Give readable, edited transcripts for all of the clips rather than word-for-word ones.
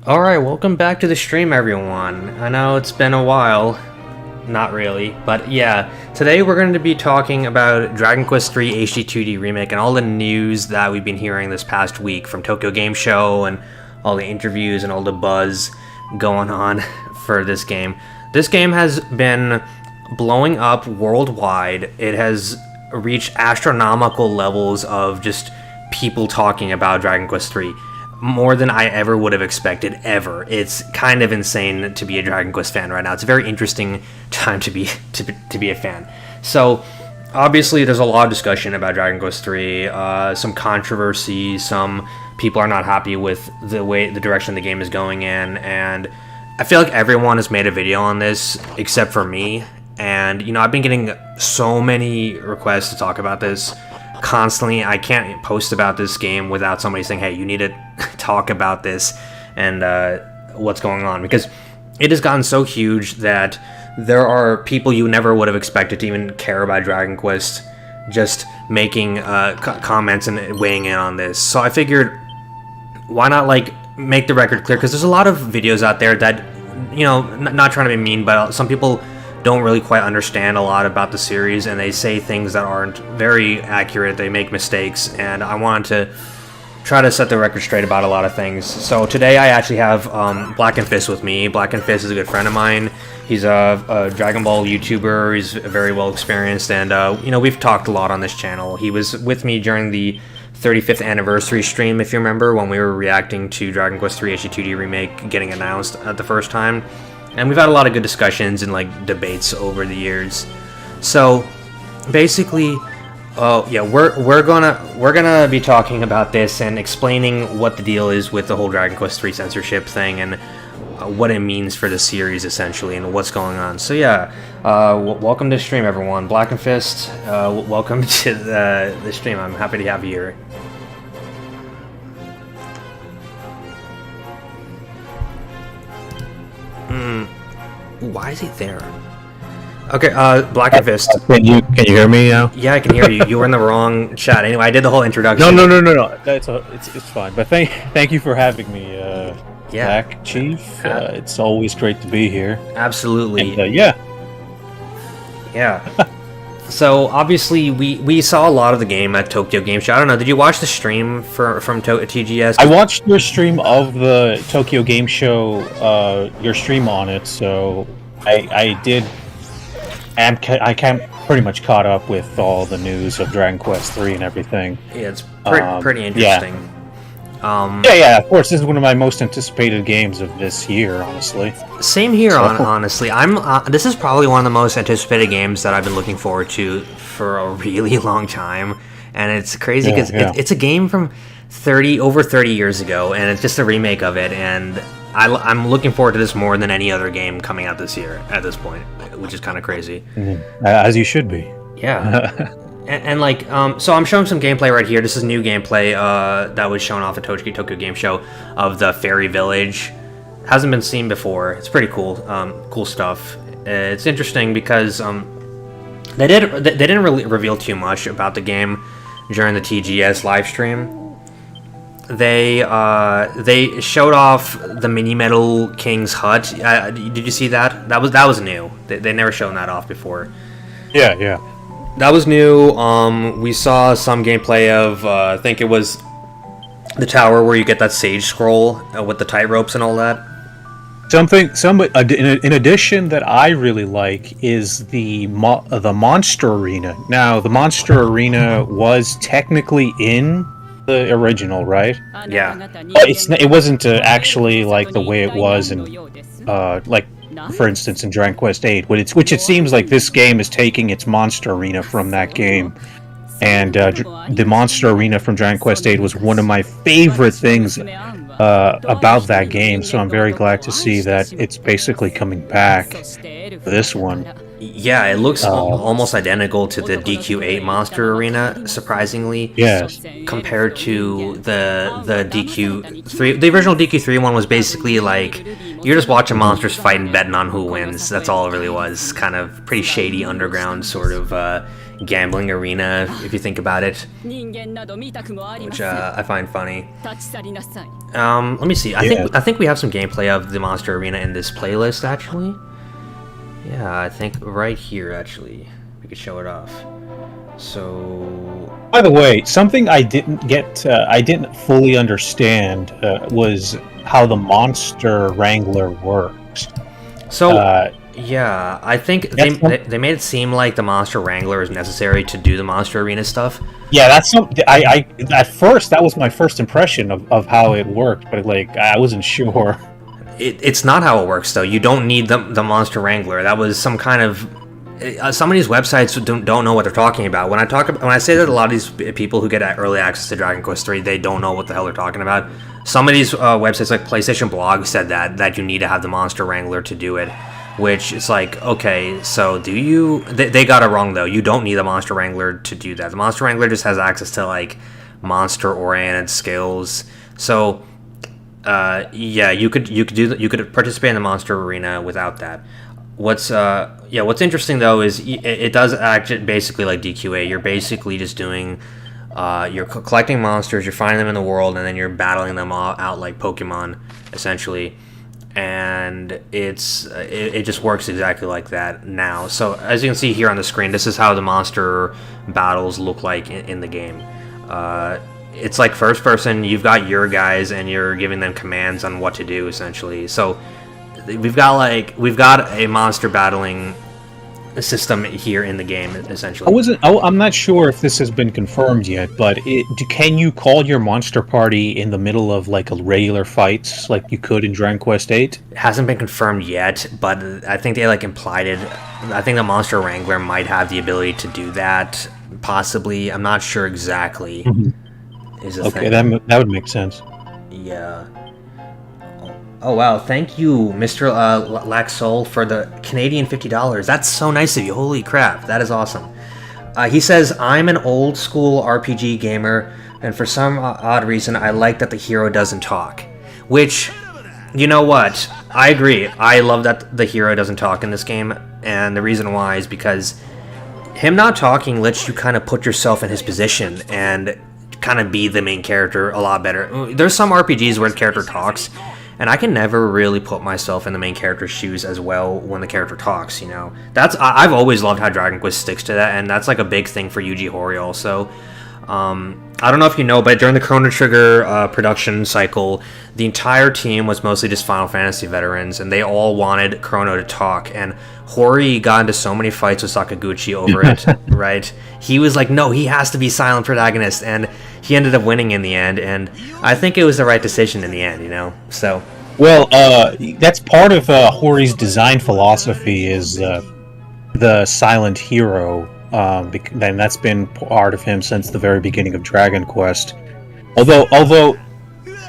Alright, welcome back to the stream, everyone. I know it's been a while. Not really, but yeah. Today we're going to be talking about Dragon Quest III HD2D Remake and all the news that we've been hearing this past week from Tokyo Game Show and all the interviews and all the buzz going on for this game. This game has been blowing up worldwide. It has reached astronomical levels of just people talking about Dragon Quest III. More than I ever would have expected, ever. It's kind of insane to be a Dragon Quest fan right now. It's a very interesting time to be a fan. So, obviously, there's a lot of discussion about Dragon Quest III, some controversy, some people are not happy with the direction the game is going in, and I feel like everyone has made a video on this, except for me, and, you know, I've been getting so many requests to talk about this constantly. I can't post about this game without somebody saying, hey, you need to talk about this and what's going on, because it has gotten so huge that there are people you never would have expected to even care about Dragon Quest just making comments and weighing in on this. So I figured, why not like make the record clear, because there's a lot of videos out there that, you know, not trying to be mean, but some people don't really quite understand a lot about the series, and they say things that aren't very accurate. They make mistakes, and I wanted to try to set the record straight about a lot of things. So today I actually have Black and Fist with me. Black and Fist is a good friend of mine. He's a Dragon Ball YouTuber. He's very well experienced, and you know, we've talked a lot on this channel. He was with me during the 35th anniversary stream, if you remember, when we were reacting to Dragon Quest III HD2D Remake getting announced at the first time. And we've had a lot of good discussions and like debates over the years. So basically, we're gonna be talking about this and explaining what the deal is with the whole Dragon Quest III censorship thing and what it means for the series essentially and what's going on. So yeah, welcome to the stream, everyone. Black and Fist, welcome to the stream. I'm happy to have you here. Why is he there? Okay, Black and Fist. Can you hear me now? Yeah, I can hear you. You were in the wrong chat. Anyway, I did the whole introduction. No. It's fine. But thank you for having me, sackchief. It's always great to be here. Absolutely. And, yeah. So obviously, we saw a lot of the game at Tokyo Game Show. I don't know. Did you watch the stream from TGS? I watched your stream of the Tokyo Game Show. Your stream on it. So I did. I can't pretty much caught up with all the news of Dragon Quest III and everything. Yeah, it's pretty interesting. Yeah. Yeah, of course, this is one of my most anticipated games of this year, honestly. Same here, honestly. This is probably one of the most anticipated games that I've been looking forward to for a really long time, and it's crazy because it's a game from over 30 years ago, and it's just a remake of it, and I'm looking forward to this more than any other game coming out this year at this point, which is kind of crazy. As you should be. Yeah. And like, so I'm showing some gameplay right here. This is new gameplay that was shown off at Tokyo Game Show of the Fairy Village. Hasn't been seen before. It's pretty cool, cool stuff. It's interesting because they didn't really reveal too much about the game during the TGS live stream. They showed off the Mini Metal King's hut. Did you see that? That was new. They never shown that off before. Yeah. That was new. We saw some gameplay of, I think it was the tower where you get that sage scroll with the tight ropes and all that. In addition that I really like is the monster arena. Now, the monster arena was technically in the original, right? Yeah. But it wasn't actually like the way it was in, like, for instance, in Dragon Quest VIII, which it seems like this game is taking its monster arena from that game. And the monster arena from Dragon Quest VIII was one of my favorite things about that game, so I'm very glad to see that it's basically coming back for this one. Yeah, it looks almost identical to the DQ8 monster arena, surprisingly. Yes. Compared to the DQ3. The original DQ3 one was basically like You're just watching monsters fight and betting on who wins. That's all it really was. Kind of pretty shady underground sort of gambling arena, if you think about it, which I find funny. Let me see. I think we have some gameplay of the monster arena in this playlist, actually. Yeah, I think right here, actually, we could show it off. So, by the way, something I didn't fully understand was how the monster wrangler works. So, yeah, I think they made it seem like the monster wrangler is necessary to do the monster arena stuff. Yeah, that's I at first that was my first impression of how it worked, but like I wasn't sure. It's not how it works though. You don't need the monster wrangler. That was some kind of some of these websites don't know what they're talking about. When I say that a lot of these people who get early access to Dragon Quest III, they don't know what the hell they're talking about. Some of these websites like PlayStation Blog said that you need to have the monster wrangler to do it, which is like, okay, so do you? They got it wrong though. You don't need the monster wrangler to do that. The monster wrangler just has access to like monster oriented skills. So yeah, you could participate in the monster arena without that. What's interesting though is it does act basically like DQA. You're basically just doing you're collecting monsters, you're finding them in the world, and then you're battling them all out like Pokemon, essentially. And it just works exactly like that now. So as you can see here on the screen, this is how the monster battles look like in the game. It's like first person. You've got your guys, and you're giving them commands on what to do, essentially. So we've got a monster battling system here in the game, essentially. I'm not sure if this has been confirmed yet, but can you call your monster party in the middle of like a regular fights like you could in Dragon Quest VIII? It hasn't been confirmed yet, but I think they like implied it. I think the monster wrangler might have the ability to do that, possibly. I'm not sure exactly. Okay, that would make sense. Yeah. Oh wow, thank you, Mr. Laxol, for the Canadian $50. That's so nice of you. Holy crap, that is awesome. He says, I'm an old school RPG gamer, and for some odd reason, I like that the hero doesn't talk. Which, you know what? I agree. I love that the hero doesn't talk in this game, and the reason why is because him not talking lets you kind of put yourself in his position and kind of be the main character a lot better. There's some RPGs where the character talks, and I can never really put myself in the main character's shoes as well when the character talks, you know. I've always loved how Dragon Quest sticks to that, and that's like a big thing for Yuji Horii also. I don't know if you know, but during the Chrono Trigger production cycle, the entire team was mostly just Final Fantasy veterans, and they all wanted Chrono to talk, and Horii got into so many fights with Sakaguchi over it, right? He was like, no, he has to be silent protagonist, and he ended up winning in the end, and I think it was the right decision in the end, you know? So, well, that's part of Horii's design philosophy is the silent hero, and that's been part of him since the very beginning of Dragon Quest. Although,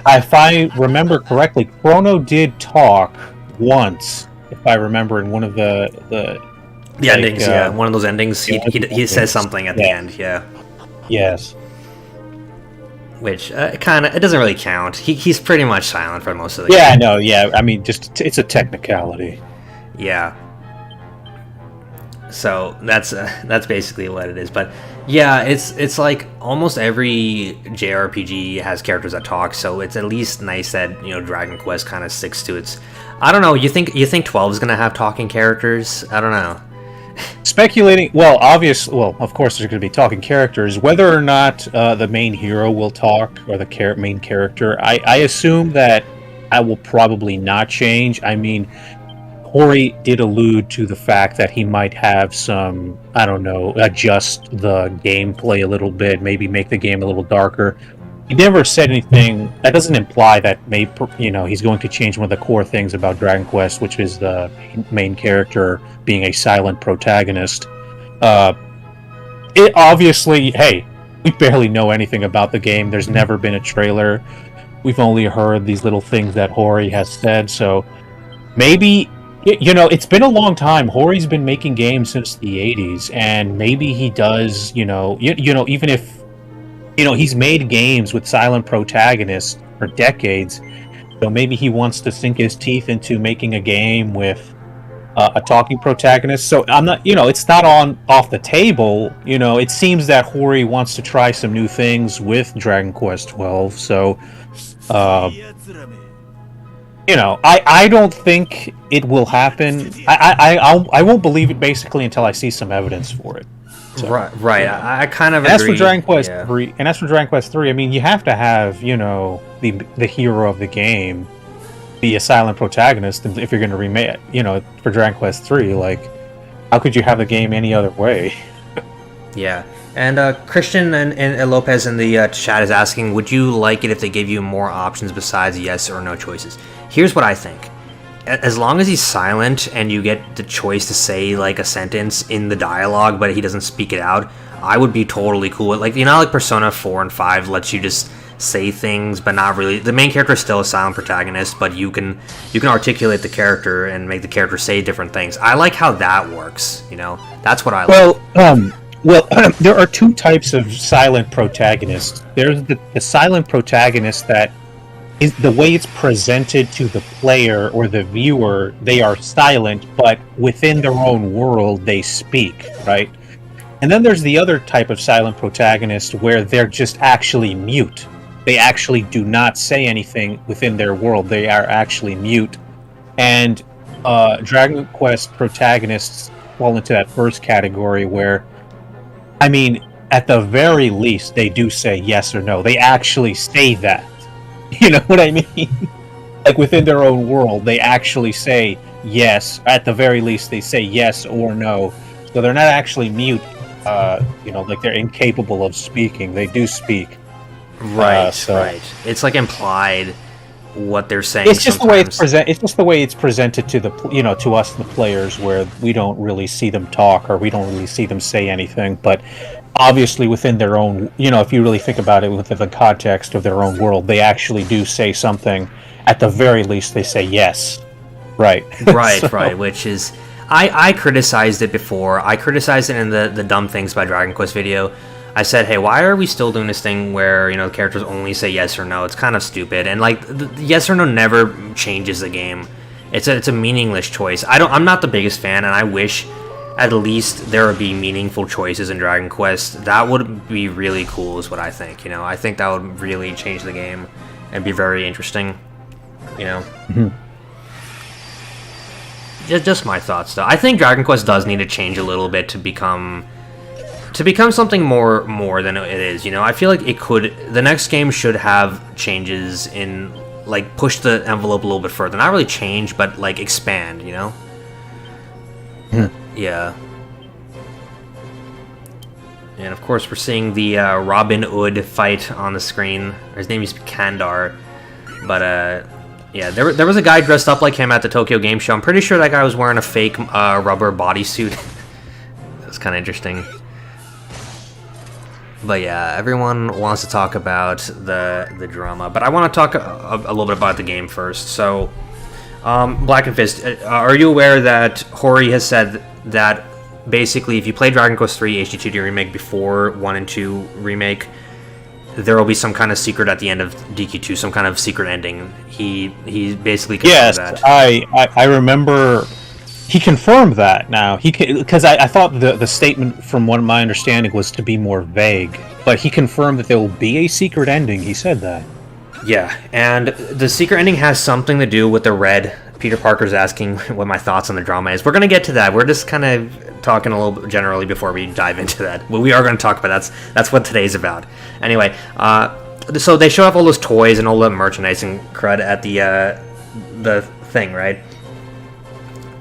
if I remember correctly, Chrono did talk once, if I remember, in one of the endings, yeah, one of those endings. He says something at the end, yeah. Yes. Which it doesn't really count. He's pretty much silent for most of the game. Yeah, no, yeah. I mean, just it's a technicality. Yeah. So that's basically what it is. But yeah, it's like almost every JRPG has characters that talk. So it's at least nice that, you know, Dragon Quest kind of sticks to its. I don't know. You think 12 is gonna have talking characters? I don't know. Speculating. Well, of course, there's going to be talking characters. Whether or not the main hero will talk or the main character, I assume that will probably not change. I mean, Horii did allude to the fact that he might have some, I don't know, adjust the gameplay a little bit, maybe make the game a little darker. He never said anything. That doesn't imply that he's going to change one of the core things about Dragon Quest, which is the main character being a silent protagonist. It obviously, hey, we barely know anything about the game. There's never been a trailer. We've only heard these little things that Horii has said. So maybe, it's been a long time. Horii's been making games since the 80s, and maybe he does, even if he's made games with silent protagonists for decades, So maybe he wants to sink his teeth into making a game with a talking protagonist. So I'm not, it's not on off the table. It seems that Hori wants to try some new things with Dragon Quest 12. So, I don't think it will happen. I won't believe it basically until I see some evidence for it. So, right. I kind of agree. As for Dragon Quest 3, I mean, you have to have the hero of the game be a silent protagonist if you're going to remake it. For Dragon Quest 3, like, how could you have the game any other way? Yeah. And Christian and Lopez in the chat is asking, would you like it if they gave you more options besides yes or no choices? Here's what I think. As long as he's silent and you get the choice to say like a sentence in the dialogue, but he doesn't speak it out, I would be totally cool with, like, like Persona 4 and 5 lets you just say things, but not really. The main character is still a silent protagonist, but you can articulate the character and make the character say different things. I like how that works. That's what I like. Well, there are two types of silent protagonists. There's the silent protagonist that is the way it's presented to the player or the viewer. They are silent, but within their own world, they speak, right? And then there's the other type of silent protagonist where they're just actually mute. They actually do not say anything within their world. They are actually mute. And Dragon Quest protagonists fall into that first category where, I mean, at the very least, they do say yes or no. They actually say that. You know what I mean? Like, within their own world, they actually say yes. At the very least, they say yes or no. So they're not actually mute. Like they're incapable of speaking. They do speak. Right, right. It's like implied what they're saying. It's just sometimes. It's just the way it's presented to to us, the players, where we don't really see them talk or we don't really see them say anything. But obviously, within their own, if you really think about it within the context of their own world, they actually do say something. At the very least, they say yes. Right. Right. Right. Which is. I criticized it before. I criticized it in the Dumb Things by Dragon Quest video. I said, hey, why are we still doing this thing where, the characters only say yes or no? It's kind of stupid. And, like, the yes or no never changes the game. It's a meaningless choice. I'm not the biggest fan, and I wish at least there would be meaningful choices in Dragon Quest. That would be really cool is what I think, I think that would really change the game and be very interesting, Mm-hmm. Just my thoughts, though. I think Dragon Quest does need to change a little bit to become something more than it is. I feel like it could. The next game should have changes in, like, push the envelope a little bit further. Not really change, but like expand. Yeah. And of course, we're seeing the Robin Hood fight on the screen. His name used to be Kandar, but yeah, there was a guy dressed up like him at the Tokyo Game Show. I'm pretty sure that guy was wearing a fake rubber bodysuit. That's kind of interesting. But yeah, everyone wants to talk about the drama. But I want to talk a little bit about the game first. So, Black and Fist, are you aware that Hori has said that basically if you play Dragon Quest 3 HD2D Remake before 1 and 2 Remake, there will be some kind of secret at the end of DQ2, some kind of secret ending. He basically confirmed that. I remember he confirmed that. Now because I thought the statement from what my understanding was to be more vague, but he confirmed that there will be a secret ending. He said that. Yeah, and the secret ending has something to do with the red. Peter Parker's asking what my thoughts on the drama is. We're going to get to that. We're just kind of talking a little bit generally before we dive into that. Well, we are going to talk about that's what today's about. Anyway, so they show off all those toys and all the merchandising crud at the thing, right?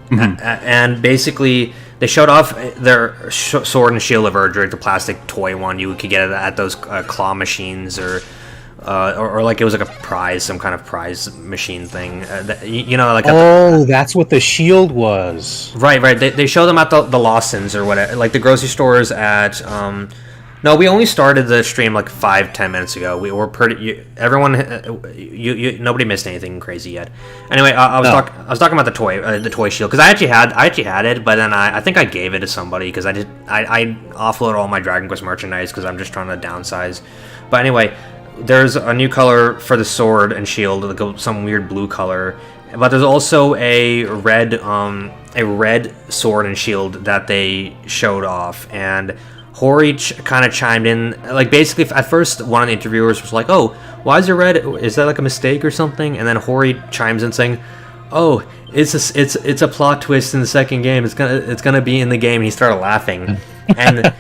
Mm-hmm. And basically, they showed off their Sword and Shield of Erdrick, the plastic toy one. You could get it at those claw machines or like it was like a prize, some kind of prize machine thing. Like that's what the shield was. Right. They show them at the Lawson's or whatever, like the grocery stores at. No, we only started the stream like 5-10 minutes ago. We were pretty. Everyone, nobody missed anything crazy yet. Anyway, I was talking about the toy shield because I actually had it, but then I think I gave it to somebody because I offloaded all my Dragon Quest merchandise because I'm just trying to downsize. But anyway. there's a new color for the sword and shield, like some weird blue color. But there's also a red sword and shield that they showed off, and Hori kind of chimed in, like basically at first one of the interviewers was like, "Oh, why is it red? Is that like a mistake or something?" And then Hori chimes in saying, "Oh, it's a plot twist in the second game. It's gonna be in the game." And he started laughing, and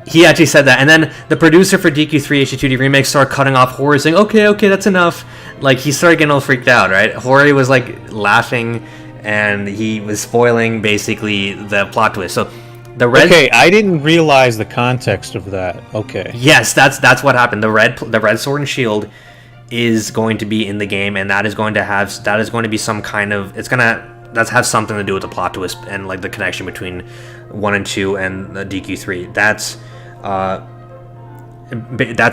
he actually said that. And then the producer for DQ3 HD2D remake started cutting off Hori, saying, "Okay, that's enough." Like he started getting all freaked out, right? Hori was like laughing, and he was spoiling basically the plot twist. So the red. Okay, I didn't realize the context of that. Okay. Yes, that's what happened. The red sword and shield is going to be in the game, and that is going to be some kind of, that's have something to do with the plot twist and like the connection between 1 and 2 and the DQ3. That's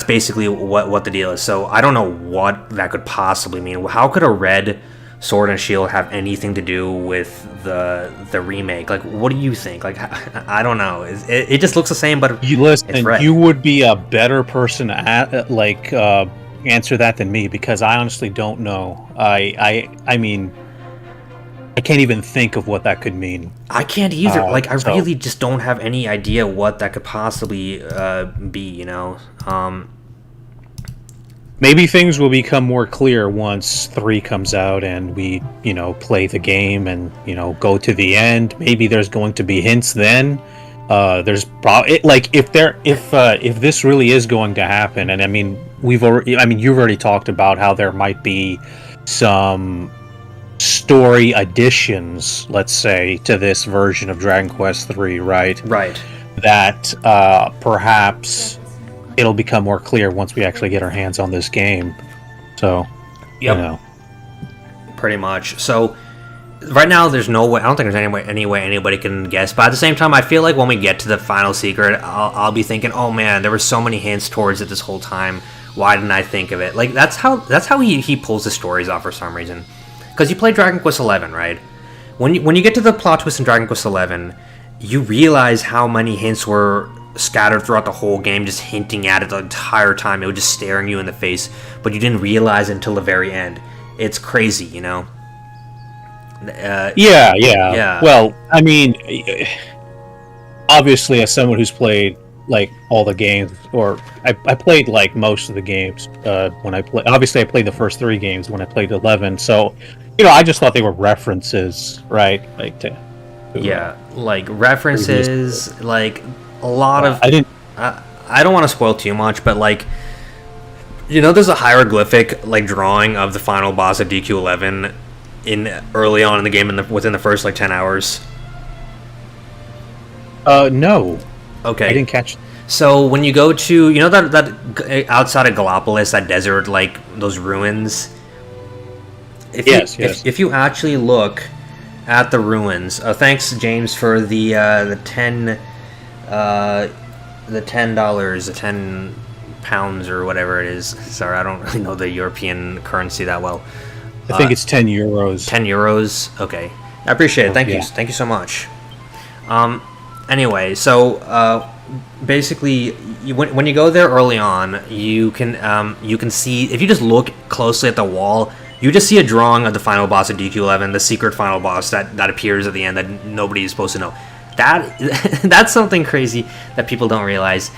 basically what the deal is. So I don't know what that could possibly mean. How could a red sword and shield have anything to do with the remake? Like, what do you think? Like, I don't know. It just looks the same, but Listen, it's red. You would be a better person to answer that than me, because I honestly don't know. I mean, I can't even think of what that could mean. I can't either. I really just don't have any idea what that could possibly be, you know? Maybe things will become more clear once 3 comes out and we, play the game and, go to the end. Maybe there's going to be hints then. There's probably if this really is going to happen, and I mean you've already talked about how there might be some story additions, let's say, to this version of Dragon Quest III, right? Right. That perhaps it'll become more clear once we actually get our hands on this game. So, yep. Pretty much. So right now, there's no way. I don't think there's any way anybody can guess. But at the same time, I feel like when we get to the final secret, I'll be thinking, "Oh man, there were so many hints towards it this whole time. Why didn't I think of it?" Like that's how he pulls the stories off for some reason. Because you play Dragon Quest XI, right? When you get to the plot twist in Dragon Quest XI, you realize how many hints were scattered throughout the whole game, just hinting at it the entire time. It was just staring you in the face, but you didn't realize it until the very end. It's crazy, you know. Yeah. Well, I mean, obviously, as someone who's played like all the games, or I played like most of the games when I played. Obviously, I played the first 3 games when I played 11. So, I just thought they were references, right? Like like references, like a lot of. I don't want to spoil too much, but like. There's a hieroglyphic like drawing of the final boss of DQ11 early on in the game within the first like 10 hours. No. Okay. I didn't catch. So when you go to that outside of Gallipolis, that desert, like those ruins. If you actually look at the ruins, thanks James for the $10 £10 or whatever it is. Sorry, I don't really know the European currency that well. I think it's 10 euros. 10 euros? Okay. I appreciate it. Thank you. Thank you so much. Anyway, so basically, when you go there early on, you can see, if you just look closely at the wall, you just see a drawing of the final boss of DQ11, the secret final boss that appears at the end that nobody is supposed to know. That's something crazy that people don't realize.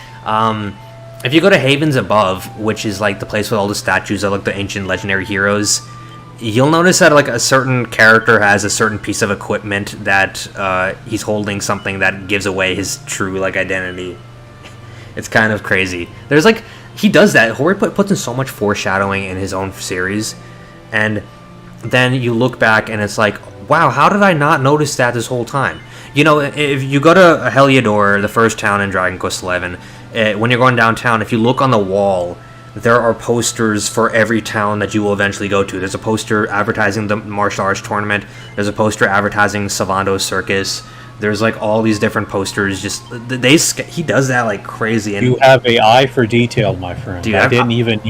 If you go to Havens Above, which is like the place with all the statues of like the ancient legendary heroes, you'll notice that like a certain character has a certain piece of equipment that he's holding something that gives away his true like identity. It's kind of crazy. There's like he does that. Hori puts in so much foreshadowing in his own series, and then you look back and it's like, wow, how did I not notice that this whole time? If you go to Heliodor, the first town in Dragon Quest XI, when you're going downtown, if you look on the wall, there are posters for every town that you will eventually go to. There's a poster advertising the martial arts tournament. There's a poster advertising Savando's Circus. There's like all these different posters. He does that like crazy. And you have an eye for detail, my friend. Dude, I didn't even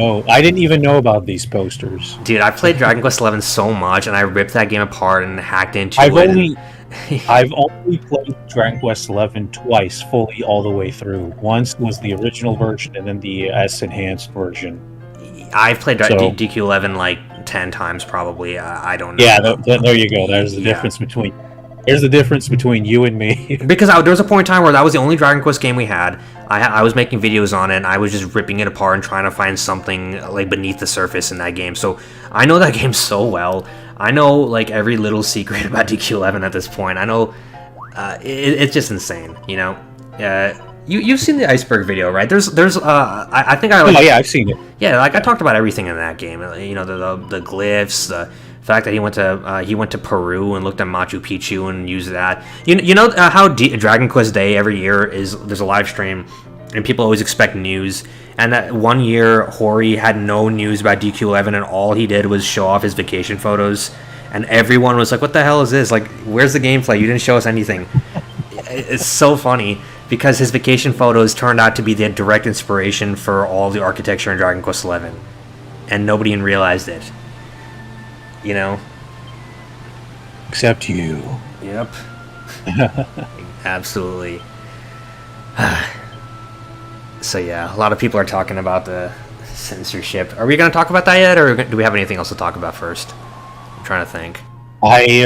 know about these posters. Dude, I played Dragon Quest XI so much, and I ripped that game apart and hacked into it. I've only played Dragon Quest XI twice, fully all the way through. Once was the original version, and then the S enhanced version. I've played So DQ11 like 10 times probably. I don't know. yeah, there you go. There's the difference between. There's the difference between you and me. Because there was a point in time where that was the only Dragon Quest game we had. I was making videos on it, and I was just ripping it apart and trying to find something like beneath the surface in that game. So I know that game so well. I know like every little secret about DQ11 at this point. I know it's just insane, you know. You've seen the iceberg video, right? I think I like. Oh yeah, I've seen it. Yeah, like I talked about everything in that game. You know, the glyphs, the fact that he went to Peru and looked at Machu Picchu and used that. You know how Dragon Quest Day every year there's a live stream, and people always expect news. And that one year, Hori had no news about DQ11, and all he did was show off his vacation photos, and everyone was like, "What the hell is this? Like, where's the gameplay? You didn't show us anything." It's so funny because his vacation photos turned out to be the direct inspiration for all the architecture in Dragon Quest XI, and nobody even realized it. You know? Except you. Yep. Absolutely. So yeah, a lot of people are talking about the censorship. Are we going to talk about that yet, or do we have anything else to talk about first? I'm trying to think. I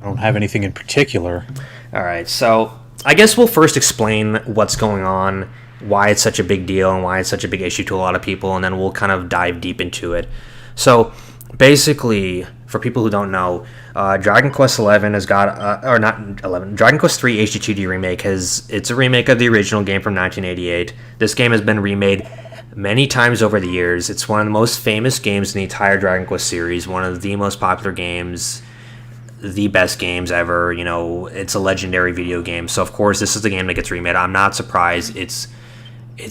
don't have anything in particular. All right, so I guess we'll first explain what's going on, why it's such a big deal, and why it's such a big issue to a lot of people, and then we'll kind of dive deep into it. So basically, for people who don't know, Dragon Quest XI has got, or not 11, Dragon Quest 3 HD2D remake it's a remake of the original game from 1988. This game has been remade many times over the years. It's one of the most famous games in the entire Dragon Quest series, one of the most popular games, the best games ever. You know, it's a legendary video game, so of course this is the game that gets remade. I'm not surprised it's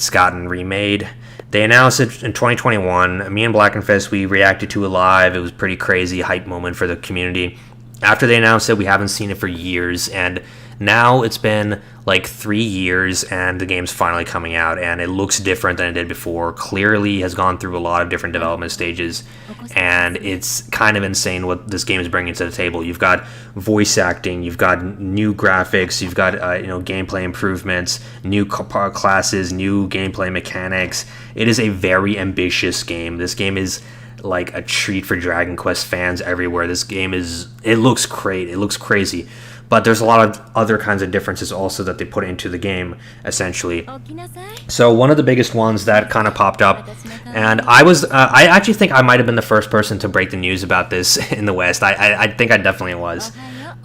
gotten remade. They announced it in 2021. Me and Black and Fist, we reacted to it live. It was a pretty crazy hype moment for the community. After they announced it, we haven't seen it for years, and now it's been like 3 years, and the game's finally coming out, and it looks different than it did before. Clearly has gone through a lot of different development stages, and it's kind of insane what this game is bringing to the table. You've got voice acting, you've got new graphics, you've got gameplay improvements, new classes, new gameplay mechanics. It is a very ambitious game. This game is like a treat for Dragon Quest fans everywhere. This game it looks great, it looks crazy. But there's a lot of other kinds of differences also that they put into the game, essentially. So one of the biggest ones that kind of popped up, and I actually think I might have been the first person to break the news about this in the West. I think I definitely was.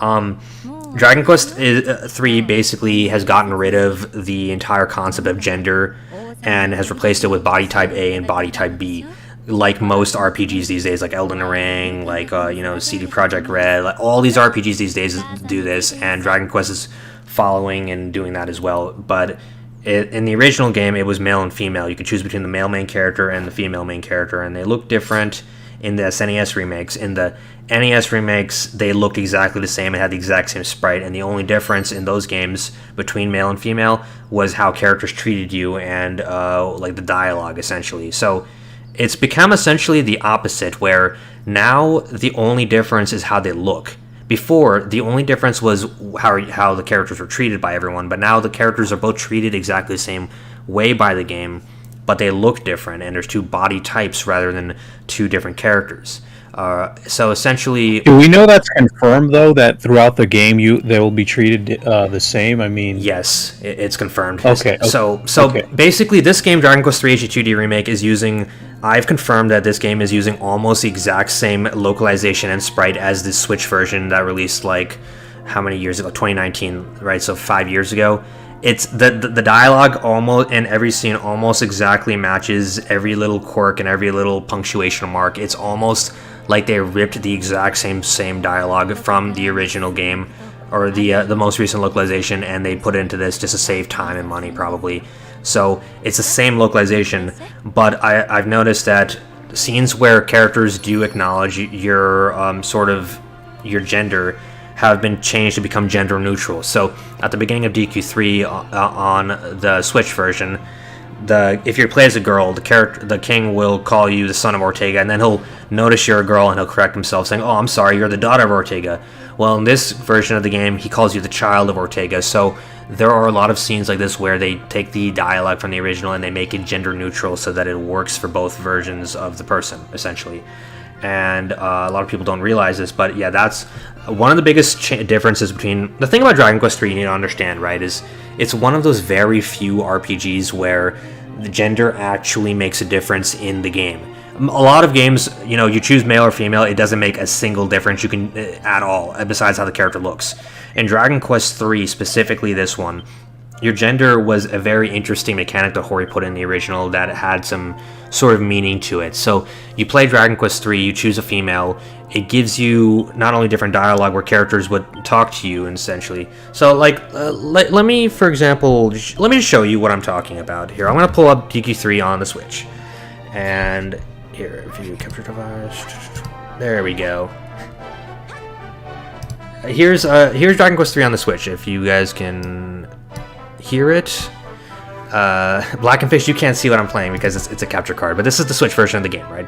Dragon Quest 3 basically has gotten rid of the entire concept of gender and has replaced it with body type A and body type B. Like most RPGs these days, like Elden Ring, like CD Projekt Red, like all these RPGs these days do this, and Dragon Quest is following and doing that as well. But in the original game, it was male and female. You could choose between the male main character and the female main character, and they look different in the SNES remakes. In the NES remakes, they looked exactly the same and had the exact same sprite, and the only difference in those games between male and female was how characters treated you and like the dialogue, essentially. So it's become essentially the opposite, where now the only difference is how they look. Before, the only difference was how the characters were treated by everyone, but now the characters are both treated exactly the same way by the game, but they look different, and there's two body types rather than two different characters. So essentially, do we know that's confirmed though? That throughout the game, they will be treated the same. I mean, yes, it's confirmed. Okay. So okay. Basically, this game, Dragon Quest 3 HD2D remake, is using. I've confirmed that this game is using almost the exact same localization and sprite as the Switch version that released like how many years ago? 2019, right? So 5 years ago. It's the dialogue almost in every scene almost exactly matches every little quirk and every little punctuation mark. It's almost like they ripped the exact same dialogue from the original game or the most recent localization, and they put it into this just to save time and money probably. So it's the same localization, but I've noticed that scenes where characters do acknowledge your sort of your gender have been changed to become gender neutral. So at the beginning of DQ3 on the Switch version, if you play as a girl, the king will call you the son of Ortega, and then he'll notice you're a girl and he'll correct himself, saying, "Oh, I'm sorry, you're the daughter of Ortega." Well, in this version of the game, he calls you the child of Ortega. So there are a lot of scenes like this where they take the dialogue from the original and they make it gender neutral so that it works for both versions of the person, essentially. And a lot of people don't realize this, but yeah, that's one of the biggest differences between... The thing about Dragon Quest III you need to understand, right, is it's one of those very few RPGs where the gender actually makes a difference in the game. A lot of games, you choose male or female, it doesn't make a single difference at all, besides how the character looks. In Dragon Quest III, specifically this one, your gender was a very interesting mechanic that Hori put in the original that had some sort of meaning to it. So you play Dragon Quest III, you choose a female, it gives you not only different dialogue where characters would talk to you, essentially. So, let me, for example, let me just show you what I'm talking about here. I'm going to pull up DQ3 on the Switch. And here, view capture device. There we go. Here's Dragon Quest III on the Switch, if you guys can hear it. Black and Fish, you can't see what I'm playing because it's a capture card, but this is the Switch version of the game, right?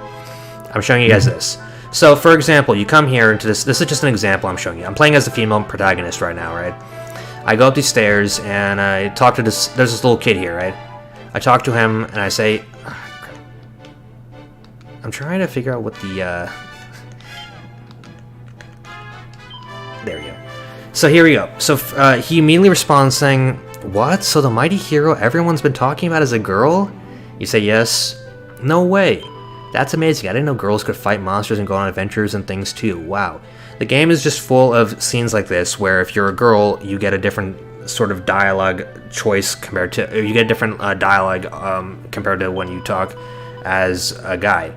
I'm showing you guys this. So, for example, you come here into this is just an example I'm showing you. I'm playing as the female protagonist right now, right? I go up these stairs and I talk to there's this little kid here, right? I talk to him and I say... I'm trying to figure out what the... There we go. So here we go. So he immediately responds saying, "What? So the mighty hero everyone's been talking about is a girl?" You say yes. "No way. That's amazing. I didn't know girls could fight monsters and go on adventures and things too. Wow." The game is just full of scenes like this where if you're a girl, you get a different sort of dialogue choice compared to... You get a different dialogue compared to when you talk as a guy.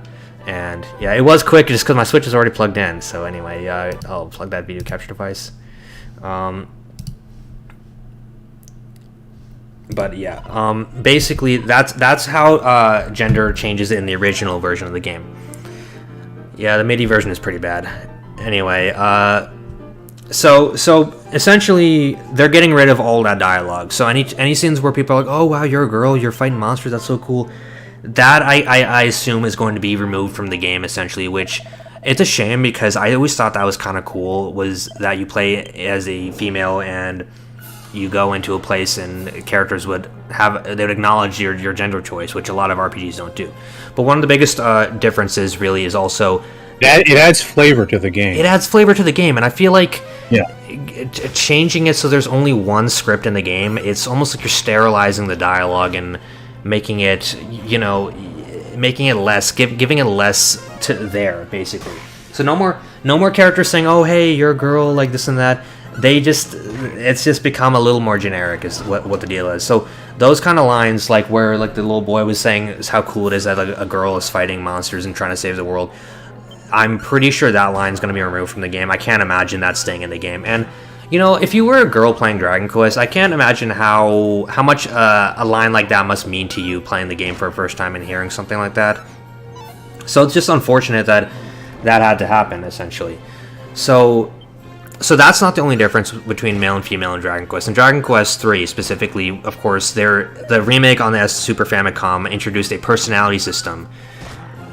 And yeah, it was quick just because my Switch is already plugged in. So anyway, I'll plug that video capture device. But yeah, basically that's how gender changes in the original version of the game. Yeah, the MIDI version is pretty bad. Anyway, so essentially they're getting rid of all that dialogue. So any scenes where people are like, "Oh wow, you're a girl, you're fighting monsters, that's so cool," that I assume is going to be removed from the game essentially, which it's a shame because I always thought that was kind of cool, was that you play as a female and you go into a place and characters would acknowledge your gender choice, which a lot of RPGs don't do. But one of the biggest differences really is also that it adds flavor to the game. It adds flavor to the game, and I feel like changing it so there's only one script in the game, it's almost like you're sterilizing the dialogue and making it, making it less, giving it less to there, basically. So no more characters saying, "Oh, hey, you're a girl," like this and that. It's just become a little more generic is what the deal is. So those kind of lines, like where like the little boy was saying is how cool it is that like, a girl is fighting monsters and trying to save the world, I'm pretty sure that line's going to be removed from the game. I can't imagine that staying in the game. And if you were a girl playing Dragon Quest, I can't imagine how much a line like that must mean to you playing the game for the first time and hearing something like that. So it's just unfortunate that had to happen, essentially. So that's not the only difference between male and female in Dragon Quest. In Dragon Quest III, specifically, of course, the remake on the Super Famicom introduced a personality system,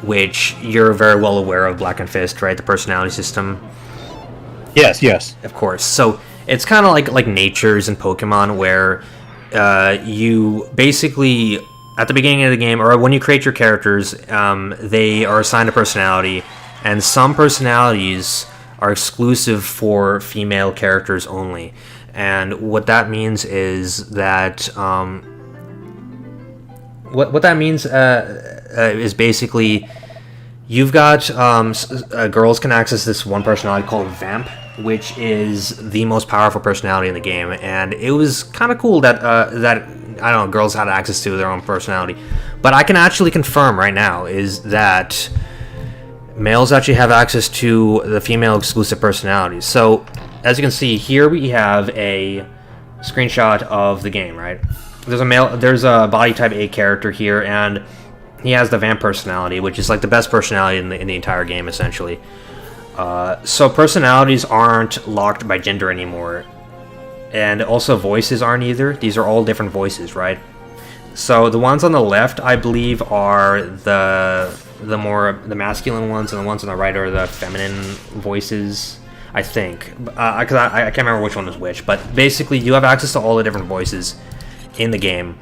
which you're very well aware of, Black and Fist, right? The personality system. Yes. Of course. So it's kind of like natures in Pokemon, where you basically, at the beginning of the game, or when you create your characters, they are assigned a personality, and some personalities are exclusive for female characters only. And what that means is that what that means is basically you've got girls can access this one personality called Vamp, which is the most powerful personality in the game. And it was kind of cool that I don't know, girls had access to their own personality. But I can actually confirm right now is that males actually have access to the female exclusive personalities. So, as you can see, here we have a screenshot of the game, right? There's a body type A character here, and he has the Vamp personality, which is like the best personality in the entire game, essentially. So personalities aren't locked by gender anymore. And also voices aren't either. These are all different voices, right? So the ones on the left, I believe, are the masculine ones, and the ones on the right are the feminine voices. I think, because I can't remember which one is which, but basically you have access to all the different voices in the game,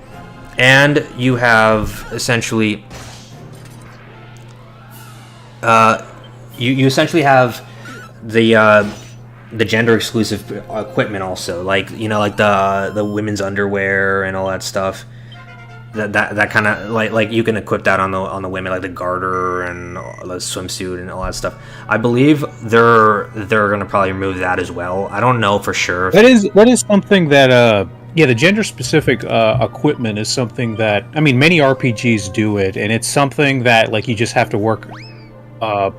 and you have essentially, you essentially have the gender exclusive equipment also, like like the women's underwear and all that stuff. That kind of like you can equip that on the women, like the garter and the swimsuit and all that stuff. I believe they're gonna probably remove that as well. I don't know for sure. That is something that the gender specific equipment is something that, I mean, many RPGs do it, and it's something that like you just have to work. I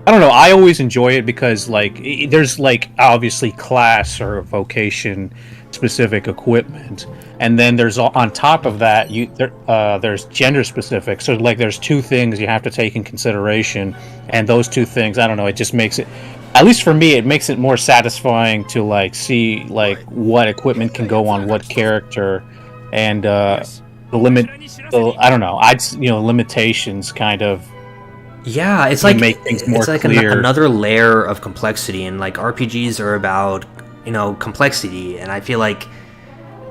don't know. I always enjoy it because like there's like obviously class or vocation specific equipment, and then there's on top of that there's gender specific. So like there's two things you have to take in consideration, and those two things, I don't know, it just makes it, at least for me, it makes it more satisfying to like see like what equipment can go on what character, and I don't know, limitations kind of. Yeah, it's like make things more it's like clear. another layer of complexity, and like RPGs are about complexity, and I feel like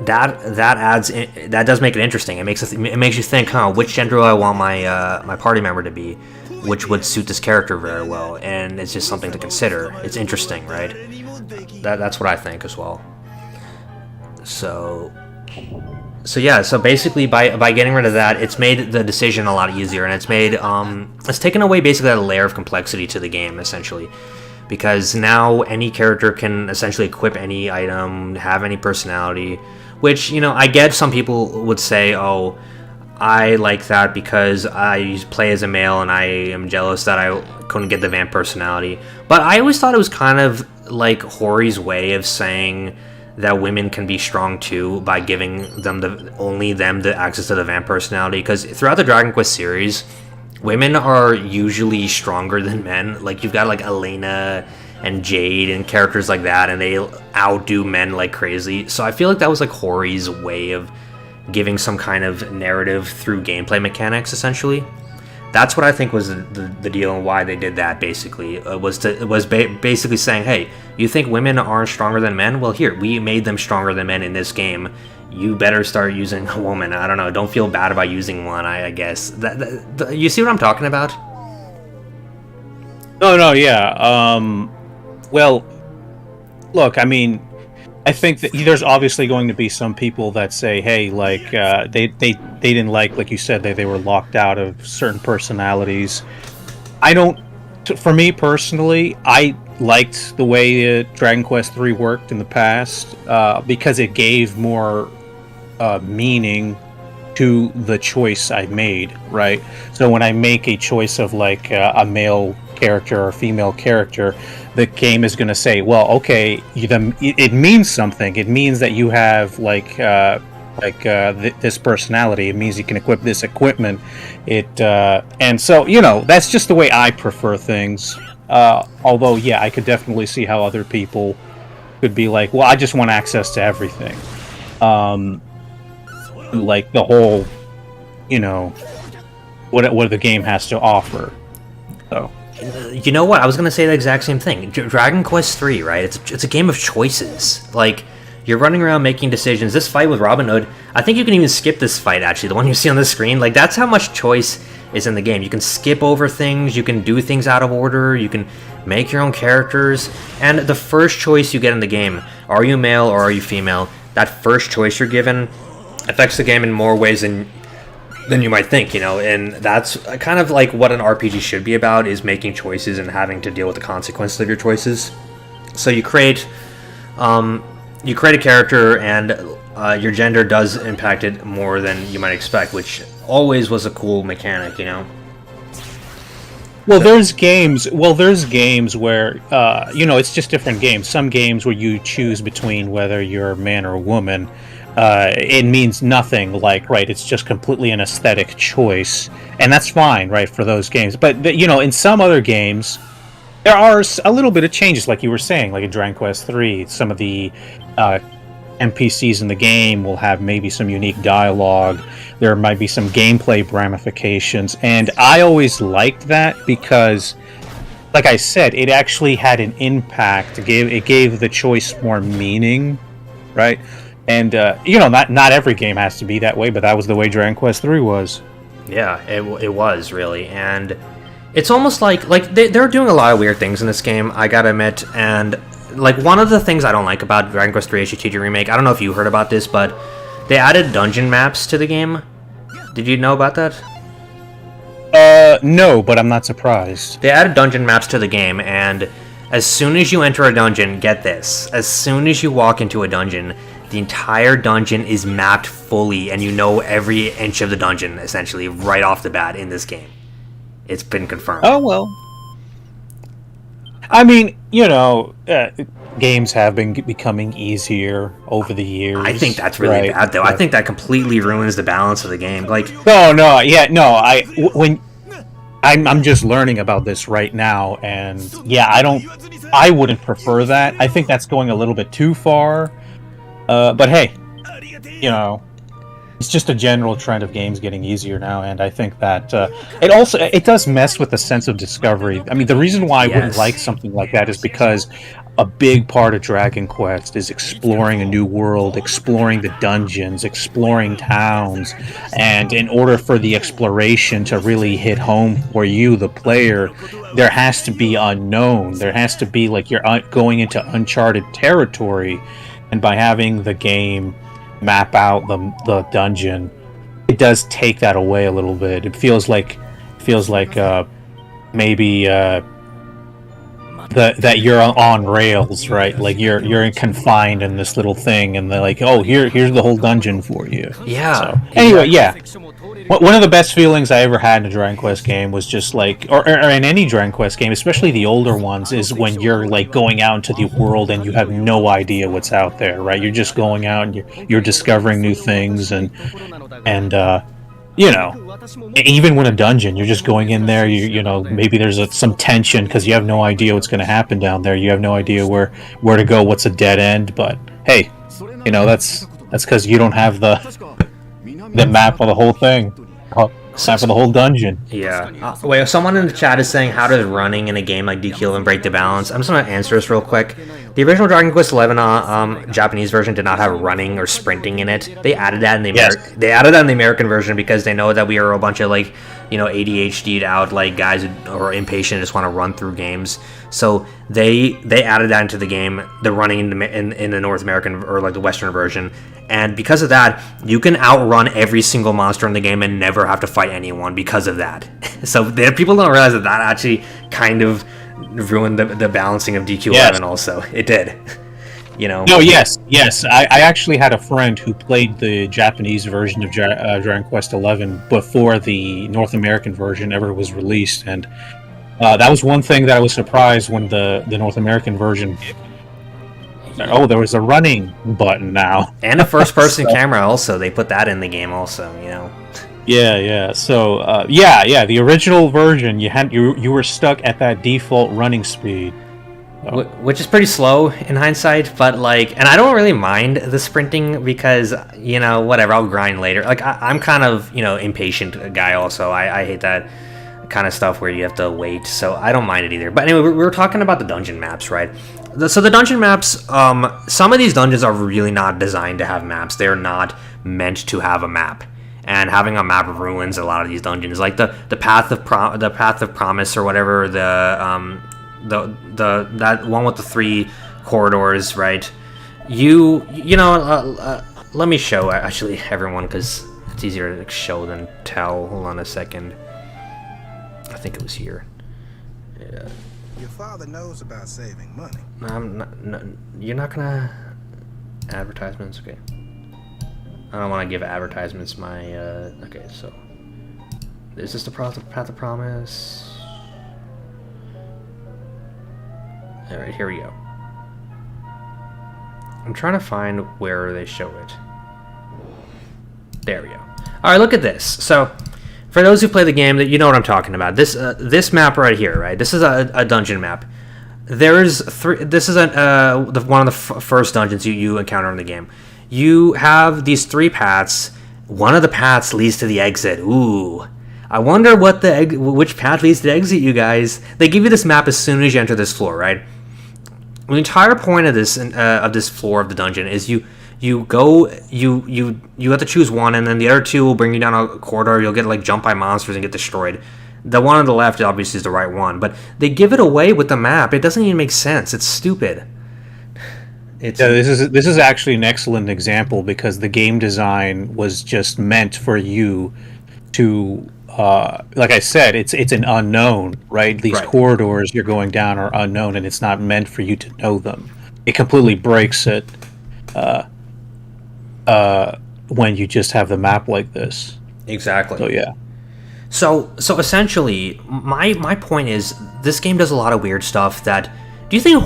that does make it interesting. It makes you think, which gender do I want my party member to be, which would suit this character very well, and it's just something to consider. It's interesting, right? That's what I think as well. So yeah, so basically by getting rid of that, it's made the decision a lot easier, and it's taken away basically that layer of complexity to the game, essentially. Because now any character can essentially equip any item, have any personality, which, I get some people would say, oh, I like that because I play as a male and I am jealous that I couldn't get the vamp personality. But I always thought it was kind of like Hori's way of saying that women can be strong too by giving them only the access to the vamp personality, because throughout the Dragon Quest series, women are usually stronger than men. Like you've got like Elena and Jade and characters like that, and they outdo men like crazy. So I feel like that was like Hori's way of giving some kind of narrative through gameplay mechanics, essentially. That's what I think was the deal, and why they did that. Basically, basically saying, hey, you think women aren't stronger than men? Well, here, we made them stronger than men in this game. You better start using a woman. I don't know. Don't feel bad about using one. I guess you see what I'm talking about? No, yeah. Well, look, I mean, I think that there's obviously going to be some people that say, hey, like, they didn't like you said, they were locked out of certain personalities. For me personally, I liked the way Dragon Quest III worked in the past, because it gave more meaning to the choice I made, right? So when I make a choice of like a male character or female character, the game is going to say, well, okay, it means something. It means that you have this personality. It means you can equip this equipment. And so that's just the way I prefer things. Although, yeah, I could definitely see how other people could be like, well, I just want access to everything. Like the whole, what the game has to offer. So. You know what? I was going to say the exact same thing. Dragon Quest III, right? It's a game of choices. Like, you're running around making decisions. This fight with Robin Hood, I think you can even skip this fight, actually. The one you see on the screen. Like, that's how much choice is in the game. You can skip over things. You can do things out of order. You can make your own characters. And the first choice you get in the game, are you male or are you female? That first choice you're given affects the game in more ways than you might think, and that's kind of like what an RPG should be about, is making choices and having to deal with the consequences of your choices. So you create a character, and your gender does impact it more than you might expect, which always was a cool mechanic, Well, there's games where, it's just different games. Some games where you choose between whether you're a man or a woman, it means nothing, like, right, it's just completely an aesthetic choice, and that's fine, right, for those games. But in some other games, there are a little bit of changes, like you were saying, like in Dragon Quest III, some of the NPCs in the game will have maybe some unique dialogue. There might be some gameplay ramifications, and I always liked that because, like I said, it actually had an impact. It gave the choice more meaning, right? And not every game has to be that way, but that was the way Dragon Quest 3 was. Yeah, it was really, and it's almost like they're doing a lot of weird things in this game, I gotta admit, and like one of the things I don't like about Dragon Quest 3 HD Remake, I don't know if you heard about this, but they added dungeon maps to the game. Did you know about that? No, but I'm not surprised. They added dungeon maps to the game, and as soon as you enter a dungeon, get this, as soon as you walk into a dungeon, the entire dungeon is mapped fully, and you know every inch of the dungeon, essentially, right off the bat in this game. It's been confirmed. Oh, well. I mean, games have been becoming easier over the years. I think that's really bad, though. I think that completely ruins the balance of the game. I'm just learning about this right now, and yeah, I wouldn't prefer that. I think that's going a little bit too far. But hey, it's just a general trend of games getting easier now, and I think that it does mess with the sense of discovery. I mean, the reason why I wouldn't like something like that is because a big part of Dragon Quest is exploring a new world, exploring the dungeons, exploring towns, and in order for the exploration to really hit home for you, the player, there has to be unknown. There has to be like you're going into uncharted territory, and by having the game map out the dungeon, it does take that away a little bit. It feels like maybe that you're on rails, right? Like you're confined in this little thing, and they're like, oh, here's the whole dungeon for you. Yeah. So, anyway, yeah. One of the best feelings I ever had in a Dragon Quest game was just like, or in any Dragon Quest game, especially the older ones, is when you're like going out into the world and you have no idea what's out there, right? You're just going out and you're discovering new things, and even when a dungeon, you're just going in there, maybe there's some tension because you have no idea what's going to happen down there. You have no idea where to go, what's a dead end, but hey, that's because you don't have the map of the whole thing. Map of the whole dungeon. Yeah. Wait, someone in the chat is saying, how does running in a game like DQ and break the balance? I'm just going to answer this real quick. The original Dragon Quest XI Japanese version did not have running or sprinting in it. They added that in the American version because they know that we are a bunch of ADHD'd out guys who are impatient and just want to run through games. So they added that into the game, the running in the North American or the Western version. And because of that, you can outrun every single monster in the game and never have to fight anyone because of that. So people don't realize that actually kind of ruined the balancing of DQ11 also. It did. No, yes. I actually had a friend who played the Japanese version of Dragon Quest XI before the North American version ever was released, and that was one thing that I was surprised when the North American version. Oh, there was a running button now, and a first-person camera. Also, they put that in the game. Also, Yeah. So, the original version, you were stuck at that default running speed, which is pretty slow in hindsight. But and I don't really mind the sprinting because whatever, I'll grind later. I'm kind of impatient guy. Also, I hate that kind of stuff where you have to wait. So I don't mind it either. But anyway, we were talking about the dungeon maps, right? So the dungeon maps, some of these dungeons are really not designed to have maps. They're not meant to have a map. And having a map ruins a lot of these dungeons, like the path of promise or whatever, that one with the 3 corridors, right? Let me show actually everyone because it's easier to show than tell. Hold on a second. I think it was here. Yeah. Your father knows about saving money. No, you're not gonna advertisements, okay? I don't want to give advertisements my, okay, so... Is this the path of promise? Alright, here we go. I'm trying to find where they show it. There we go. Alright, look at this. So, for those who play the game, you know what I'm talking about. This map right here, right? This is a dungeon map. There's three. This is one of the first dungeons you encounter in the game. You have these three paths. One of the paths leads to the exit. Ooh, I wonder which path leads to the exit. You guys, they give you this map as soon as you enter this floor, right? The entire point of this floor of the dungeon is you have to choose one, and then the other two will bring you down a corridor. You'll get like jumped by monsters and get destroyed. The one on the left obviously is the right one, but they give it away with the map. It doesn't even make sense. It's stupid. This is actually an excellent example because the game design was just meant for you to, like I said, it's an unknown, right? These corridors you're going down are unknown, and it's not meant for you to know them. It completely breaks it when you just have the map like this. Exactly. So yeah. So essentially, my point is, this game does a lot of weird stuff that. Do you think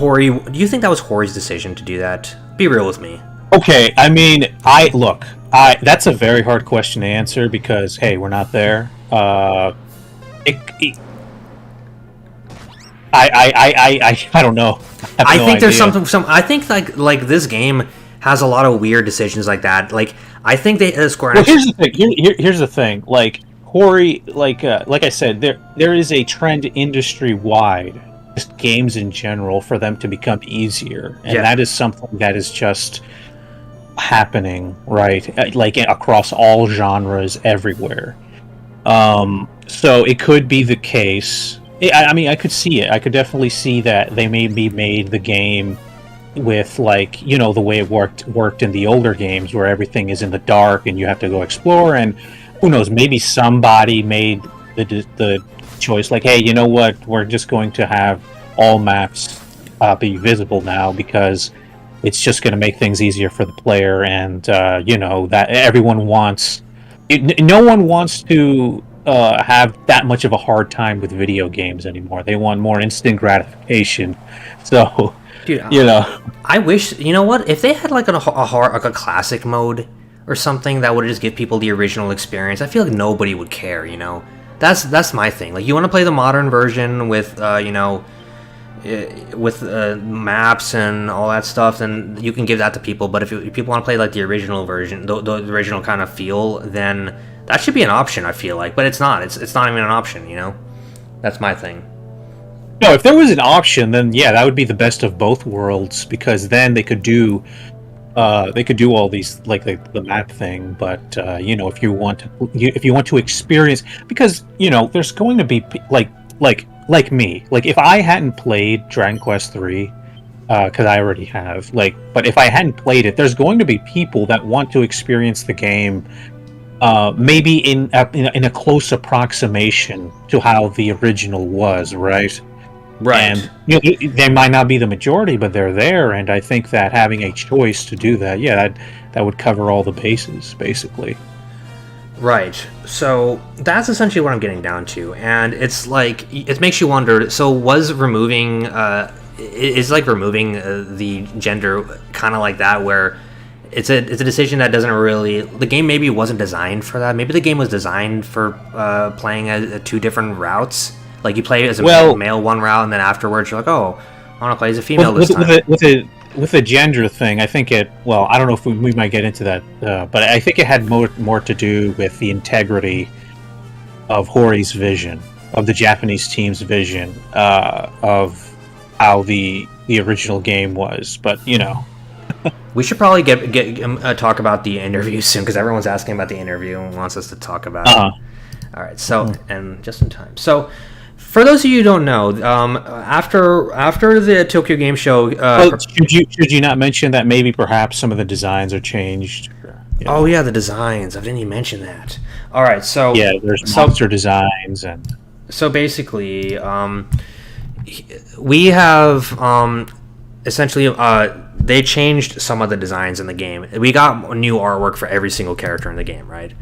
that was Hori's decision to do that? Be real with me. Okay, I mean, that's a very hard question to answer because hey, we're not there. I don't know. I think there's something. I think like this game has a lot of weird decisions like that. Like I think they Square Enix. Well, here's the thing. Like Hori, like I said, there is a trend industry wide, just games in general, for them to become easier, and that is something that is just happening, right? Like across all genres, everywhere. So it could be the case. I mean, I could see it. I could definitely see that they maybe made the game with like the way it worked in the older games, where everything is in the dark and you have to go explore, and who knows, maybe somebody made the choice like, hey, you know what, we're just going to have all maps be visible now because it's just going to make things easier for the player, and that everyone wants. No one wants to have that much of a hard time with video games anymore. They want more instant gratification. So, dude, I wish, if they had like a classic mode or something that would just give people the original experience, I feel like nobody would care, That's my thing. Like, you want to play the modern version with, with maps and all that stuff, then you can give that to people. But if people want to play like the original version, the original kind of feel, then that should be an option, I feel like. But it's not. It's not even an option, That's my thing. No, if there was an option, then yeah, that would be the best of both worlds, because then they could do all these like the map thing. But if you want to experience, because there's going to be like me, like if I hadn't played Dragon Quest 3, because I already have, but if I hadn't played it, there's going to be people that want to experience the game, maybe in a close approximation to how the original was, right? Right. And they might not be the majority, but they're there, and I think that having a choice to do that, that would cover all the bases, basically. Right. So that's essentially what I'm getting down to, and it's like it makes you wonder. So was removing the gender kind of like that, where it's a decision that doesn't really, the game maybe wasn't designed for that. Maybe the game was designed for playing at two different routes. Like you play as a male one route, and then afterwards you're like, oh, I want to play as a female this time. With the gender thing, I think I don't know if we might get into that, but I think it had more to do with the integrity of Hori's vision, of the Japanese team's vision, of how the original game was. But we should probably get talk about the interview soon, because everyone's asking about the interview and wants us to talk about it. All right, so and just in time. So, for those of you who don't know, after the Tokyo Game Show, should you not mention that maybe perhaps some of the designs are changed? Oh yeah, the designs. I didn't even mention that. All right, so there's monster designs, and so basically, we have essentially they changed some of the designs in the game. We got new artwork for every single character in the game, right?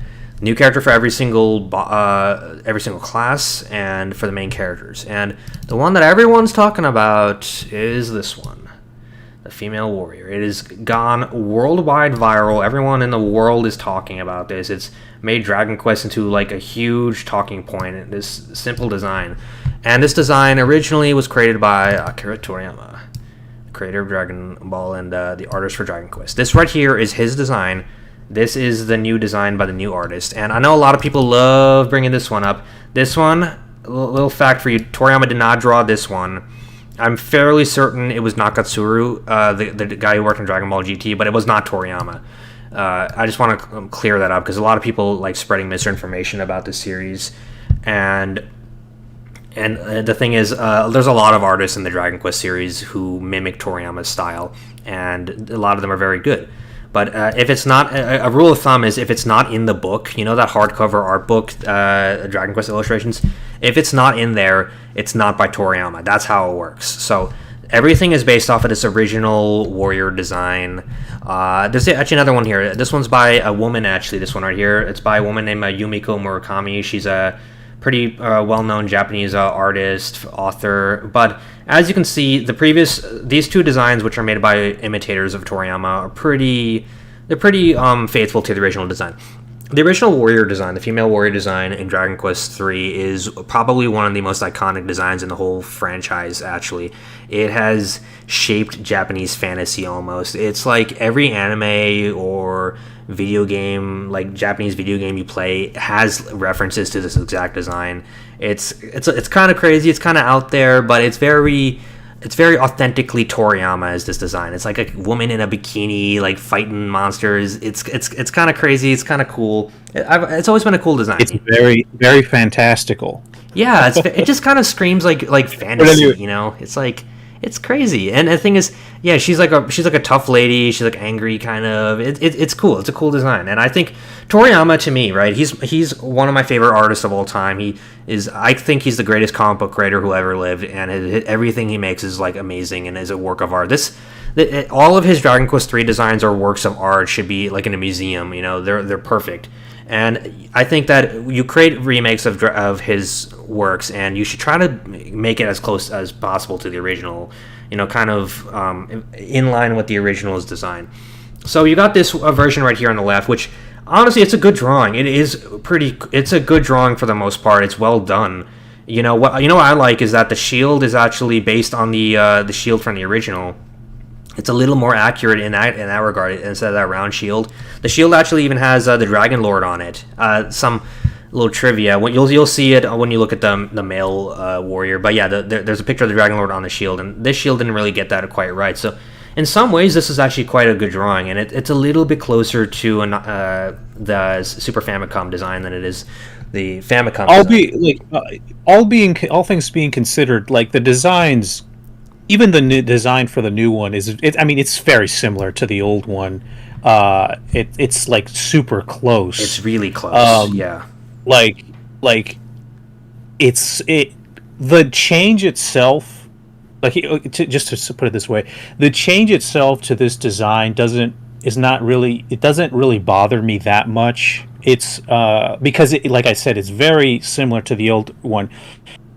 New character for every single class, and for the main characters. And the one that everyone's talking about is this one, the female warrior. It has gone worldwide viral. Everyone in the world is talking about this. It's made Dragon Quest into like a huge talking point. This simple design, And this design originally was created by Akira Toriyama, creator of Dragon Ball and the artist for Dragon Quest. This right here is his design. This is the new design by the new artist. And I know a lot of people love bringing this one up. This one, a little fact for you, Toriyama did not draw this one. I'm fairly certain it was Nakatsuru, the guy who worked on Dragon Ball GT, but it was not Toriyama. I just want to clear that up because a lot of people like spreading misinformation about this series. And the thing is, there's a lot of artists in the Dragon Quest series who mimic Toriyama's style, and a lot of them are very good. But if it's not, a rule of thumb is if it's not in the book, you know that hardcover art book, Dragon Quest Illustrations, if it's not in there, it's not by Toriyama. That's how it works. So everything is based off of this original warrior design. There's actually another one here. This one's by a woman, actually, this one right here. It's by a woman named Yumiko Murakami. She's a pretty well-known Japanese artist, author. But as you can see, these two designs, which are made by imitators of Toriyama, are pretty faithful to the original design. The original warrior design, the female warrior design in Dragon Quest III, is probably one of the most iconic designs in the whole franchise, actually. It has shaped Japanese fantasy almost. It's like every anime or video game, like Japanese video game you play, has references to this exact design. It's kind of crazy, it's kind of out there, but it's very authentically Toriyama as this design. It's like a woman in a bikini, like fighting monsters. It's kind of crazy. It's kind of cool. It's always been a cool design. It's very, very fantastical. Yeah, it just kind of screams like fantasy. You know, it's like it's crazy. And the thing is, yeah, she's like a tough lady. She's like angry, kind of. It's cool. It's a cool design. And I think Toriyama, to me, right? He's one of my favorite artists of all time. I think he's the greatest comic book creator who ever lived, and everything he makes is like amazing and is a work of art. All of his Dragon Quest III designs are works of art, should be like in a museum. You know, they're perfect. And I think that you create remakes of his works, and you should try to make it as close as possible to the original. You know, kind of in line with the original's design. So you got this version right here on the left, which honestly, it's a good drawing. It's a good drawing for the most part. It's well done. You know what I like is that the shield is actually based on the shield from the original. It's a little more accurate in that regard instead of that round shield. The shield actually even has the Dragon Lord on it. Some little trivia. You'll see it when you look at the male warrior. But yeah, there's a picture of the Dragon Lord on the shield, and this shield didn't really get that quite right. So in some ways, this is actually quite a good drawing, and it's a little bit closer to the Super Famicom design than it is the Famicom. All things being considered, like the designs, even the new design for the new one it's very similar to the old one. It's like super close. It's really close. Yeah. Like the change itself. Just to put it this way, the change itself to this design doesn't really bother me that much. It's because like I said, it's very similar to the old one.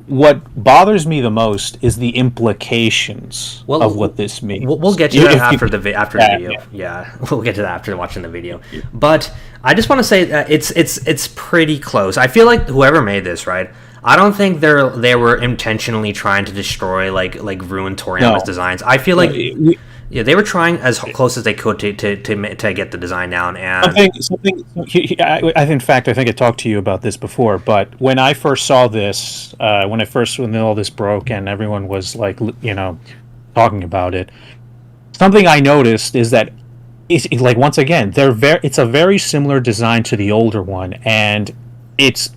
What bothers me the most is the implications of what this means. We'll get to that after the video. Yeah, we'll get to that after watching the video. But I just want to say that it's pretty close. I feel like whoever made this, right? I don't think they were intentionally trying to destroy like ruin Toriyama's designs. I feel like they were trying as close as they could to get the design down. And I think I talked to you about this before. But when I first saw this, when all this broke and everyone was like, talking about it, something I noticed is that it's like, once again, it's a very similar design to the older one, and it's.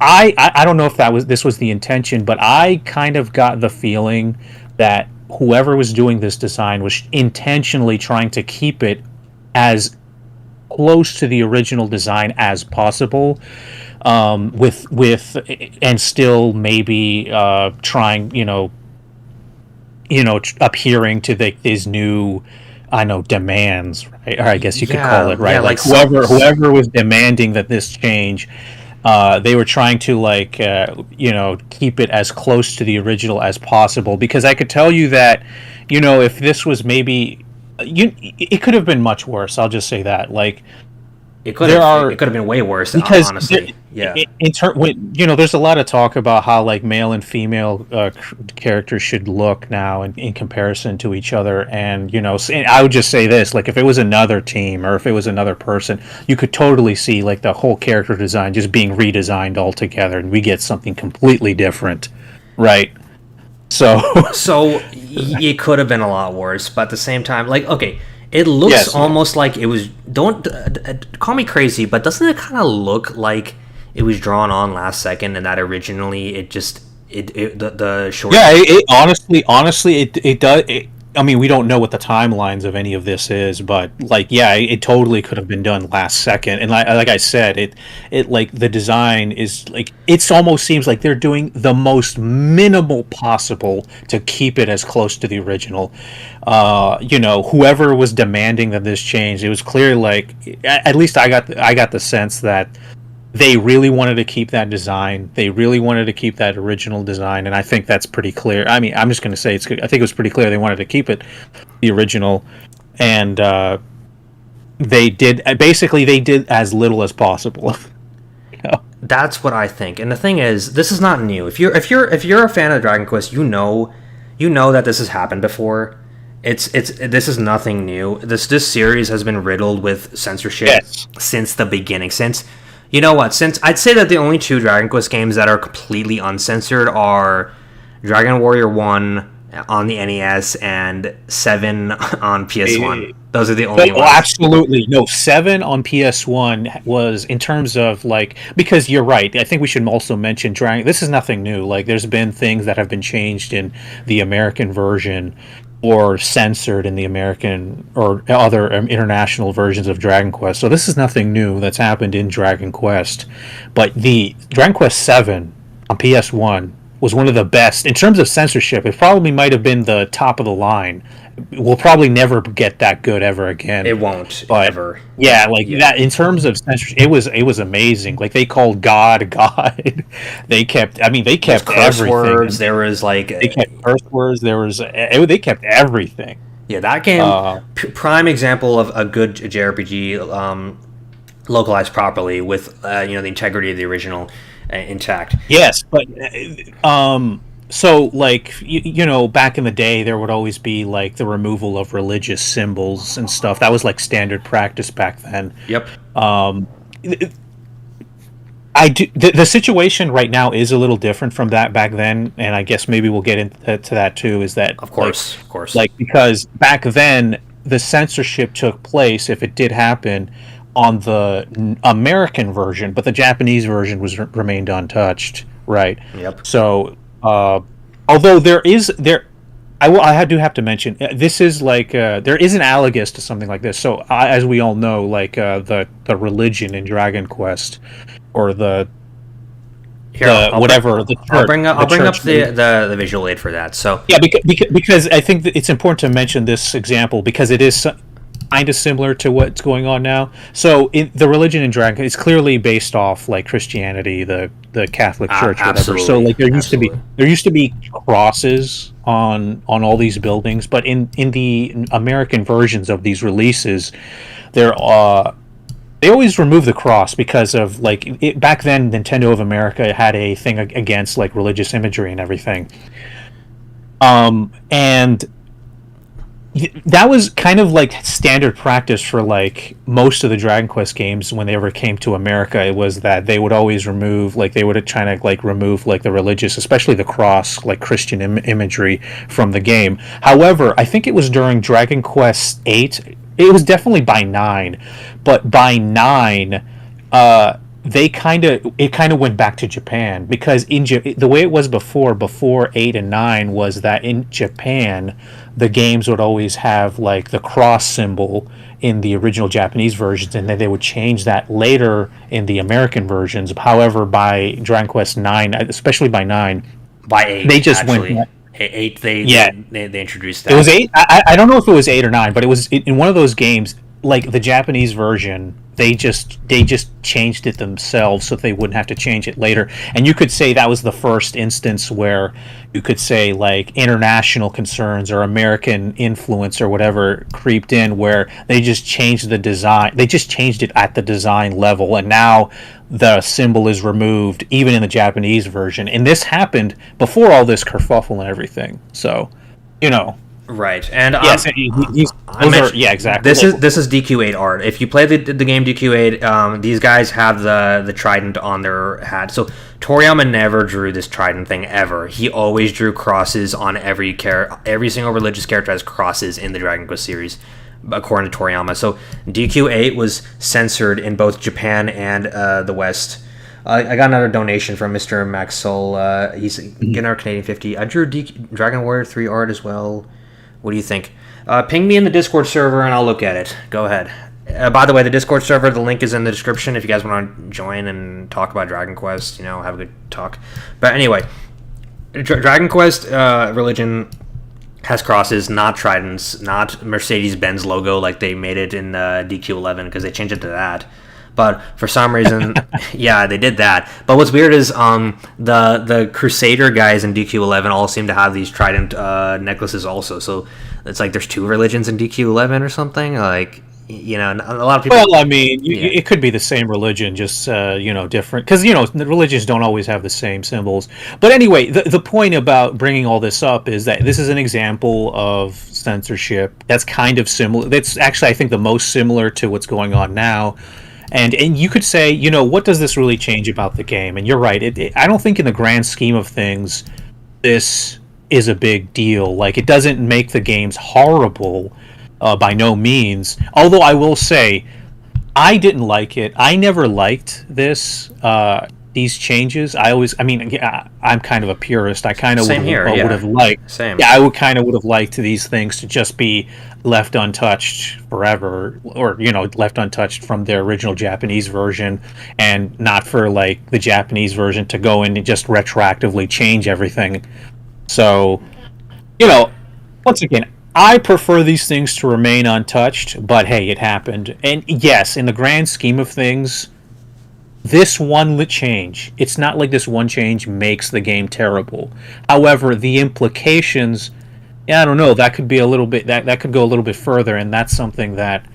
I don't know if this was the intention, but I kind of got the feeling that whoever was doing this design was intentionally trying to keep it as close to the original design as possible, with and still maybe trying, appearing to these new, demands, right? Or I guess you could call it, right? Yeah, like whoever was demanding that this change. They were trying to keep it as close to the original as possible, because I could tell you that, if this was maybe, it could have been much worse. I'll just say that, like, it could have been way worse, because honestly. Yeah. when there's a lot of talk about how like male and female characters should look now in comparison to each other, and and I would just say this: like if it was another team or if it was another person, you could totally see like the whole character design just being redesigned altogether, and we get something completely different, right? So It could have been a lot worse, but at the same time, like, okay, it looks Yes. almost like it was. Don't call me crazy, but doesn't it kind of look like it was drawn on last second, and that originally it just the short. yeah, honestly, it does. I mean, we don't know what the timelines of any of this is, but like, yeah, it totally could have been done last second. And like I said, it like the design is like it's almost seems like they're doing the most minimal possible to keep it as close to the original. Whoever was demanding that this change, it was clear. Like, at least I got the sense that they really wanted to keep that design. They really wanted to keep that original design, and I think that's pretty clear. I mean, I'm just going to say I think it was pretty clear they wanted to keep it the original, and they did as little as possible. That's what I think. And the thing is, this is not new. If you're a fan of Dragon Quest, you know that this has happened before. This is nothing new. This series has been riddled with censorship since the beginning. Since I'd say that the only two Dragon Quest games that are completely uncensored are Dragon Warrior 1 on the NES and 7 on PS1. Those are the only ones. Absolutely. No, 7 on PS1 was, in terms of like, because you're right. I think we should also mention Dragon. This is nothing new. Like, there's been things that have been changed in the American version or censored in the American or other international versions of Dragon Quest. So this is nothing new that's happened in Dragon Quest. But the Dragon Quest 7 on PS1 was one of the best. In terms of censorship, it probably might have been the top of the line. We'll probably never get that good ever again. It won't ever. Yeah, that in terms of censorship, it was amazing. Like, they called God. They kept curse everything. words. There was like they kept curse words. They kept everything. Yeah, that game, prime example of a good JRPG localized properly with the integrity of the original intact. Yes, but so like back in the day, there would always be like the removal of religious symbols and stuff. That was like standard practice back then. Yep. The situation right now is a little different from that back then, and I guess maybe we'll get into that too. Is that of course, like, because back then the censorship took place, if it did happen, on the American version, but the Japanese version remained untouched, right? Yep. So, although I do have to mention, this is like there is an analogous to something like this. So, as we all know, like the religion in Dragon Quest, or the church. I'll bring up the visual aid for that. So yeah, because I think that it's important to mention this example because it is kind of similar to what's going on now. So the religion in Dragon is clearly based off like Christianity, the Catholic Church, whatever. So like there used to be crosses on all these buildings, but in the American versions of these releases, they always remove the cross because of like back then Nintendo of America had a thing against like religious imagery and everything. And that was kind of like standard practice for like most of the Dragon Quest games when they ever came to America. It was that they would always remove, like they would try to like remove like the religious, especially the cross, like Christian imagery from the game. However, I think it was during Dragon Quest 8. It was definitely by 9, but by 9, it kind of went back to Japan, because the way it was before 8 and 9 was that in Japan the games would always have like the cross symbol in the original Japanese versions, and then they would change that later in the American versions. However, by Dragon Quest 9, especially by 9, by 8 they just actually. went 8 they introduced that. It was 8. I don't know if it was 8 or 9, but it was in one of those games. like the Japanese version, they just changed it themselves so they wouldn't have to change it later. And you could say that was the first instance where you could say like international concerns or American influence or whatever creeped in, where they just changed the design. They just changed it at the design level, and now the symbol is removed even in the Japanese version. And this happened before all this kerfuffle and everything. So, you know. Right, and Yes, yeah, exactly. This is DQ8 art. If you play the game DQ8, these guys have the trident on their hat. So Toriyama never drew this trident thing ever. He always drew crosses on every single religious character has crosses in the Dragon Quest series, according to Toriyama. So DQ8 was censored in both Japan and the West. I got another donation from Mr. Maxol. He's getting our Canadian 50. I drew Dragon Warrior 3 art as well. What do you think? Ping me in the Discord server and I'll look at it. Go ahead. By the way, the Discord server, the link is in the description if you guys want to join and talk about Dragon Quest, have a good talk. But anyway, Dragon Quest religion has crosses, not tridents, not Mercedes-Benz logo like they made it in DQ11 because they changed it to that. But for some reason, yeah, they did that. But what's weird is the Crusader guys in DQ11 all seem to have these trident necklaces also. So it's like there's two religions in DQ11 or something. Like, a lot of people... Well, I mean, it could be the same religion, just, different. Because, the religions don't always have the same symbols. But anyway, the point about bringing all this up is that this is an example of censorship that's kind of similar. That's actually, I think, the most similar to what's going on now. And you could say, what does this really change about the game? And you're right. I don't think in the grand scheme of things, this is a big deal. Like, it doesn't make the games horrible by no means. Although I will say, I didn't like it. I never liked these changes. I'm kind of a purist. I kind of would have liked. Same. Yeah, I would have liked these things to just be left untouched forever, or left untouched from their original Japanese version, and not for like the Japanese version to go in and just retroactively change everything. So, once again, I prefer these things to remain untouched, but hey, it happened. And yes, in the grand scheme of things, this one change, it's not like this one change makes the game terrible. However, the implications, I don't know, that could be a little bit, that could go a little bit further, and that's something that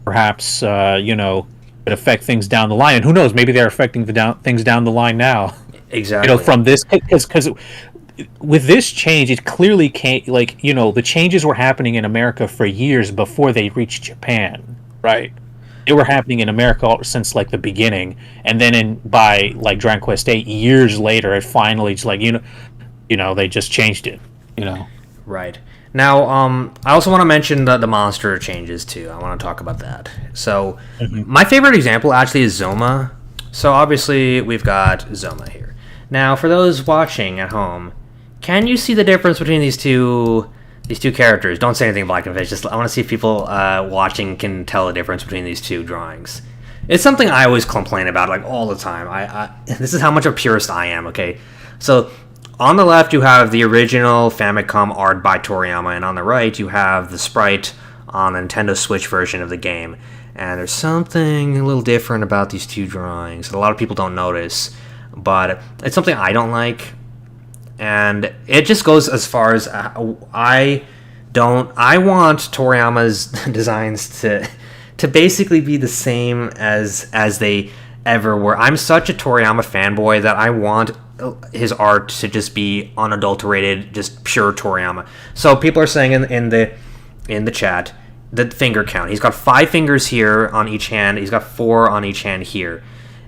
perhaps, could affect things down the line. And who knows, maybe they're affecting things down the line now. Exactly. From this, because with this change, it clearly can't, the changes were happening in America for years before they reached Japan, right? They were happening in America since like the beginning, and then by like Dragon Quest 8 years later, it finally just they just changed it. Right. Now, I also want to mention the monster changes too. I want to talk about that. So, my favorite example actually is Zoma. So obviously we've got Zoma here. Now, for those watching at home, can you see the difference between these two characters? Don't say anything, Black and Fish. Just I want to see if people watching can tell the difference between these two drawings. It's something I always complain about, like all the time. This is how much of a purist I am. Okay, so on the left you have the original Famicom art by Toriyama, and on the right you have the sprite on the Nintendo Switch version of the game. And there's something a little different about these two drawings that a lot of people don't notice, but it's something I don't like. And it just goes as far as I want Toriyama's designs to basically be the same as they ever were. I'm such a Toriyama fanboy that I want his art to just be unadulterated, just pure Toriyama. So people are saying in the chat the finger count. He's got 5 fingers here on each hand. He's got 4 on each hand here.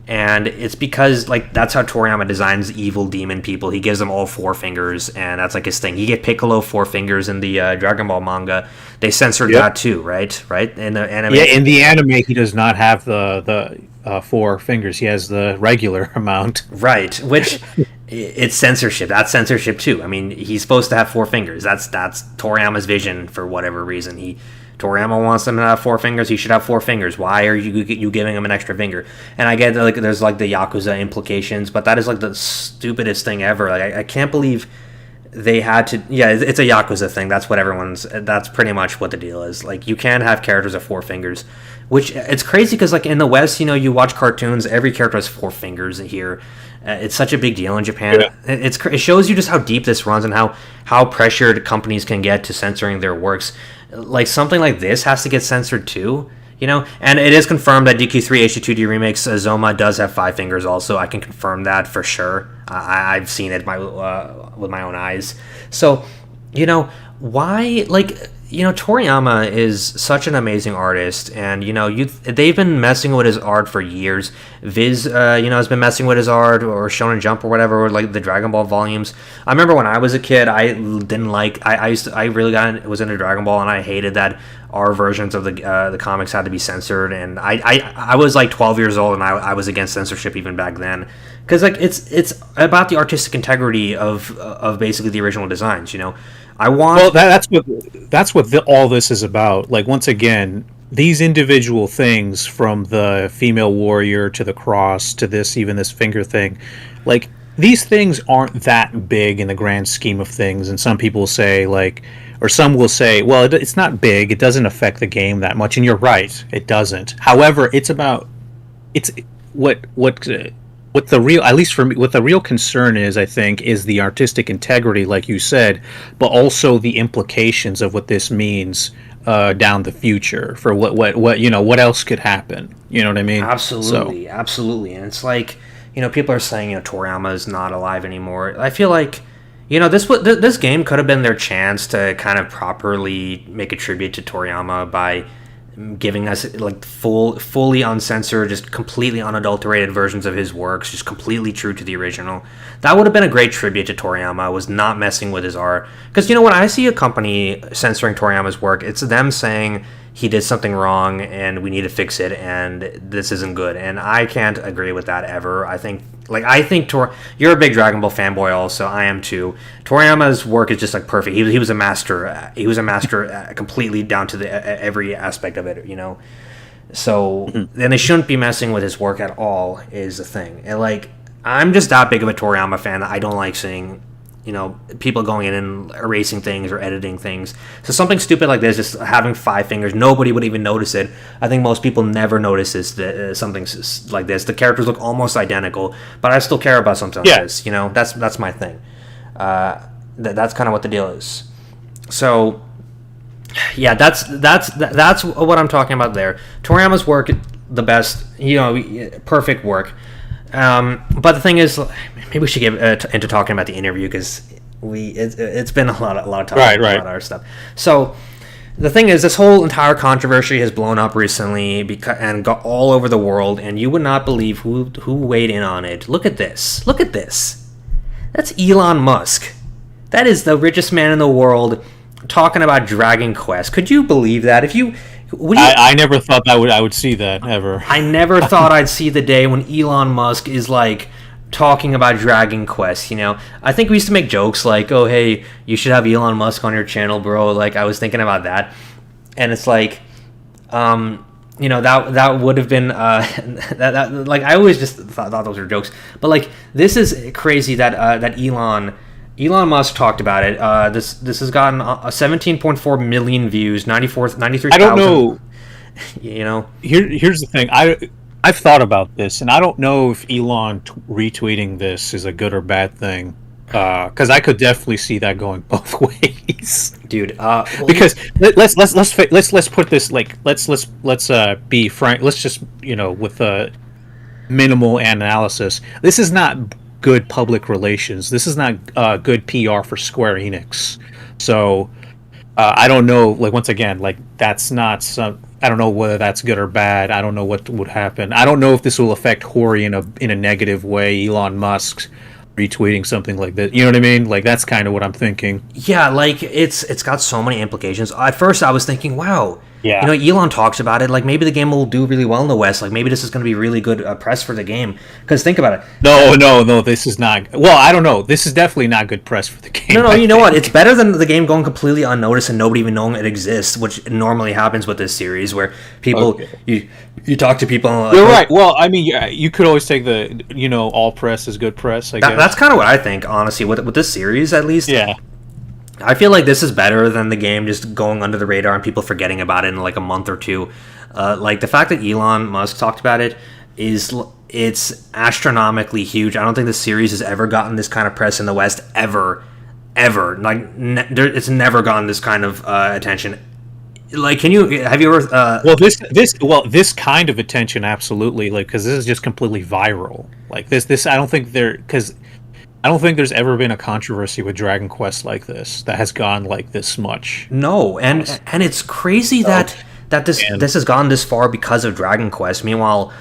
And it's because, that's how Toriyama designs evil demon people. He gives them all 4 fingers, and that's, his thing. He gave Piccolo 4 fingers in the Dragon Ball manga. They censored that, too, right? In the anime. Yeah, in the anime, he does not have the 4 fingers. He has the regular amount. Right, which, it's censorship. That's censorship, too. I mean, he's supposed to have 4 fingers. That's Toriyama's vision for whatever reason. Toriyama wants him to have 4 fingers. He should have 4 fingers. Why are you giving him an extra finger? And I get that, there's the Yakuza implications, but that is the stupidest thing ever. I can't believe they had to, yeah, it's a Yakuza thing. That's pretty much what the deal is. Like, you can have characters of 4 fingers, which it's crazy because, like, in the West, you watch cartoons, every character has 4 fingers here. It's such a big deal in Japan. Yeah. It shows you just how deep this runs and how pressured companies can get to censoring their works. Like, something like this has to get censored too. And it is confirmed that DQ3 HD2D remakes Zoma does have 5 fingers also. I can confirm that for sure. I've seen it with my own eyes. So, why, like, Toriyama is such an amazing artist, and they've been messing with his art for years. Viz, has been messing with his art, or Shonen Jump or whatever, or like the Dragon Ball volumes. I remember when I was a kid, I didn't like. I really was into Dragon Ball, and I hated that our versions of the comics had to be censored. And I was like 12 years old, and I was against censorship even back then, because like it's about the artistic integrity of basically the original designs. That's what all this is about. Like, once again, these individual things, from the female warrior to the cross to this finger thing, like, these things aren't that big in the grand scheme of things. And some people say, like, or some will say, well, it's not big, it doesn't affect the game that much. And you're right, it doesn't. However, it's what the real, at least for me, what the real concern is, I think, is the artistic integrity, like you said, but also the implications of what this means down the future for what else could happen. You know what I mean? Absolutely, absolutely. And it's like, people are saying, Toriyama is not alive anymore. I feel like, this game could have been their chance to kind of properly make a tribute to Toriyama by giving us like fully uncensored, just completely unadulterated versions of his works, just completely true to the original. That would have been a great tribute to Toriyama, was not messing with his art. Because when I see a company censoring Toriyama's work, it's them saying he did something wrong and we need to fix it and this isn't good. And I can't agree with that ever. I think you're a big Dragon Ball fanboy also. I am too. Toriyama's work is just like perfect. He was a master. He was a master completely down to every aspect of it, So then they shouldn't be messing with his work at all is the thing. And like, I'm just that big of a Toriyama fan that I don't like seeing people going in and erasing things or editing things. So something stupid like this, just having 5 fingers, nobody would even notice it. I think most people never notice something like this. The characters look almost identical, but I still care about something like this. That's my thing. That's kind of what the deal is. So, yeah, that's what I'm talking about there. Toriyama's work, the best, perfect work. But the thing is, maybe we should get into talking about the interview, because it's been a lot of talking about our stuff. So the thing is, this whole entire controversy has blown up recently and got all over the world, and you would not believe who weighed in on it. Look at this. That's Elon Musk. That is the richest man in the world talking about Dragon Quest. Could you believe that? I never thought I would see that ever. I never thought I'd see the day when Elon Musk is like talking about Dragon Quest. I think we used to make jokes like, "Oh, hey, you should have Elon Musk on your channel, bro." Like, I was thinking about that, and it's like, that would have been that like, I always just thought those were jokes, but like, this is crazy that Elon Musk talked about it. This has gotten 17.4 million views, 93,000. I don't know. Here's the thing. I've thought about this, and I don't know if Elon retweeting this is a good or bad thing. Because I could definitely see that going both ways, dude. Because let's put this, like, let's be frank. Let's just with a minimal analysis. This is not good public relations. This is not good PR for Square Enix. So I don't know. Like, once again, like, that's not some. I don't know whether that's good or bad. I don't know what would happen. I don't know if this will affect Hori in a negative way. Elon Musk retweeting something like that. You know what I mean? Like, that's kind of what I'm thinking. Yeah, like, it's got so many implications. At first, I was thinking, wow, Yeah. Elon talks about it. Like, maybe the game will do really well in the West. Like, maybe this is going to be really good press for the game. Because think about it. No, this is not. Well, I don't know. This is definitely not good press for the game. No, you know what? It's better than the game going completely unnoticed and nobody even knowing it exists, which normally happens with this series, where people you talk to people. And You're right. Well, I mean, you could always take the all press is good press. I guess that's kind of what I think, honestly, with this series at least. Yeah. I feel like this is better than the game just going under the radar and people forgetting about it in like a month or two. Like the fact that Elon Musk talked about it it's astronomically huge. I don't think the series has ever gotten this kind of press in the West ever. Like it's never gotten this kind of attention. Like, have you ever? This kind of attention, absolutely. Like, because this is just completely viral. Like this. I don't think there's ever been a controversy with Dragon Quest like this that has gone like this much. No, and it's crazy that this has gone this far because of Dragon Quest. Meanwhile,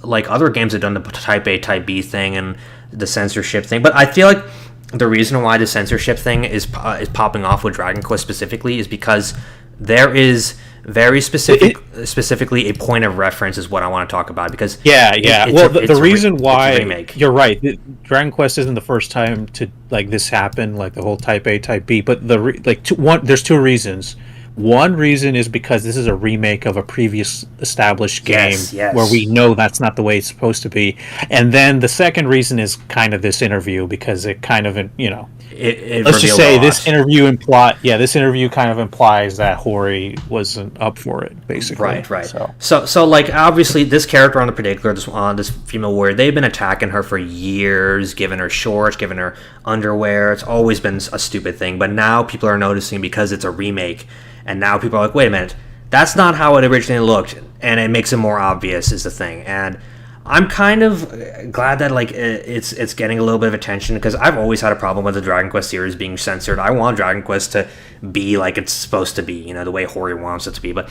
like other games have done the Type A, Type B thing and the censorship thing. But I feel like the reason why the censorship thing is popping off with Dragon Quest specifically is because there is very specifically a point of reference is what I want to talk about, because the reason why you're right, Dragon Quest isn't the first time to like this happen, like the whole Type A, Type B, but there's two reasons. One reason is because this is a remake of a previous established game where we know that's not the way it's supposed to be. And then the second reason is kind of this interview, because it kind of, let's just say this interview kind of implies that Hori wasn't up for it, basically. Right. So like, obviously this character on the particular, this female warrior, they've been attacking her for years, giving her shorts, giving her underwear. It's always been a stupid thing, but now people are noticing because it's a remake. And now people are like, wait a minute, that's not how it originally looked, and it makes it more obvious is the thing. And I'm kind of glad that like it's getting a little bit of attention, because I've always had a problem with the Dragon Quest series being censored. I want Dragon Quest to be like it's supposed to be, the way Hori wants it to be. But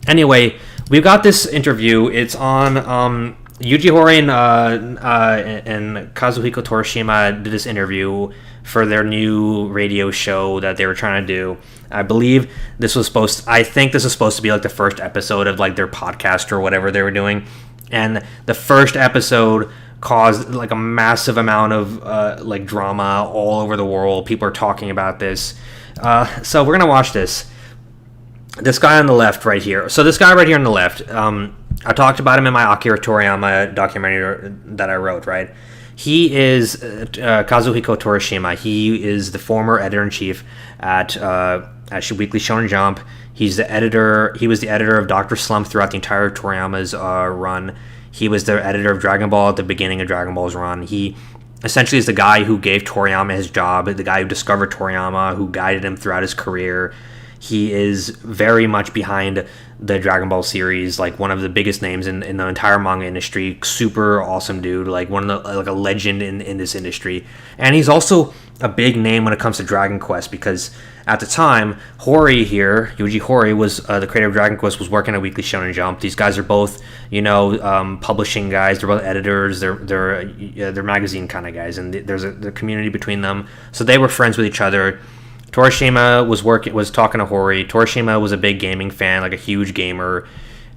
anyway, we've got this interview. It's on Yuji Horii and Kazuhiko Torishima did this interview for their new radio show that they were trying to do. I believe this was supposed to be like the first episode of like their podcast or whatever they were doing. And the first episode caused like a massive amount of like drama all over the world. People are talking about this. So we're going to watch this. This guy on the left right here. So this guy right here on the left, I talked about him in my Akira Toriyama documentary that I wrote, right? He is Kazuhiko Torishima. He is the former editor-in-chief at Weekly Shonen Jump. He was the editor of Dr. Slump throughout the entire Toriyama's run. He was the editor of Dragon Ball at the beginning of Dragon Ball's run. He essentially is the guy who gave Toriyama his job, the guy who discovered Toriyama, who guided him throughout his career. He is very much behind the Dragon Ball series, like one of the biggest names in the entire manga industry. Super awesome dude, like one of the like a legend in this industry. And he's also a big name when it comes to Dragon Quest, because at the time, Hori here, Yuji Horii, was the creator of Dragon Quest, was working at Weekly Shonen Jump. These guys are both, publishing guys. They're both editors. They're magazine kind of guys, and there's a community between them. So they were friends with each other. Torishima was talking to Hori. Torishima was a big gaming fan, like a huge gamer.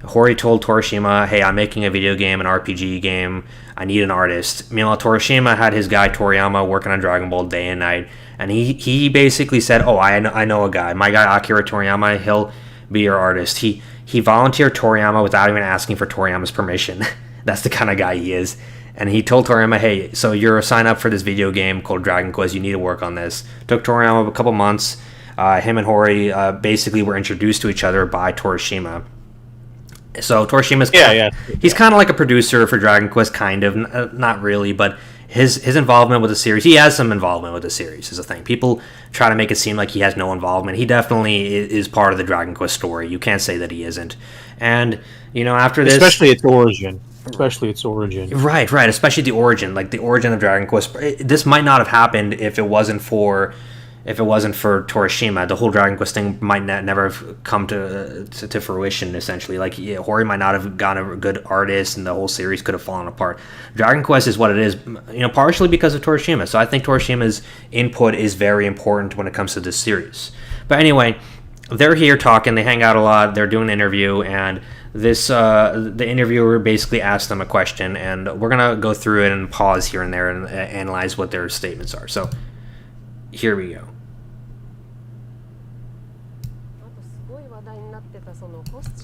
Hori told Torishima, "Hey, I'm making a video game, an RPG game. I need an artist." Meanwhile, Torishima had his guy Toriyama working on Dragon Ball day and night, and he basically said, "Oh, I know a guy. My guy Akira Toriyama. He'll be your artist." He volunteered Toriyama without even asking for Toriyama's permission. That's the kind of guy he is. And he told Toriyama, "Hey, so you're a sign up for this video game called Dragon Quest. You need to work on this." Took Toriyama a couple months. Him and Hori basically were introduced to each other by Torishima. So Torishima's he's kind of like a producer for Dragon Quest, kind of, not really, but his involvement with the series, he has some involvement with the series is the thing. People try to make it seem like he has no involvement. He definitely is part of the Dragon Quest story. You can't say that he isn't. And after this, especially its origin. Right. Especially the origin, like the origin of Dragon Quest. This might not have happened if it wasn't for Torishima. The whole Dragon Quest thing might never have come to fruition. Essentially, like Hori might not have gotten a good artist, and the whole series could have fallen apart. Dragon Quest is what it is, partially because of Torishima. So I think Torishima's input is very important when it comes to this series. But anyway, they're here talking. They hang out a lot. They're doing an interview, and the interviewer basically asked them a question, and we're gonna go through it and pause here and there and analyze what their statements are. So here we go.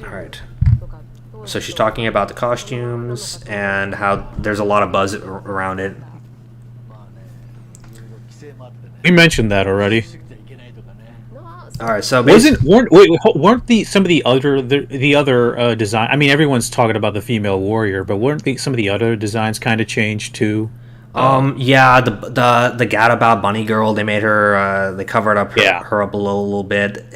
All right. So she's talking about the costumes and how there's a lot of buzz around it. We mentioned that already. All right, so weren't some of the other design? I mean, everyone's talking about the female warrior, but weren't some of the other designs kind of changed too? Yeah, the Gadabout bunny girl, they made her they covered up her up below a little bit.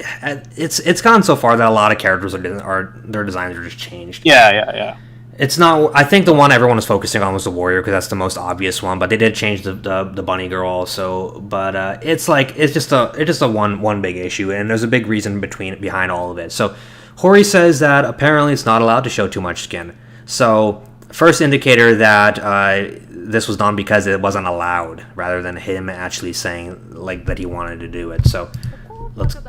It's gone so far that a lot of characters are their designs are just changed. Yeah. It's not. I think the one everyone was focusing on was the warrior because that's the most obvious one. But they did change the bunny girl also. But it's just a one big issue, and there's a big reason behind all of it. So Hori says that apparently it's not allowed to show too much skin. So first indicator that this was done because it wasn't allowed, rather than him actually saying like that he wanted to do it. So let's. Well,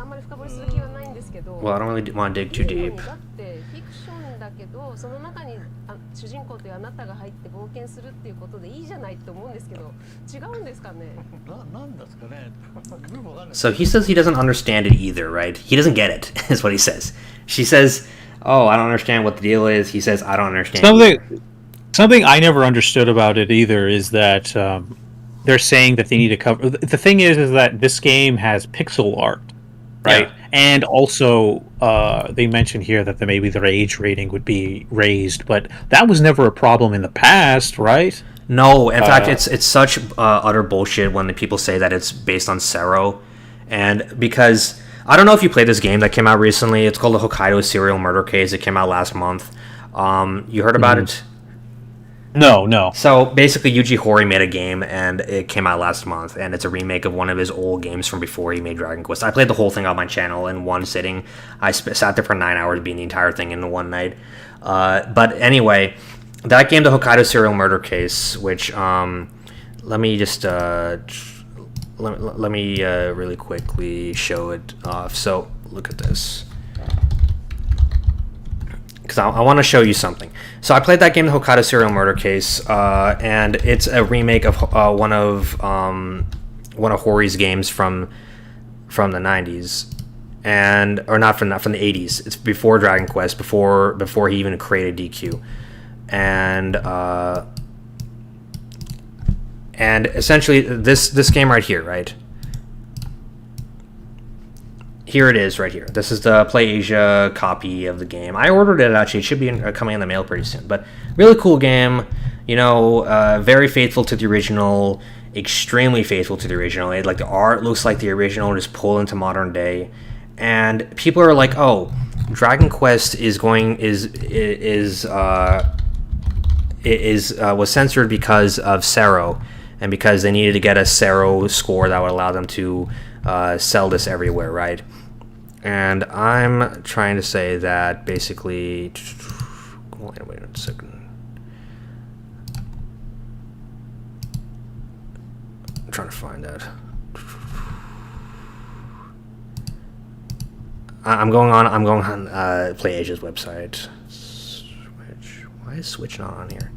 I don't really want to dig too deep. So he says he doesn't understand it either, right? He doesn't get it, is what he says. She says, "Oh, I don't understand what the deal is." He says, "I don't understand." Something I never understood about it either is that they're saying that they need to cover. The thing is that this game has pixel art, right? Yeah. And also, they mentioned here that maybe their age rating would be raised, but that was never a problem in the past, right? No, in fact, it's such utter bullshit when the people say that it's based on Sero, and because I don't know if you played this game that came out recently. It's called the Hokkaido Serial Murder Case. It came out last month. You heard about it? No. So basically, Yuji Horii made a game, and it came out last month, and it's a remake of one of his old games from before he made Dragon Quest. I played the whole thing on my channel in one sitting. I sat there for 9 hours beating the entire thing in one night. But anyway, that game, the Hokkaido Serial Murder Case, which let me just let me really quickly show it off. So look at this. Because I want to show you something. So I played that game, the Hokkaido Serial Murder Case, and it's a remake of one of Hori's games from the 90s, or not from the 80s. It's before Dragon Quest, before he even created DQ, and essentially this game right here, right. Here it is right here. This is the PlayAsia copy of the game. I ordered it, actually. It should be coming in the mail pretty soon. But really cool game. You know, very faithful to the original. Extremely faithful to the original. Like the art looks like the original, just pulled into modern day. And people are like, oh, Dragon Quest was censored because of Sero, and because they needed to get a Sero score that would allow them to sell this everywhere, right? And I'm trying to say that basically. Wait a second. I'm trying to find that. I'm going on PlayAsia's website. Why is Switch not on here?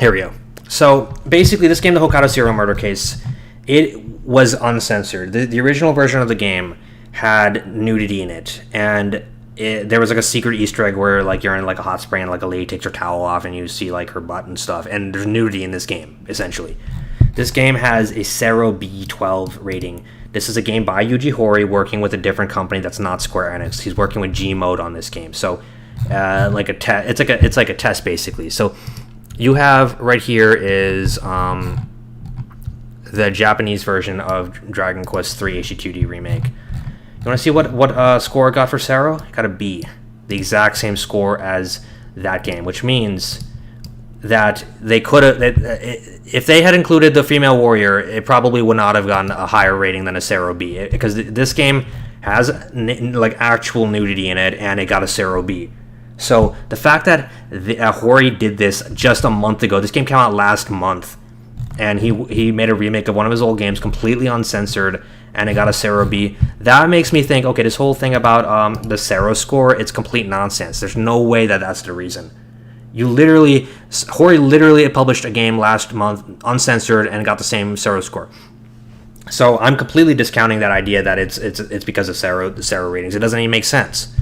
Here we go. So basically, this game, the Hokkaido Serial Murder Case, it was uncensored. The original version of the game had nudity in it, and there was like a secret Easter egg where like you're in like a hot spring and like a lady takes her towel off and you see like her butt and stuff. And there's nudity in this game essentially. This game has a Sero B12 rating. This is a game by Yuji Horii working with a different company that's not Square Enix. He's working with Gmode on this game. So like a test. It's like a test basically. So. You have right here is the Japanese version of Dragon Quest III HD2D remake. You want to see what score it got for Sero? It got a B, the exact same score as that game, which means that they could have, if they had included the female warrior, it probably would not have gotten a higher rating than a Sero B, because this game has like actual nudity in it, and it got a Sero B. So the fact that Horii did this just a month ago, this game came out last month, and he made a remake of one of his old games completely uncensored, and it got a Sero B. That makes me think, okay, this whole thing about the Sero score, it's complete nonsense. There's no way that that's the reason. Hori literally published a game last month, uncensored, and got the same Sero score. So I'm completely discounting that idea that it's because of the Sero ratings. It doesn't even make sense.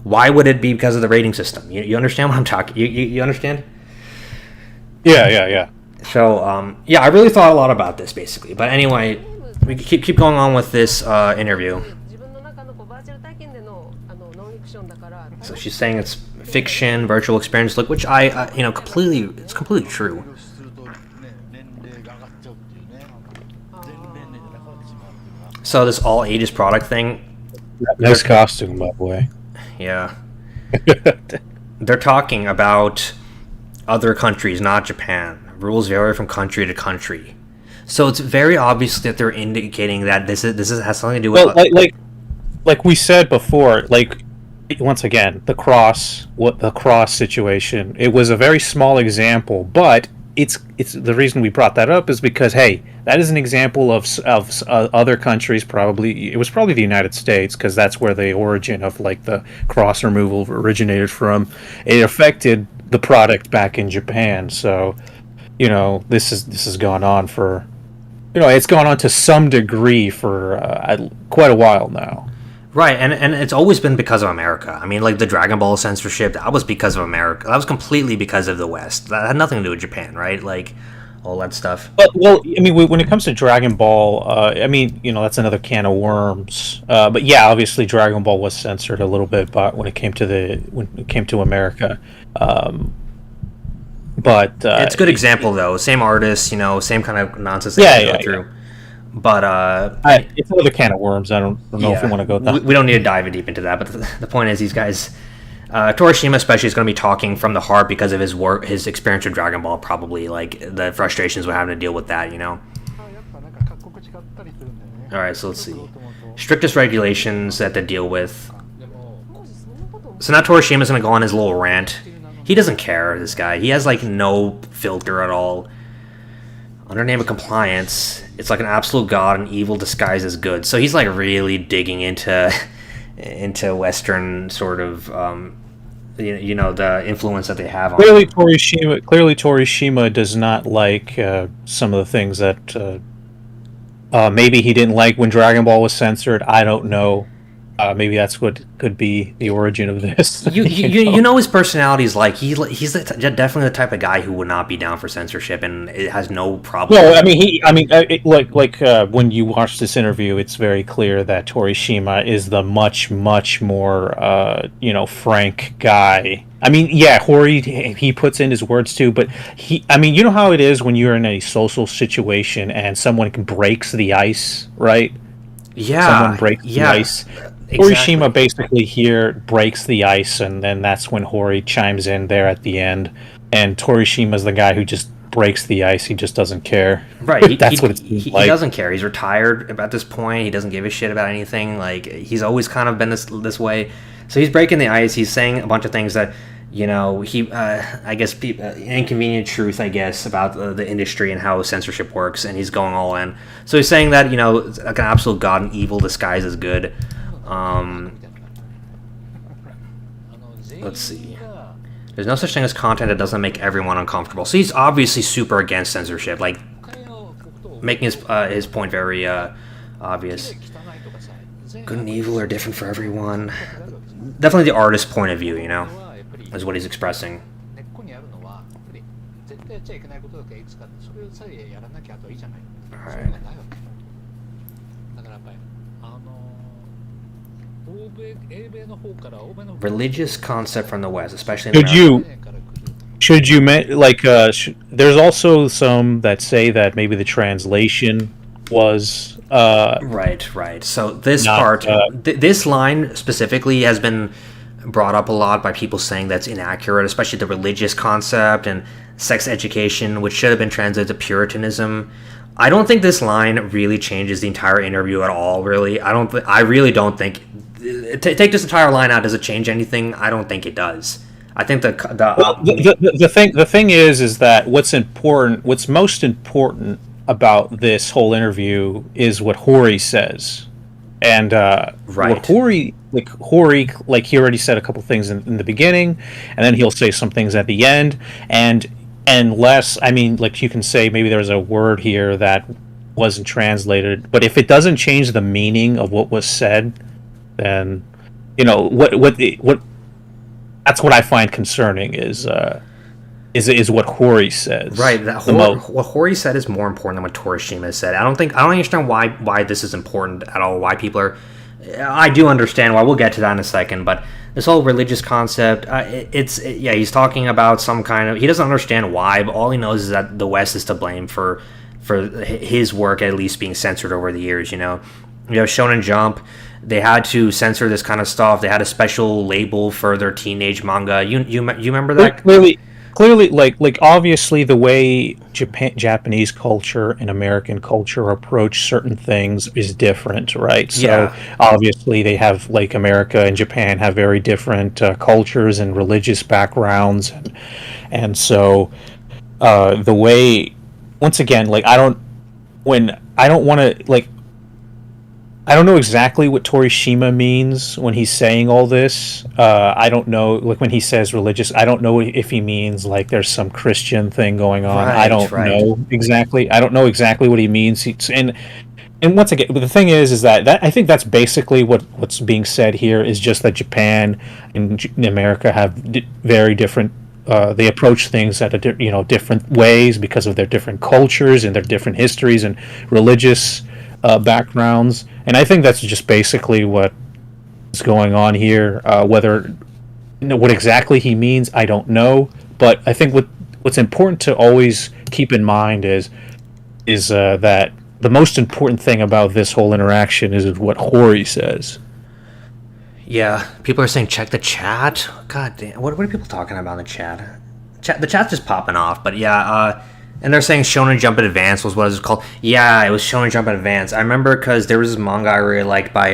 Why would it be because of the rating system? You understand what I'm talking? You understand? Yeah. So I really thought a lot about this basically. But anyway, we keep going on with this interview. So she's saying it's fiction, virtual experience, look, which it's completely true. So this all ages product thing. Nice costume, by the way. Yeah. They're talking about other countries, not Japan. Rules vary from country to country. So it's very obvious that they're indicating that this has something to do with... Well, like we said before, like, once again, the cross situation, it was a very small example, but it's the reason we brought that up is because, hey, that is an example of other countries. It was probably the United States, because that's where the origin of like the cross removal originated from. It affected the product back in Japan, so this has gone on for it's gone on to some degree for quite a while now. Right, and it's always been because of America. I mean, like the Dragon Ball censorship, that was because of America. That was completely because of the West. That had nothing to do with Japan, right? Like, all that stuff. Well, I mean, when it comes to Dragon Ball, I mean, that's another can of worms. But yeah, obviously Dragon Ball was censored a little bit, but when it came to America. But it's a good example, though. Same artist, same kind of nonsense they go through. Yeah. But it's another can of worms. I don't know if we want to go down. We don't need to dive deep into that. But the point is, these guys, Torishima especially, is going to be talking from the heart because of his experience with Dragon Ball. Probably like the frustrations with having to deal with that. All right, so let's see. Strictest regulations that they deal with. So now Torishima's going to go on his little rant. He doesn't care. This guy. He has like no filter at all. Under name of compliance, it's like an absolute god and evil disguised as good. So he's like really digging into Western sort of the influence that they have on Clearly Torishima does not like some of the things that maybe he didn't like when Dragon Ball was censored. I don't know. Maybe that's what could be the origin of this. You know his personality is like he's definitely the type of guy who would not be down for censorship, and it has no problem. No, when you watch this interview, it's very clear that Torishima is the much more frank guy. I mean, yeah, Hori, he puts in his words too, but you know how it is when you're in a social situation and someone breaks the ice, right? Yeah, someone breaks the ice. Exactly. Torishima basically here breaks the ice, and then that's when Hori chimes in there at the end. And Torishima's the guy who just breaks the ice. He just doesn't care. Right. That's what it's like. He doesn't care. He's retired at this point. He doesn't give a shit about anything. Like, he's always kind of been this way. So he's breaking the ice. He's saying a bunch of things that, I guess, inconvenient truth, I guess, about the industry and how censorship works, and he's going all in. So he's saying that, like an absolute god and evil disguised as good. Let's see. There's no such thing as content that doesn't make everyone uncomfortable. So he's obviously super against censorship, like making his point very obvious. Good and evil are different for everyone. Definitely the artist's point of view, is what he's expressing. Alright. Religious concept from the West, especially in there's also some that say that maybe the translation was right. So this this line specifically has been brought up a lot by people saying that's inaccurate, especially the religious concept and sex education, which should have been translated to Puritanism. I don't think this line really changes the entire interview at all, really. I really don't think... Take this entire line out, does it change anything? I don't think it does. I think Well, the thing is that what's most important about this whole interview is what Hori says, and what right. Hori, like he already said a couple things in the beginning, and then he'll say some things at the end, and unless, I mean, like you can say maybe there's a word here that wasn't translated, but if it doesn't change the meaning of what was said, then what that's what I find concerning is what Hori says. Right. Most. What Hori said is more important than what Torishima said. I don't understand why this is important at all. Why people are. I do understand why. We'll get to that in a second. But this whole religious concept, he's talking about some kind of. He doesn't understand why, but all he knows is that the West is to blame for his work at least being censored over the years. Shonen Jump. They had to censor this kind of stuff. They had a special label for their teenage manga. You remember that? Clearly, like obviously, the way Japanese culture and American culture approach certain things is different, right? So obviously, they have, like, America and Japan have very different cultures and religious backgrounds, and so the way, once again, like I don't want to, like, I don't know exactly what Torishima means when he's saying all this. I don't know, like when he says religious, I don't know if he means like there's some Christian thing going on. I don't know exactly. I don't know exactly what he means. And once again, but the thing is that I think that's basically what's being said here is just that Japan and America have very different. They approach things at different ways because of their different cultures and their different histories and religious backgrounds, and I think that's just basically what is going on here. Whether what exactly he means, I don't know, but I think what's important to always keep in mind is that the most important thing about this whole interaction is what Hori says. Yeah, people are saying check the chat. God damn, what are people talking about in the chat? The chat's just popping off, but yeah. And they're saying Shonen Jump Advance was what it was called. Yeah, it was Shonen Jump Advance. I remember because there was this manga I really liked by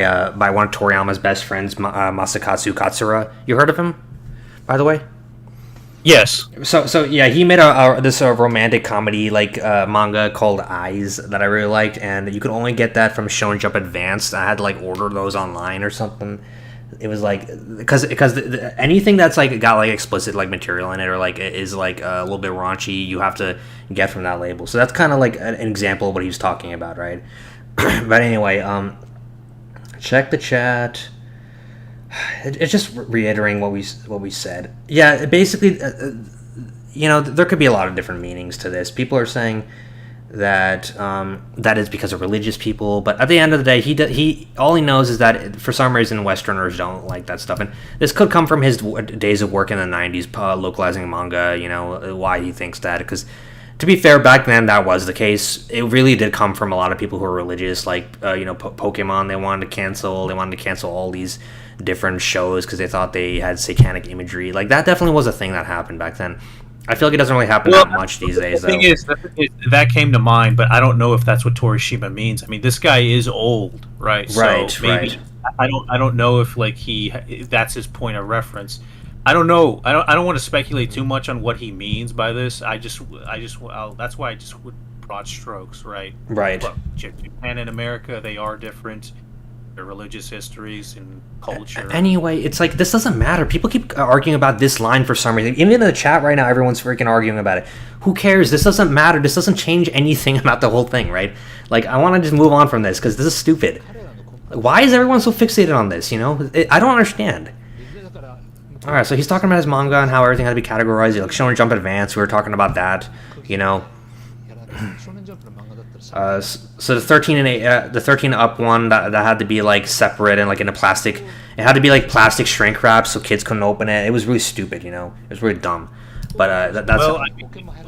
one of Toriyama's best friends, Masakatsu Katsura. You heard of him, by the way? Yes. So yeah, he made this romantic comedy manga called Eyes that I really liked, and you could only get that from Shonen Jump Advance. I had to order those online or something. It was because anything that's got explicit material in it or is a little bit raunchy, you have to get from that label. So that's kind of an example of what he was talking about, right? But anyway, check the chat. It's just reiterating what we said. Yeah, basically, there could be a lot of different meanings to this. People are saying that that is because of religious people, but at the end of the day, he all he knows is that for some reason Westerners don't like that stuff, and this could come from his days of work in the 90s localizing manga. Why he thinks that, because to be fair, back then that was the case. It really did come from a lot of people who were religious, Pokemon. They wanted to cancel all these different shows because they thought they had satanic imagery. That definitely was a thing that happened back then. I feel like it doesn't really happen that much these days, though. The thing is, that came to mind, but I don't know if that's what Torishima means. I mean, this guy is old, right? Right, so maybe, right. I don't know if that's his point of reference. I don't know. I don't want to speculate too much on what he means by this. That's why I just would broad strokes, right? Right. Look, Japan and America, they are different. Their religious histories and culture. Anyway, it's this doesn't matter. People keep arguing about this line for some reason. Even in the chat right now, everyone's freaking arguing about it. Who cares? This doesn't matter. This doesn't change anything about the whole thing, right? I want to just move on from this because this is stupid. Why is everyone so fixated on this? I don't understand. All right, so he's talking about his manga and how everything had to be categorized. Shonen Jump Advance. We were talking about that. So the 13 and 8, the 13 up one that had to be separate and in a plastic. It had to be plastic shrink wrap so kids couldn't open it. It was really stupid, It was really dumb. But that's. Well,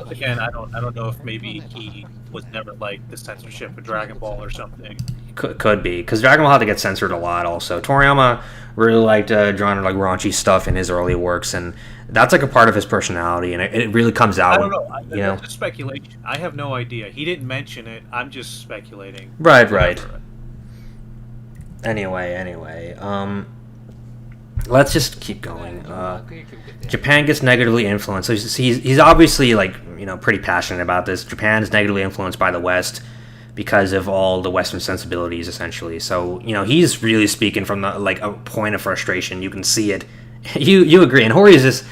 again, I don't know if maybe he was never the censorship of Dragon Ball or something. Could be, because Dragon Ball had to get censored a lot. Also, Toriyama really liked drawing raunchy stuff in his early works, and that's a part of his personality, and it really comes out. I don't know. That's just speculation. I have no idea. He didn't mention it. I'm just speculating. Right. Anyway. let's just keep going. Japan gets negatively influenced. So he's obviously like pretty passionate about this. Japan is negatively influenced by the West because of all the Western sensibilities, essentially. So he's really speaking from like a point of frustration. You can see it. You agree, and Hori's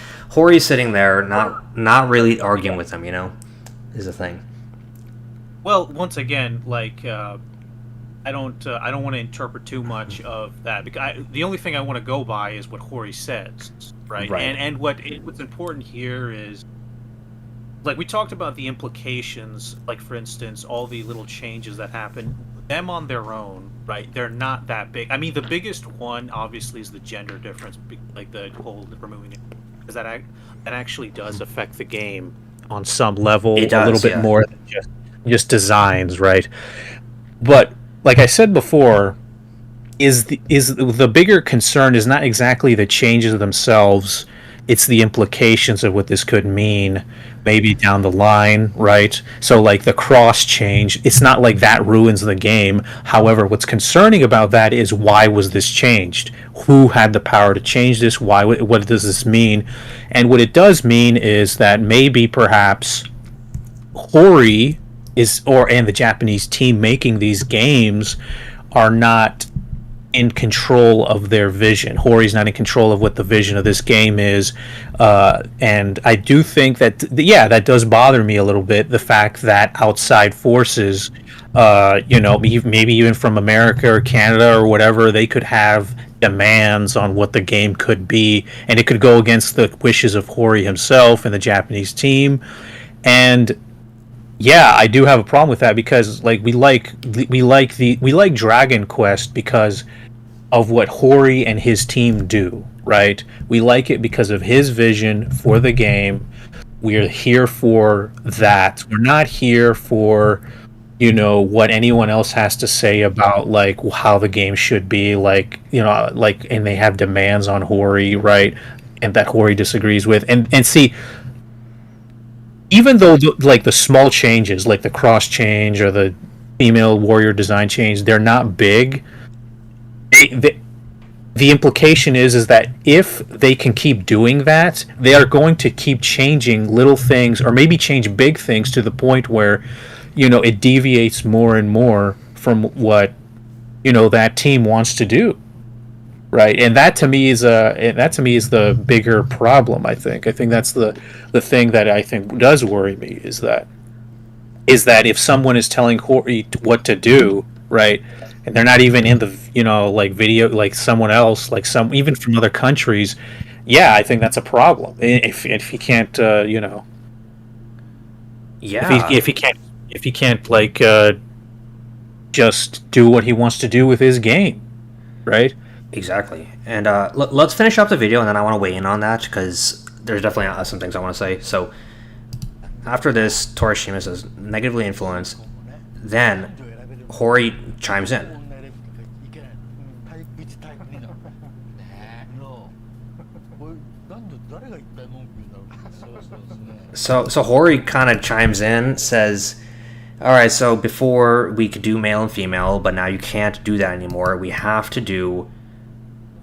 sitting there, not really arguing with him. Is the thing. Well, once again, like I don't want to interpret too much of that, because the only thing I want to go by is what Hori says, right? And what's important here is, like we talked about the implications, like for instance, all the little changes that happen, them on their own, right? They're not that big. I mean, the biggest one obviously is the gender difference, like the whole removing it, because that actually does affect the game on some level. It does, a little bit more than just designs, right? But like I said before, is the bigger concern is not exactly the changes themselves, it's the implications of what this could mean maybe down the line, right? So like the cross change, it's not like that ruins the game. However, what's concerning about that is, why was this changed? Who had the power to change this? Why? What does this mean? And what it does mean is that maybe perhaps Hori and the Japanese team making these games are not in control of their vision. Hori's not in control of what the vision of this game is, and I do think that that does bother me a little bit. The fact that outside forces, maybe even from America or Canada or whatever, they could have demands on what the game could be, and it could go against the wishes of Hori himself and the Japanese team. And yeah, I do have a problem with that, because like we like Dragon Quest because of what Hori and his team do, right? We like it because of his vision for the game. We're here for that. We're not here for what anyone else has to say about like how the game should be, and they have demands on Hori, right? And that Hori disagrees with. And see, even though the small changes, like the cross change or the female warrior design change, they're not big. The implication is that if they can keep doing that, they are going to keep changing little things, or maybe change big things, to the point where it deviates more and more from what that team wants to do, right? And that to me is the bigger problem. I think that's the thing that I think does worry me, is that if someone is telling Hori what to do, right, and they're not even in the video, like someone else, like even from other countries, I think that's a problem. If he can't if he can't like just do what he wants to do with his game, right? Exactly. And let's finish up the video, and then I want to weigh in on that, because there's definitely some things I want to say. So after this, Torishima says negatively influenced. Then Hori chimes in. So Hori kind of chimes in, says, all right, so before we could do male and female, but now you can't do that anymore. We have to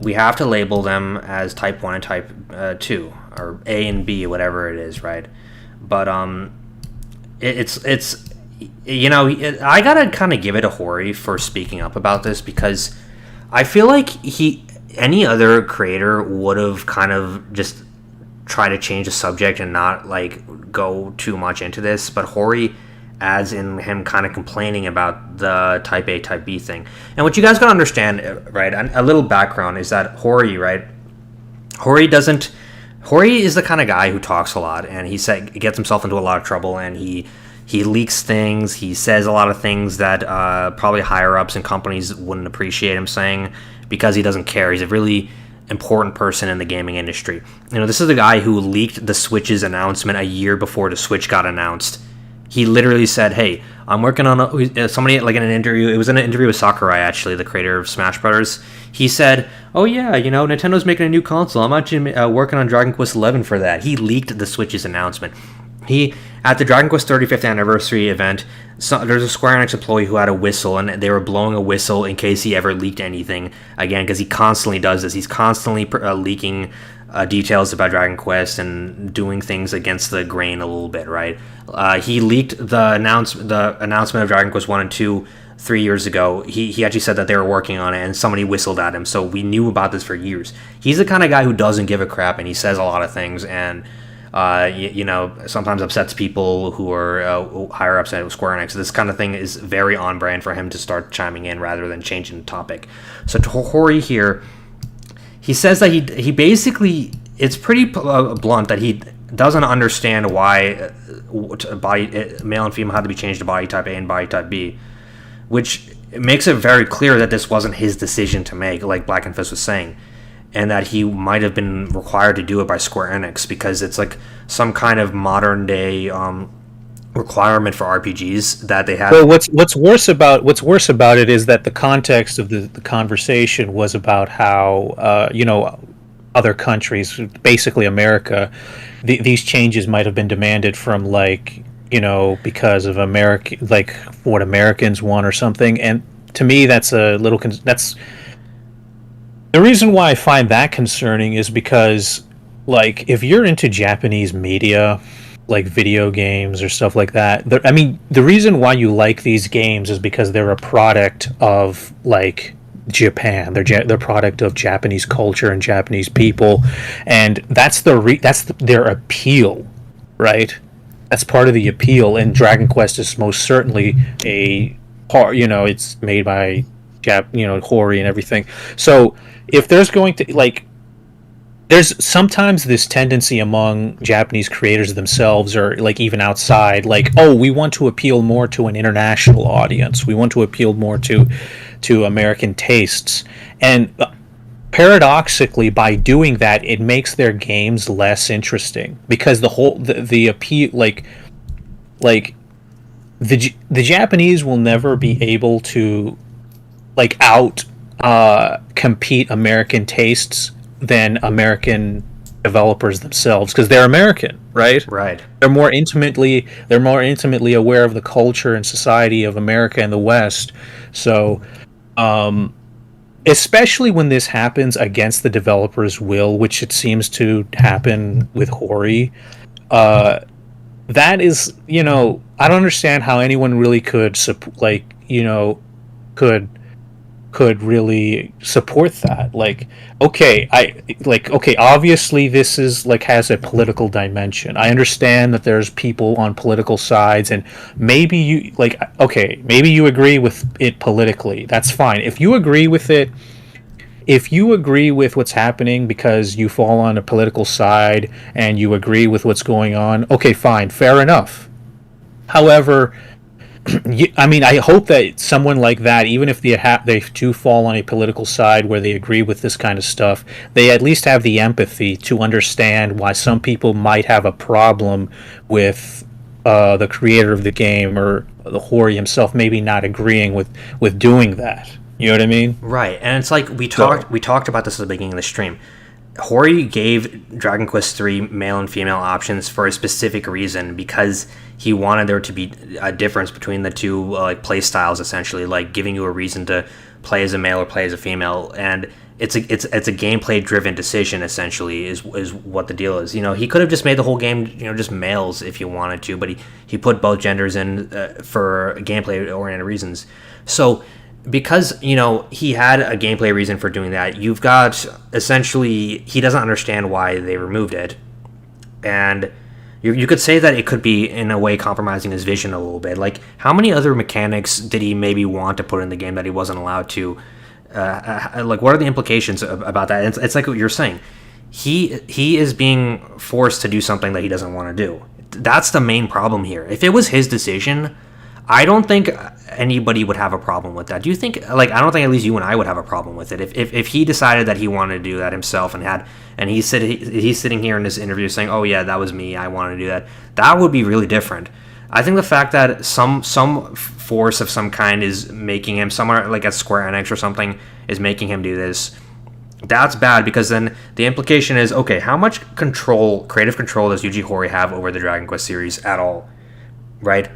label them as type 1 and type 2, or A and B, whatever it is, right? But it's I gotta kind of give it to Hori for speaking up about this, because I feel like any other creator would have kind of just tried to change the subject and not like go too much into this, but Hori adds in him kind of complaining about the type A, type B thing. And what you guys gotta understand, right, a little background is that Hori, right, Hori is the kind of guy who talks a lot, and he gets himself into a lot of trouble, and he leaks things, he says a lot of things that probably higher ups and companies wouldn't appreciate him saying, because he doesn't care. He's a really important person in the gaming industry. This is the guy who leaked the Switch's announcement a year before the Switch got announced. He literally said, hey, I'm working on somebody, like in an interview, it was in an interview with Sakurai, actually, the creator of Smash Brothers. He said, oh yeah, Nintendo's making a new console. I'm actually working on Dragon Quest XI for that. He leaked the Switch's announcement. at the Dragon Quest 35th anniversary event, there's a Square Enix employee who had a whistle, and they were blowing a whistle in case he ever leaked anything. Again, because he constantly does this. He's constantly leaking details about Dragon Quest and doing things against the grain a little bit, right? He leaked the announcement of Dragon Quest 1 and 2 3 years ago. He actually said that they were working on it, and somebody whistled at him, so we knew about this for years. He's the kind of guy who doesn't give a crap, and he says a lot of things, and sometimes upsets people who are higher ups at Square Enix. This kind of thing is very on brand for him to start chiming in rather than changing the topic. So to Hori here, he says that he basically, it's pretty blunt that he doesn't understand why male and female had to be changed to body type A and body type B, which makes it very clear that this wasn't his decision to make, like Black and Fist was saying, and that he might have been required to do it by Square Enix because it's like some kind of modern day requirement for RPGs that they have. Well, what's worse about it is that the context of the conversation was about how other countries, basically America, these changes might have been demanded from because of what Americans want or something. And to me, that's a little that's. The reason why I find that concerning is because, if you're into Japanese media, like video games or stuff like that, the reason why you like these games is because they're a product of, Japan. They're product of Japanese culture and Japanese people, and that's their appeal, right? That's part of the appeal, and Dragon Quest is most certainly a part. It's made by Hori and everything. So if there's going to there's sometimes this tendency among Japanese creators themselves, or even outside, we want to appeal more to an international audience. We want to appeal more to American tastes, and paradoxically, by doing that, it makes their games less interesting because the appeal, the Japanese will never be able to compete American tastes than American developers themselves, because they're American, right? Right. They're more intimately aware of the culture and society of America and the West. So, especially when this happens against the developer's will, which it seems to happen with Hori, that is, I don't understand how anyone really could could really support that. Obviously this is has a political dimension. I understand that there's people on political sides, and maybe you maybe you agree with it politically. That's fine. If you agree with what's happening because you fall on a political side and you agree with what's going on, okay, fine, fair enough. However, I hope that someone like that, even if they do fall on a political side where they agree with this kind of stuff, they at least have the empathy to understand why some people might have a problem with the creator of the game or the Hori himself maybe not agreeing with doing that. You know what I mean? Right, and it's we talked about this at the beginning of the stream. Hori gave Dragon Quest III male and female options for a specific reason, because he wanted there to be a difference between the two play styles, essentially, giving you a reason to play as a male or play as a female. And it's a gameplay driven decision, essentially, is what the deal is. He could have just made the whole game just males if he wanted to, but he put both genders in for gameplay oriented reasons. So because he had a gameplay reason for doing that, you've got, essentially, he doesn't understand why they removed it, and you could say that it could be in a way compromising his vision a little bit. How many other mechanics did he maybe want to put in the game that he wasn't allowed to? What are the implications about that? It's like what you're saying. He is being forced to do something that he doesn't want to do. That's the main problem here. If it was his decision, I don't think anybody would have a problem with that. Do you think, I don't think at least you and I would have a problem with it. If he decided that he wanted to do that himself and he's sitting here in this interview saying, oh yeah, that was me, I wanted to do that, that would be really different. I think the fact that some force of some kind is making him, somewhere at Square Enix or something, is making him do this, that's bad, because then the implication is, okay, how much creative control does Yuji Horii have over the Dragon Quest series at all? right?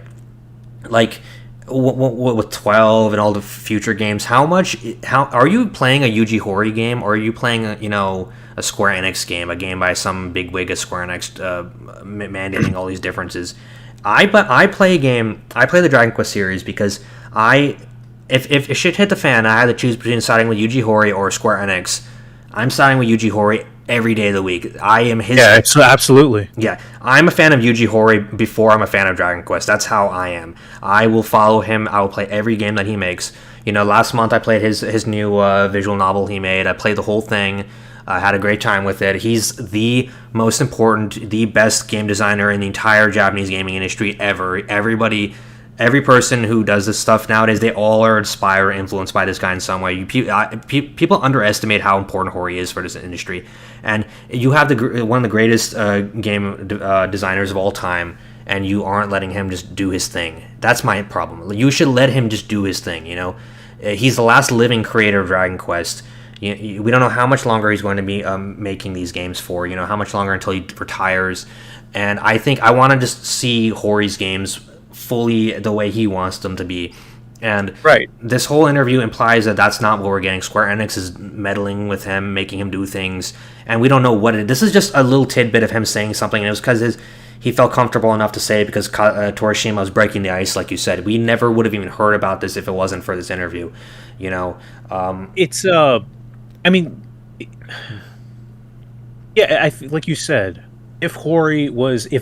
Like with 12 and all the future games, how are you playing a Yuji Horii game, or are you playing a Square Enix game, a game by some big wig at Square Enix, mandating all these differences? I play the Dragon Quest series because if shit hit the fan, I had to choose between siding with Yuji Horii or Square Enix. I'm siding with Yuji Horii every day of the week. I am his. Yeah, absolutely. Yeah, I'm a fan of Yuji Horii before I'm a fan of Dragon Quest. That's how I am. I will follow him. I will play every game that he makes. Last month I played his new visual novel he made. I played the whole thing. I had a great time with it. He's the most important, the best game designer in the entire Japanese gaming industry ever. Every person who does this stuff nowadays, they all are inspired or influenced by this guy in some way. People underestimate how important Horii is for this industry. And you have one of the greatest game designers of all time, and you aren't letting him just do his thing. That's my problem. You should let him just do his thing, He's the last living creator of Dragon Quest. We don't know how much longer he's going to be making these games for, how much longer until he retires. And I think I want to just see Horii's games fully the way he wants them to be. And this whole interview implies that that's not what we're getting. Square Enix is meddling with him, making him do things, and we don't know what this is. Just a little tidbit of him saying something, and it was because he felt comfortable enough to say it because Torishima was breaking the ice, like you said. We never would have even heard about this if it wasn't for this interview. It's I mean, yeah, like you said, if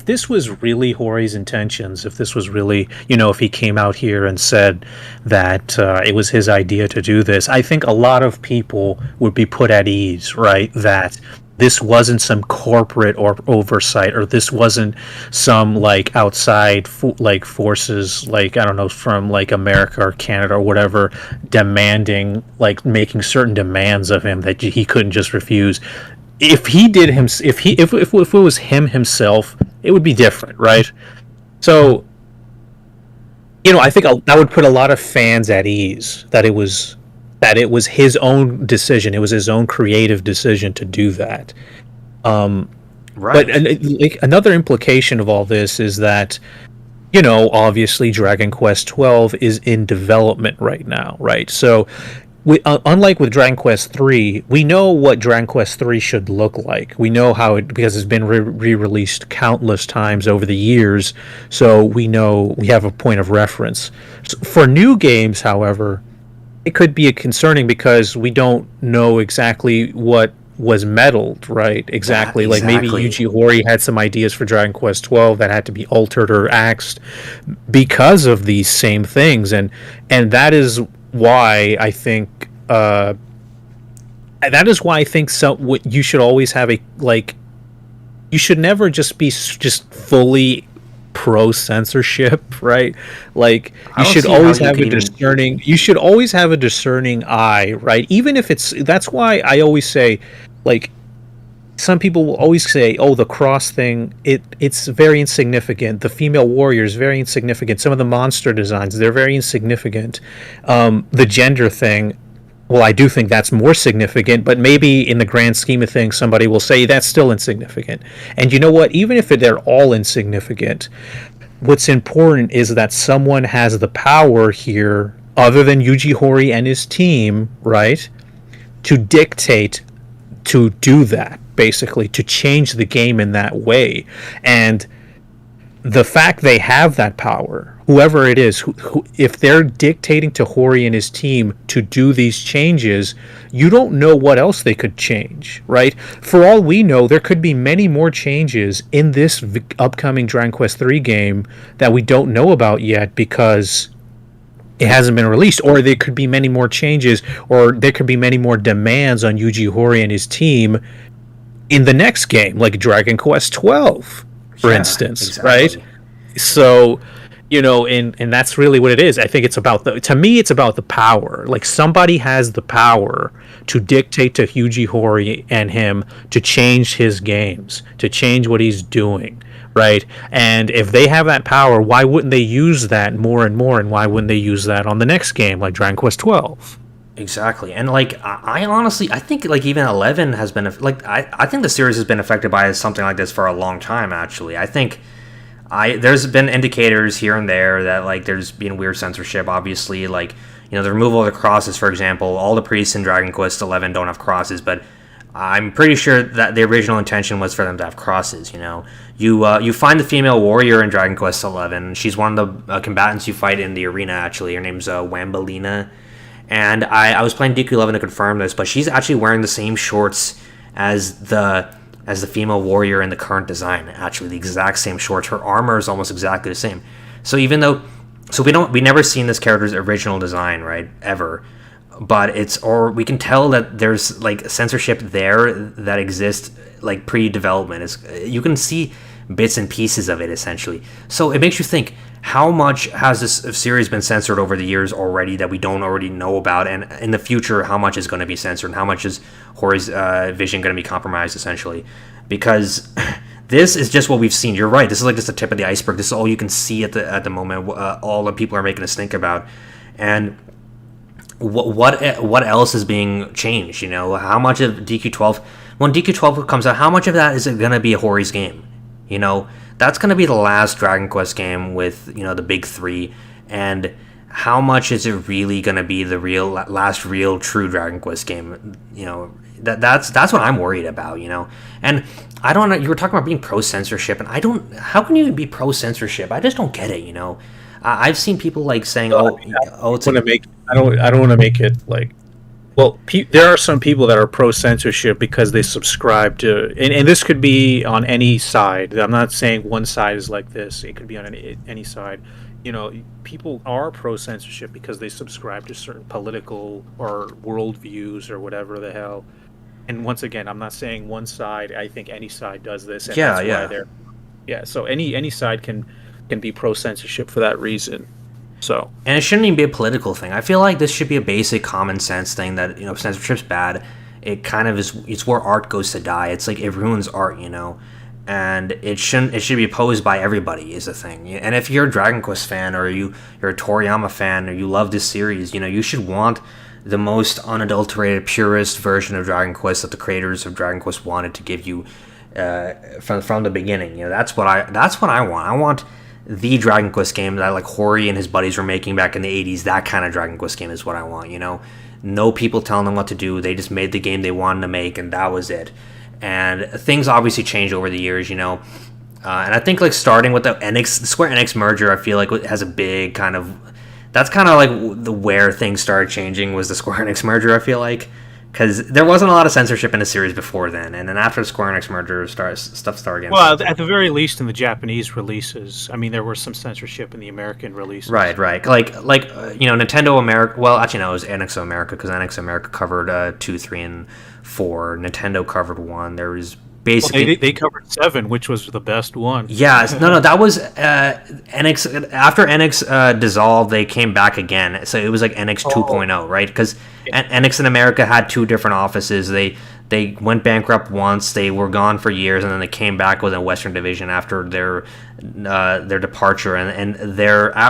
this was really Horii's intentions, if this was really, if he came out here and said that it was his idea to do this, I think a lot of people would be put at ease, right? That this wasn't some corporate or oversight, or this wasn't some outside forces, I don't know, from America or Canada or whatever, demanding, making certain demands of him that he couldn't just refuse. If he did if it was him himself, it would be different, right? So, I think that would put a lot of fans at ease that it was his own decision. It was his own creative decision to do that. Right. But another implication of all this is that, obviously Dragon Quest 12 is in development right now, right? So, unlike with Dragon Quest 3, we know what Dragon Quest 3 should look like. We know how because it's been re-released countless times over the years, so we know we have a point of reference. So for new games, however, it could be concerning because we don't know exactly what was meddled, right? Exactly. Yeah, like maybe Yuji Horii had some ideas for Dragon Quest 12 that had to be altered or axed because of these same things, and that is why I think you should always have you should never just be just fully pro censorship, right? You should always have a discerning. You should always have a discerning eye, right? Even if that's why I always say, some people will always say, "Oh, the cross thing, it's very insignificant. The female warrior is very insignificant. Some of the monster designs, they're very insignificant. The gender thing, well, I do think that's more significant, but maybe in the grand scheme of things, somebody will say that's still insignificant." And you know what? Even if they're all insignificant, what's important is that someone has the power here, other than Yuji Horii and his team, right, to dictate, to do that, basically, to change the game in that way. And the fact they have that power, whoever it is, who if they're dictating to Horii and his team to do these changes, you don't know what else they could change, right? For all we know, there could be many more changes in this upcoming Dragon Quest 3 game that we don't know about yet because it hasn't been released, or there could be many more changes, or there could be many more demands on Yuji Horii and his team in the next game, like Dragon Quest 12, for instance, exactly. Right? So, and that's really what it is. I think it's about to me, it's about the power. Somebody has the power to dictate to Yuji Horii and him to change his games, to change what he's doing, right? And if they have that power, why wouldn't they use that more and more? And why wouldn't they use that on the next game, like Dragon Quest 12? Exactly. And I honestly, I think even 11 has been I think the series has been affected by something like this for a long time. Actually, I think There's been indicators here and there that like there's been weird censorship. Obviously, like the removal of the crosses, for example. All the priests in Dragon Quest XI don't have crosses, but I'm pretty sure that the original intention was for them to have crosses. You find the female warrior in Dragon Quest XI. She's one of the combatants you fight in the arena. Actually, her name's Wambalina, and I was playing DQ11 to confirm this, but she's actually wearing the same shorts as the female warrior in the current design. Actually, the exact same shorts. Her armor is almost exactly the same. So we never seen this character's original design, right? Ever. But we can tell that there's like censorship there that exists like pre-development. You can see bits and pieces of it essentially. So it makes you think, how much has this series been censored over the years already that we don't already know about, and in the future how much is going to be censored, and how much is Hori's vision going to be compromised essentially? Because this is just what we've seen. You're right. This is like just the tip of the iceberg. This is all you can see at the moment. All that people are making us think about, and what else is being changed? How much of DQ12, when DQ12 comes out, how much of that is it going to be a Hori's game? That's going to be the last Dragon Quest game with the big three, and how much is it really going to be the last real true Dragon Quest game? That's what I'm worried about. And I don't know. You were talking about being pro censorship, and I don't. How can you be pro censorship? I just don't get it. I've seen people like saying, I don't want to make it like. Well, there are some people that are pro censorship because they subscribe to, and this could be on any side. I'm not saying one side is like this. It could be on any side. People are pro censorship because they subscribe to certain political or world views or whatever the hell. And once again, I'm not saying one side. I think any side does this. And that's why they're, so any side can be pro censorship for that reason. So, and it shouldn't even be a political thing. I feel like this should be a basic common sense thing that censorship's bad. It kind of is. It's where art goes to die. It's like it ruins art, and it shouldn't. It should be opposed by everybody is the thing. And if you're a Dragon Quest fan, or you're a Toriyama fan, or you love this series, you should want the most unadulterated, purest version of Dragon Quest that the creators of Dragon Quest wanted to give you from the beginning. That's what I want. I want the Dragon Quest game that like Hori and his buddies were making back in the 80s. That kind of Dragon Quest game is what I want. No people telling them what to do. They just made the game they wanted to make, and that was it. And things obviously changed over the years, and I think like starting with the Square Enix merger, I feel like it has a big kind of. That's kind of like where things started changing, was the Square Enix merger. I feel like, because there wasn't a lot of censorship in the series before then, and then after the Square Enix merger, stuff started getting. Well, at the very least, in the Japanese releases, I mean, there was some censorship in the American releases. Right. Like Nintendo America. Well, actually, no, it was Annex America, because Annex America covered 2, 3, and 4. Nintendo covered 1. There was basically they covered 7, which was the best one. Yeah, no, that was NX. After NX dissolved, they came back again. So it was like NX 2.0, right? Because NX in America had 2 different offices. They went bankrupt once. They were gone for years, and then they came back with a Western division after their departure. And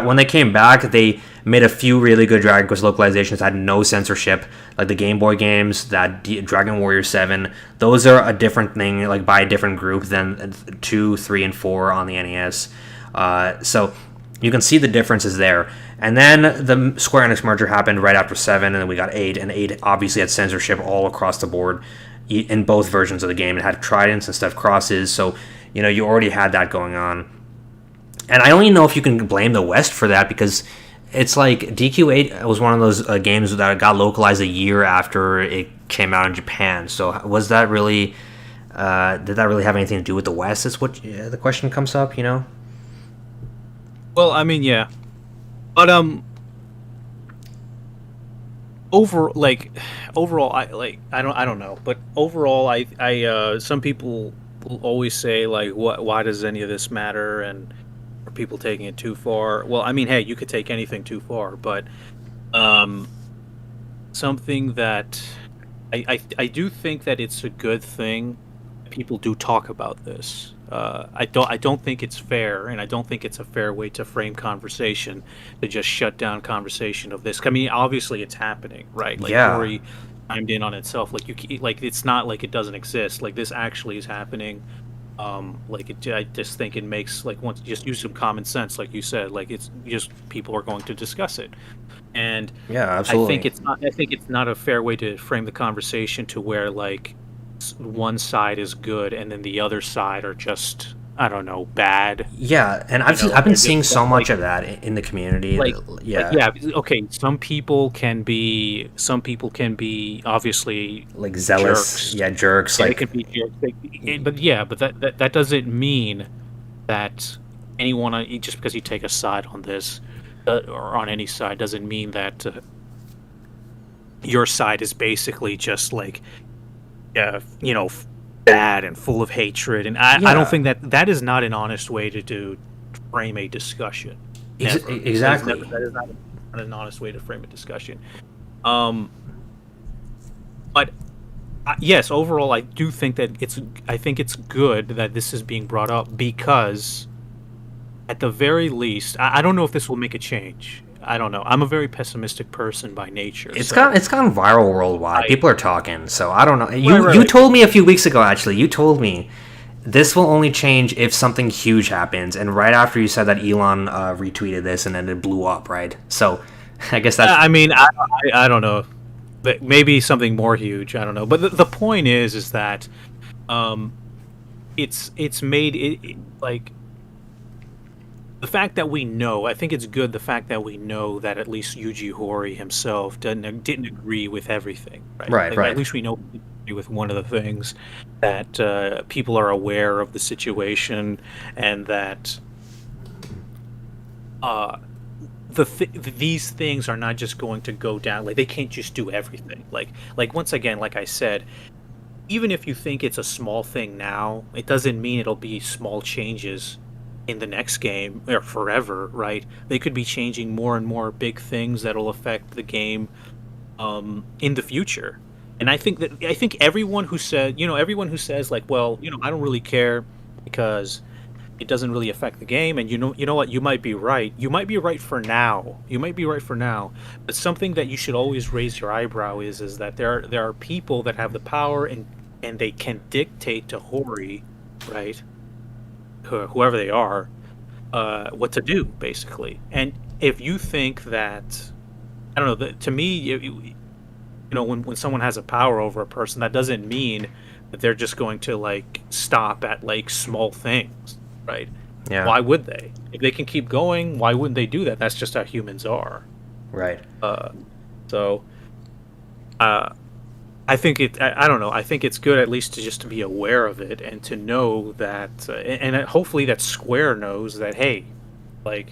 when they came back, they made a few really good Dragon Quest localizations that had no censorship, like the Game Boy games, that Dragon Warrior 7. Those are a different thing, like by a different group than 2, 3, and 4 on the NES. So you can see the differences there. And then the Square Enix merger happened right after 7, and then we got 8. And 8 obviously had censorship all across the board in both versions of the game. It had tridents and stuff, crosses, so you already had that going on. And I don't even know if you can blame the West for that, because it's like DQ8 was one of those games that got localized a year after it came out in Japan. So was that really did that really have anything to do with the West? Is what the question comes up, Well, I mean, yeah, but overall, I don't know, but overall, I some people will always say like, why does any of this matter, and are people taking it too far? Well, I mean, hey, you could take anything too far, but something that I do think that it's a good thing people do talk about this. I don't think it's fair, and I don't think it's a fair way to frame conversation to just shut down conversation of this. I mean, obviously it's happening, right? Like, yeah. Corey chimed in on itself. Like it's not like it doesn't exist. Like, this actually is happening. I just think it makes like once you just use some common sense, like you said, like it's just people are going to discuss it, and Yeah, I think absolutely. it's not. I think it's not a fair way to frame the conversation to where like one side is good and then the other side are just I don't know bad. Yeah, and You know, I've been they're just seeing so much of that in the community. like like Yeah, yeah okay. Some people can be obviously like zealous, jerks. yeah, jerks. Yeah, they Like, can be jerks. But yeah, but that doesn't mean that anyone just because you take a side on this or on any side doesn't mean that your side is basically just like bad and full of hatred. And I don't yeah, think that is not an honest way to frame a discussion. Never. That is never. exactly. That is not an honest way to frame a discussion. Um, but yes, overall, I do think that it's. I think it's good that this is being brought up because, at the very least, I don't know if this will make a change. I don't know. I'm a very pessimistic person by nature, so It's gone viral worldwide. I. People are talking, so I don't know. Right, right, You right. told me a few weeks ago, actually. You told me this will only change if something huge happens, and right after you said that, Elon retweeted this, and then it blew up, right? So, I guess that's I mean, I don't know. Maybe something more huge. I don't know. But the point is that um, it's made like the fact that we know. I think it's good the fact that we know that at least Yuji Horii himself didn't agree with everything. Right. right, Like, at right. least we know he didn't agree with one of the things that people are aware of the situation and that uh, these things are not just going to go down. Like they can't just do everything. Like once again, like I said, even if you think it's a small thing now, it doesn't mean it'll be small changes in the next game or forever, right? They could be changing more and more big things that'll affect the game in the future. And I think everyone who says like, well, I don't really care because it doesn't really affect the game, and you know what, you might be right. You might be right for now. You might be right for now. But something that you should always raise your eyebrow is that there are people that have the power and they can dictate to Hori, right? Whoever they are, what to do basically. And if you think that, I don't know, to me, when someone has a power over a person, that doesn't mean that they're just going to like stop at like small things, right? Yeah, Why would they? If they can keep going, why wouldn't they do that? That's just how humans are. right. Uh, so, uh, I think I don't know. I think it's good at least to just to be aware of it and to know that, and hopefully that Square knows that. Hey, like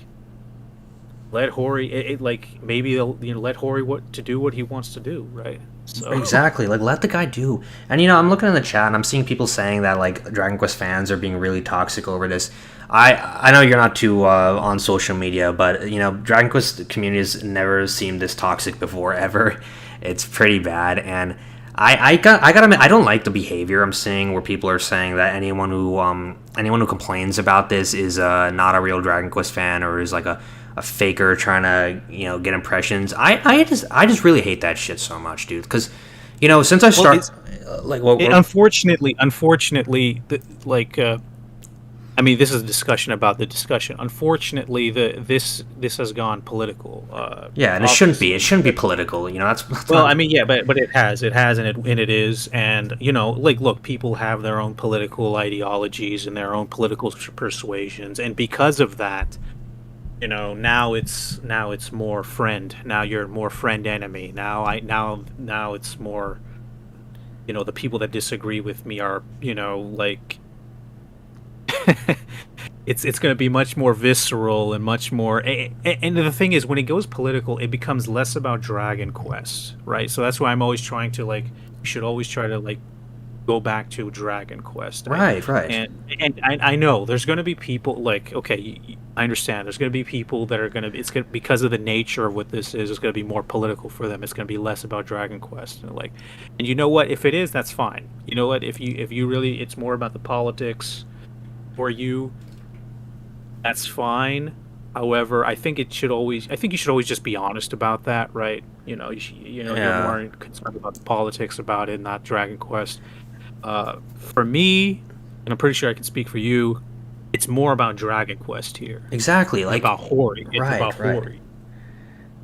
let Hori, like maybe they'll let Hori do what he wants to do, right? So Exactly. Like, let the guy do. And I'm looking in the chat and I'm seeing people saying that like Dragon Quest fans are being really toxic over this. I know you're not too on social media, but Dragon Quest community has never seemed this toxic before ever. It's pretty bad, and I gotta admit, I don't like the behavior I'm seeing where people are saying that anyone who complains about this is not a real Dragon Quest fan or is like a faker trying to get impressions. I just really hate that shit so much, dude. Because since I well, start like what unfortunately, like. I mean, this is a discussion about the discussion. Unfortunately, this has gone political. yeah, and it shouldn't be. It shouldn't be political. That's Well, not. I mean, yeah, but it has, and it is, and like, look, people have their own political ideologies and their own political persuasions, and because of that, now it's more friend. Now you're more friend enemy. Now it's more, the people that disagree with me are, like. It's going to be much more visceral and much more and the thing is when it goes political it becomes less about Dragon Quest, right? So that's why I'm always trying to like you should always try to like go back to Dragon Quest. Right, right. And I know there's going to be people like okay, I understand there's going to be people that are going to it's going to, because of the nature of what this is, it's going to be more political for them. It's going to be less about Dragon Quest and you know what, if it is, that's fine. You know what, if you really it's more about the politics for you, that's fine. However, I think you should always just be honest about that, right? You're Yeah. more concerned about the politics about it, not Dragon Quest. For me, and I'm pretty sure I can speak for you, it's more about Dragon Quest here. Exactly, like About Hori. It's right, about right. Hori.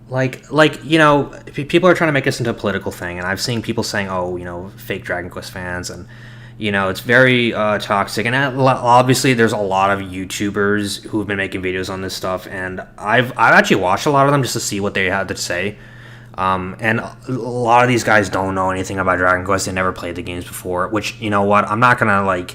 Like people are trying to make this into a political thing, and I've seen people saying, "Oh, fake Dragon Quest fans," and it's very toxic. And obviously, there's a lot of YouTubers who've been making videos on this stuff, and I've actually watched a lot of them just to see what they had to say. And a lot of these guys don't know anything about Dragon Quest. They never played the games before. Which, you know what? I'm not gonna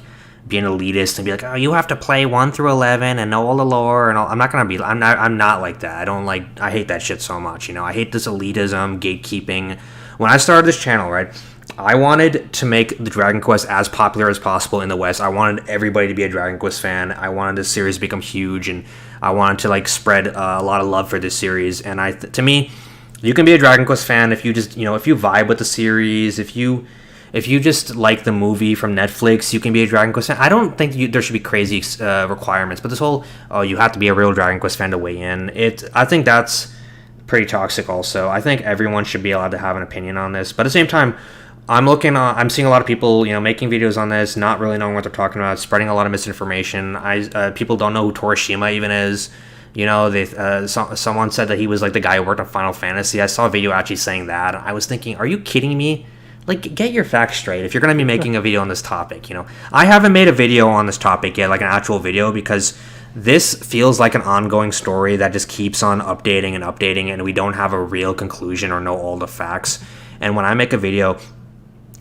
be an elitist and be like, oh, you have to play 1 through 11 and know all the lore and all. I'm not like that. I hate that shit so much. I hate this elitism, gatekeeping. When I started this channel, right, I wanted to make the Dragon Quest as popular as possible in the West. I wanted everybody to be a Dragon Quest fan. I wanted this series to become huge, and I wanted to spread a lot of love for this series. And to me, you can be a Dragon Quest fan if you just, if you vibe with the series, if you just like the movie from Netflix, you can be a Dragon Quest fan. I don't think there should be crazy requirements, but this whole, you have to be a real Dragon Quest fan to weigh in, I think that's pretty toxic also. I think everyone should be allowed to have an opinion on this, but at the same time, I'm seeing a lot of people, making videos on this, not really knowing what they're talking about, spreading a lot of misinformation. People don't know who Torishima even is. Someone said that he was the guy who worked on Final Fantasy. I saw a video actually saying that. I was thinking, are you kidding me? Get your facts straight if you're going to be making a video on this topic. I haven't made a video on this topic yet, an actual video, because this feels like an ongoing story that just keeps on updating, and we don't have a real conclusion or know all the facts. And when I make a video,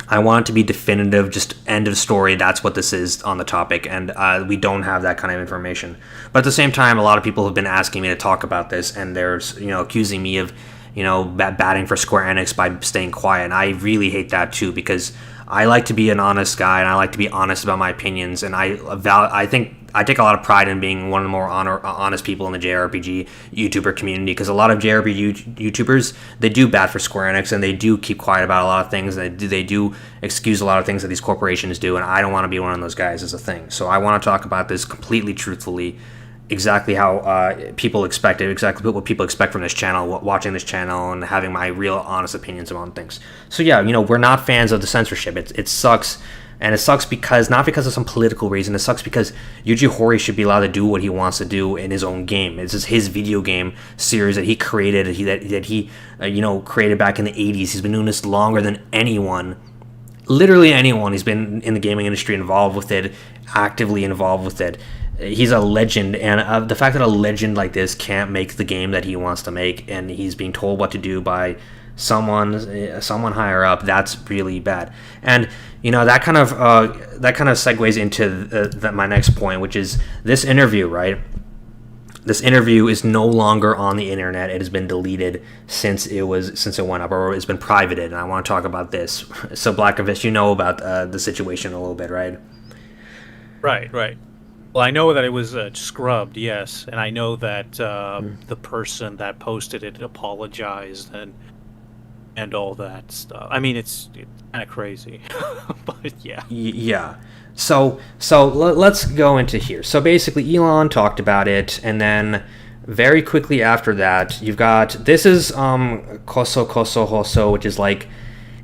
I want it to be definitive, just end of story. That's what this is on the topic, and we don't have that kind of information. But at the same time, a lot of people have been asking me to talk about this, and they're accusing me of batting for Square Enix by staying quiet. And I really hate that too, because I like to be an honest guy, and I like to be honest about my opinions. And I think I take a lot of pride in being one of the more honest people in the JRPG YouTuber community, because a lot of JRPG YouTubers, they do bad for Square Enix, and they do keep quiet about a lot of things, and they do excuse a lot of things that these corporations do, and I don't want to be one of those guys as a thing. So I want to talk about this completely truthfully, exactly how people expect it, exactly what people expect from this channel, watching this channel, and having my real honest opinions about things. So yeah, we're not fans of the censorship. It sucks, and it sucks not because of some political reason. It sucks because Yuji Horii should be allowed to do what he wants to do in his own game. This is his video game series that he created, that he created back in the 80s. He's been doing this longer than anyone. Literally anyone. He's been in the gaming industry, involved with it, actively involved with it. He's a legend, and the fact that a legend like this can't make the game that he wants to make, and he's being told what to do by someone higher up, that's really bad. And that kind of segues into my next point, which is this interview, right? This interview is no longer on the internet. It has been deleted since it went up, or it's been privated, and I want to talk about this. So Black and Fish, about the situation a little bit, right? Right. Well, I know that it was scrubbed, yes, and I know that the person that posted it apologized and all that stuff. I mean, it's kind of crazy, but yeah. Yeah. So let's go into here. So basically, Elon talked about it, and then very quickly after that, you've got this is Koso Koso Hoso, which is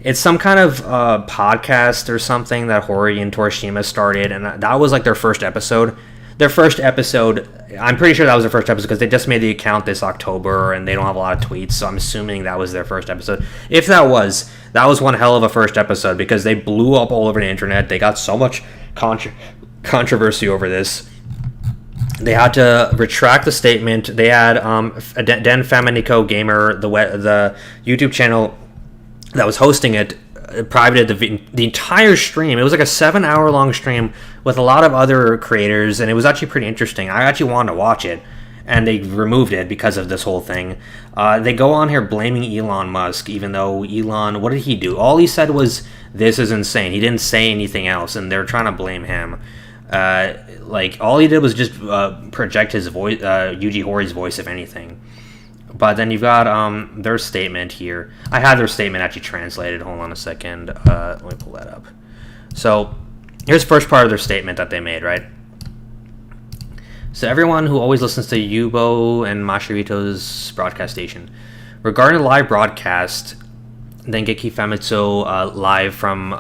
it's some kind of podcast or something that Horii and Torishima started, and that was their first episode. I'm pretty sure that was their first episode because they just made the account this October, and they don't have a lot of tweets, so I'm assuming that was their first episode. If that was one hell of a first episode, because they blew up all over the internet. They got so much controversy over this. They had to retract the statement. They had Den Faminico Gamer, the YouTube channel that was hosting it, privated the entire stream. It was a 7-hour long stream with a lot of other creators, and it was actually pretty interesting. I actually wanted to watch it, and they removed it because of this whole thing. They go on here blaming Elon Musk, even though Elon, what did he do? All he said was, "This is insane." He didn't say anything else, and they're trying to blame him. All he did was just project his voice, Yuji Horii's voice, if anything. But then you've got their statement here. I had their statement actually translated. Hold on a second. Let me pull that up. So here's the first part of their statement that they made, right? So everyone who always listens to Yubo and Mashirito's broadcast station. Regarding the live broadcast, Dengeki Famitsu, live from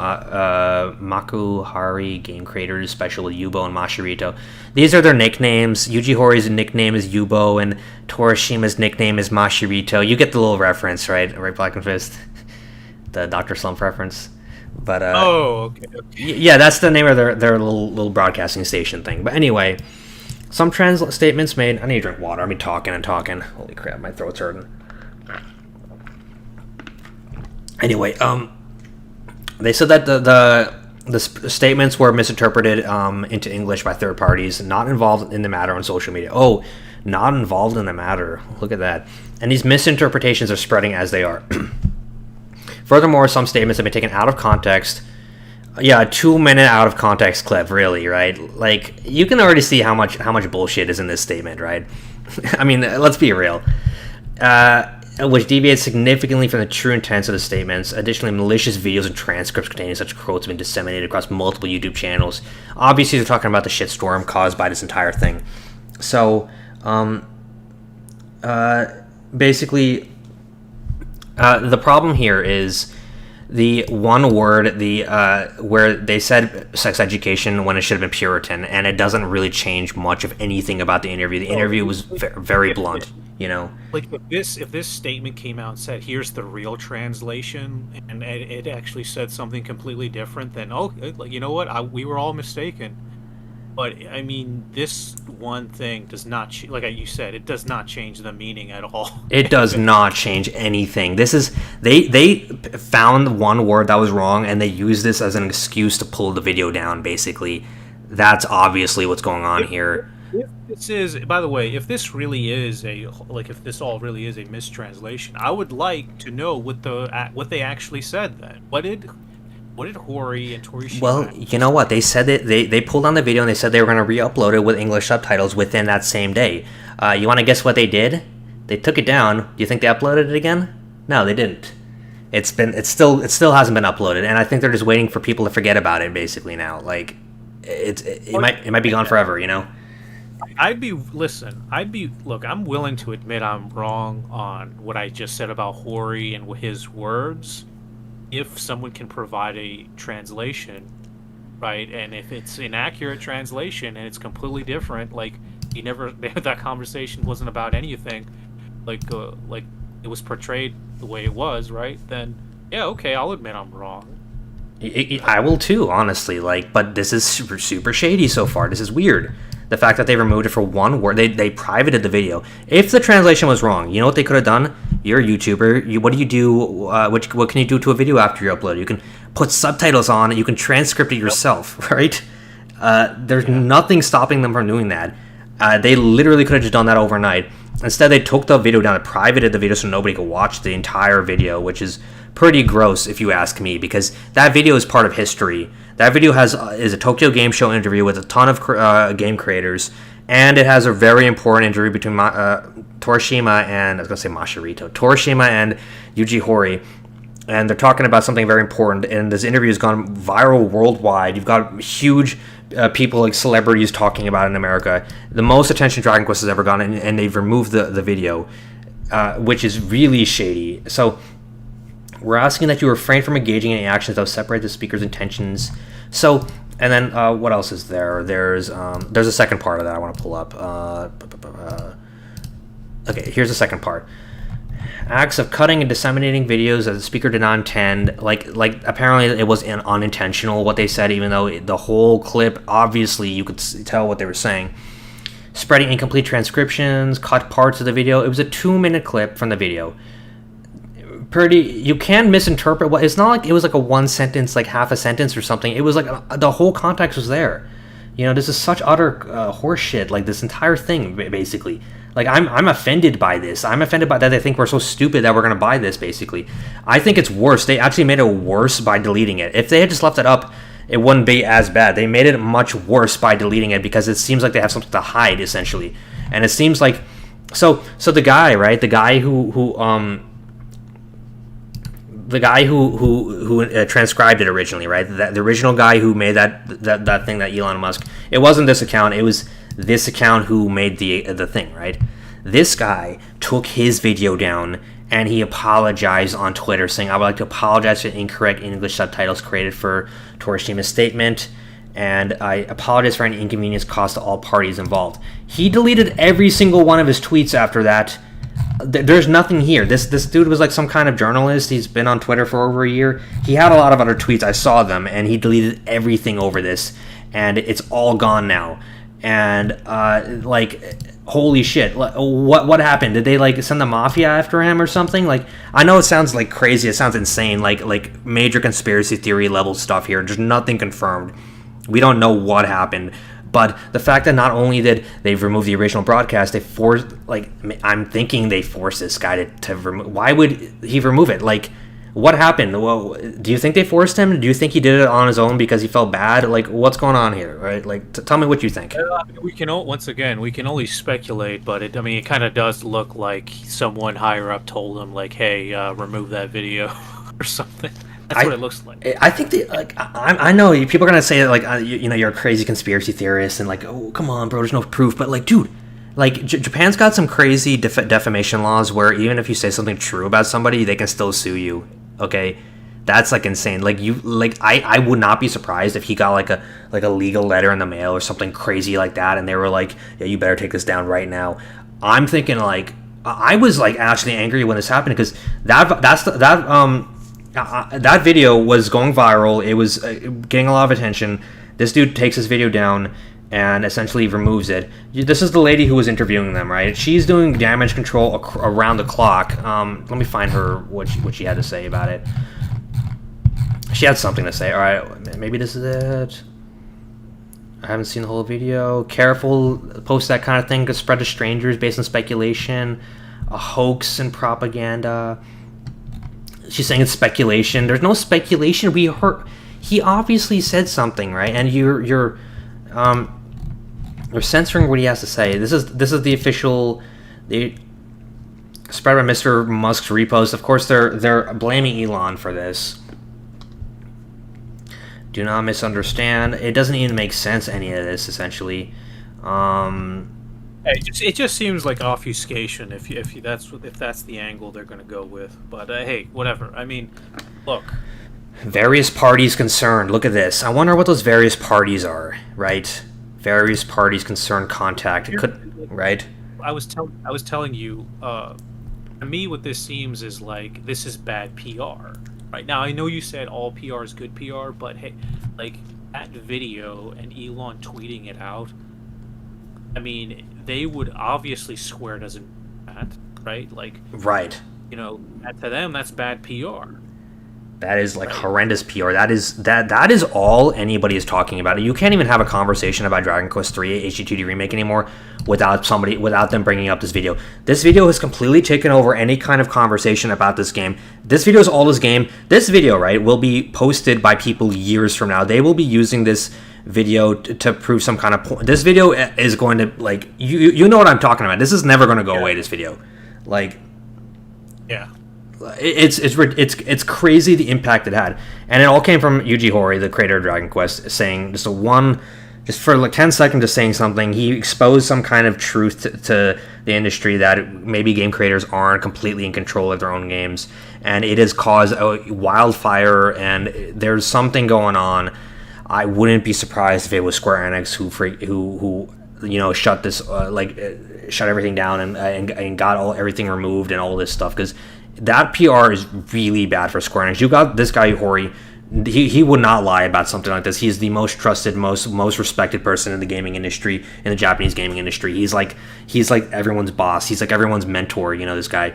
Makuhari Game Creators Special with Yubo and Mashirito. These are their nicknames. Yuji Hori's nickname is Yubo, and Torashima's nickname is Mashirito. You get the little reference, right? Right, Black and Fist? The Dr. Slump reference. But okay. Yeah, that's the name of their little broadcasting station thing. But anyway, some statements made. I need to drink water. I've been talking and talking. Holy crap, my throat's hurting. Anyway, they said that the statements were misinterpreted into English by third parties not involved in the matter on social media. Oh, not involved in the matter. Look at that. And these misinterpretations are spreading as they are. Furthermore, some statements have been taken out of context. Yeah, a 2-minute out of context clip, really, right? Like, you can already see how much bullshit is in this statement, right? I mean, let's be real. Which deviates significantly from the true intents of the statements. Additionally, malicious videos and transcripts containing such quotes have been disseminated across multiple YouTube channels. Obviously, they're talking about the shitstorm caused by this entire thing. So, basically, the problem here is the one word, where they said sex education when it should have been Puritan, and it doesn't really change much of anything about the interview. The interview was very blunt, you know. Like if this statement came out and said, "Here's the real translation," and it actually said something completely different, then you know what? We were all mistaken. But I mean, this one thing does not, like you said, it does not change the meaning at all. It does not change anything. This is they found one word that was wrong, and they used this as an excuse to pull the video down. Basically, that's obviously what's going on here. If this is, by the way, if this really is if this all really is a mistranslation, I would like to know what they actually said. Then what did Hori and Torishima? Well, you know what? They said that they pulled on the video and they said they were going to re-upload it with English subtitles within that same day. You want to guess what they did? They took it down. Do you think they uploaded it again? No, they didn't. It still hasn't been uploaded, and I think they're just waiting for people to forget about it. Basically now, like it might be gone forever. You know. Look, I'm willing to admit I'm wrong on what I just said about Hori and his words. If someone can provide a translation, right, and if it's an accurate translation and it's completely different, like that conversation wasn't about anything, like it was portrayed the way it was, right? Then yeah, okay, I'll admit I'm wrong. I will too, honestly. But this is super shady so far. This is weird. The fact that they removed it for one word, they privated the video. If the translation was wrong, you know what they could have done? You're a YouTuber. What do you do? What can you do to a video after you upload it? You can put subtitles on it. You can transcript it yourself, right? There's nothing stopping them from doing that. They literally could have just done that overnight. Instead, they took the video down and privated the video so nobody could watch the entire video, which is pretty gross if you ask me, because that video is part of history. That video is a Tokyo Game Show interview with a ton of game creators, and it has a very important interview between Torishima and, I was going to say Mashirito, Torishima and Yuji Hori, and they're talking about something very important, and this interview has gone viral worldwide. You've got huge people, like celebrities, talking about it in America. The most attention Dragon Quest has ever gotten, and they've removed the video, which is really shady. So we're asking that you refrain from engaging in any actions that will separate the speaker's intentions. So, and then what else is there? There's a second part of that I want to pull up. Okay, here's the second part. Acts of cutting and disseminating videos that the speaker did not intend. Like apparently it was unintentional what they said, even though the whole clip, obviously you could tell what they were saying. Spreading incomplete transcriptions, cut parts of the video. It was a 2-minute clip from the video. You can misinterpret what it's not like it was like a one sentence, like half a sentence or something. It was like the whole context was there. You know, this is such utter horseshit. Like this entire thing, basically. Like I'm offended by this. I'm offended by that they think we're so stupid that we're gonna buy this. Basically, I think it's worse. They actually made it worse by deleting it. If they had just left it up, it wouldn't be as bad. They made it much worse by deleting it because it seems like they have something to hide essentially, and it seems like so the guy, right? The guy who transcribed it originally, right? The original guy who made that thing, that Elon Musk. It wasn't this account. It was this account who made the thing, right? This guy took his video down and he apologized on Twitter, saying, "I would like to apologize for the incorrect English subtitles created for Torishima's statement, and I apologize for any inconvenience caused to all parties involved." He deleted every single one of his tweets after that. There's nothing here. This dude was like some kind of journalist. He's been on Twitter for over a year. He had a lot of other tweets. I saw them, and he deleted everything over this, and it's all gone now. And holy shit, what happened? Did they like send the mafia after him or something? Like, I know it sounds like crazy, it sounds insane, like major conspiracy theory level stuff here. There's nothing confirmed. We don't know what happened, but the fact that not only did they remove the original broadcast, they forced, like, I'm thinking they forced this guy to remove. Why would he remove it? Like, what happened? Well, do you think they forced him? Do you think he did it on his own because he felt bad? Like, what's going on here, right? Like, tell me what you think. We can once again we can only speculate, but it kind of does look like someone higher up told him, like, "Hey, remove that video," or something. That's what it looks like. I think I know people are gonna say that, like, you're a crazy conspiracy theorist and, like, oh, come on, bro, there's no proof. But, like, dude, like, Japan's got some crazy defamation laws where even if you say something true about somebody, they can still sue you. Okay, that's, like, insane. Like, I would not be surprised if he got like a legal letter in the mail or something crazy like that, and they were like, yeah, you better take this down right now. I'm thinking, like, I was, like, actually angry when this happened because that video was going viral. It was getting a lot of attention. This dude takes this video down and essentially removes it. This is the lady who was interviewing them, right? She's doing damage control around the clock. Let me find her, what she had to say about it. She had something to say. All right, maybe this is it. I haven't seen the whole video. Careful, post that kind of thing could spread to strangers based on speculation, a hoax and propaganda. She's saying it's speculation. There's no speculation. We heard he obviously said something, right? And you're censoring what he has to say. This is the official, the spread by Mr. Musk's repost. Of course, they're blaming Elon for this. Do not misunderstand. It doesn't even make sense, any of this, essentially. It just seems like obfuscation if that's the angle they're going to go with. But hey, whatever. I mean, look. Various parties concerned. Look at this. I wonder what those various parties are, right? Various parties concerned contact. It could, right? I was telling you, to me what this seems is like this is bad PR. Right now, I know you said all PR is good PR, but hey, like that video and Elon tweeting it out, I mean, they would obviously swear it doesn't that, right? Like, right. To them that's bad PR. That is, like, horrendous PR. That is all anybody is talking about. You can't even have a conversation about Dragon Quest III HD2D remake anymore without them bringing up this video. This video has completely taken over any kind of conversation about this game. This video is all this game. This video, right, will be posted by people years from now. They will be using this video to prove some kind of point. This video is going to, like, you know what I'm talking about. This is never going to go away, this video. Like, yeah. It's crazy the impact it had, and it all came from Yuji Horii, the creator of Dragon Quest, saying just for like 10 seconds, just saying something. He exposed some kind of truth to the industry that maybe game creators aren't completely in control of their own games, and it has caused a wildfire. And there's something going on. I wouldn't be surprised if it was Square Enix who shut this shut everything down and got everything removed and all this stuff, because that PR is really bad for Square Enix. You got this guy Horii. He would not lie about something like this. He's the most trusted, most respected person in the gaming industry, in the Japanese gaming industry. He's like everyone's boss. He's like everyone's mentor. This guy.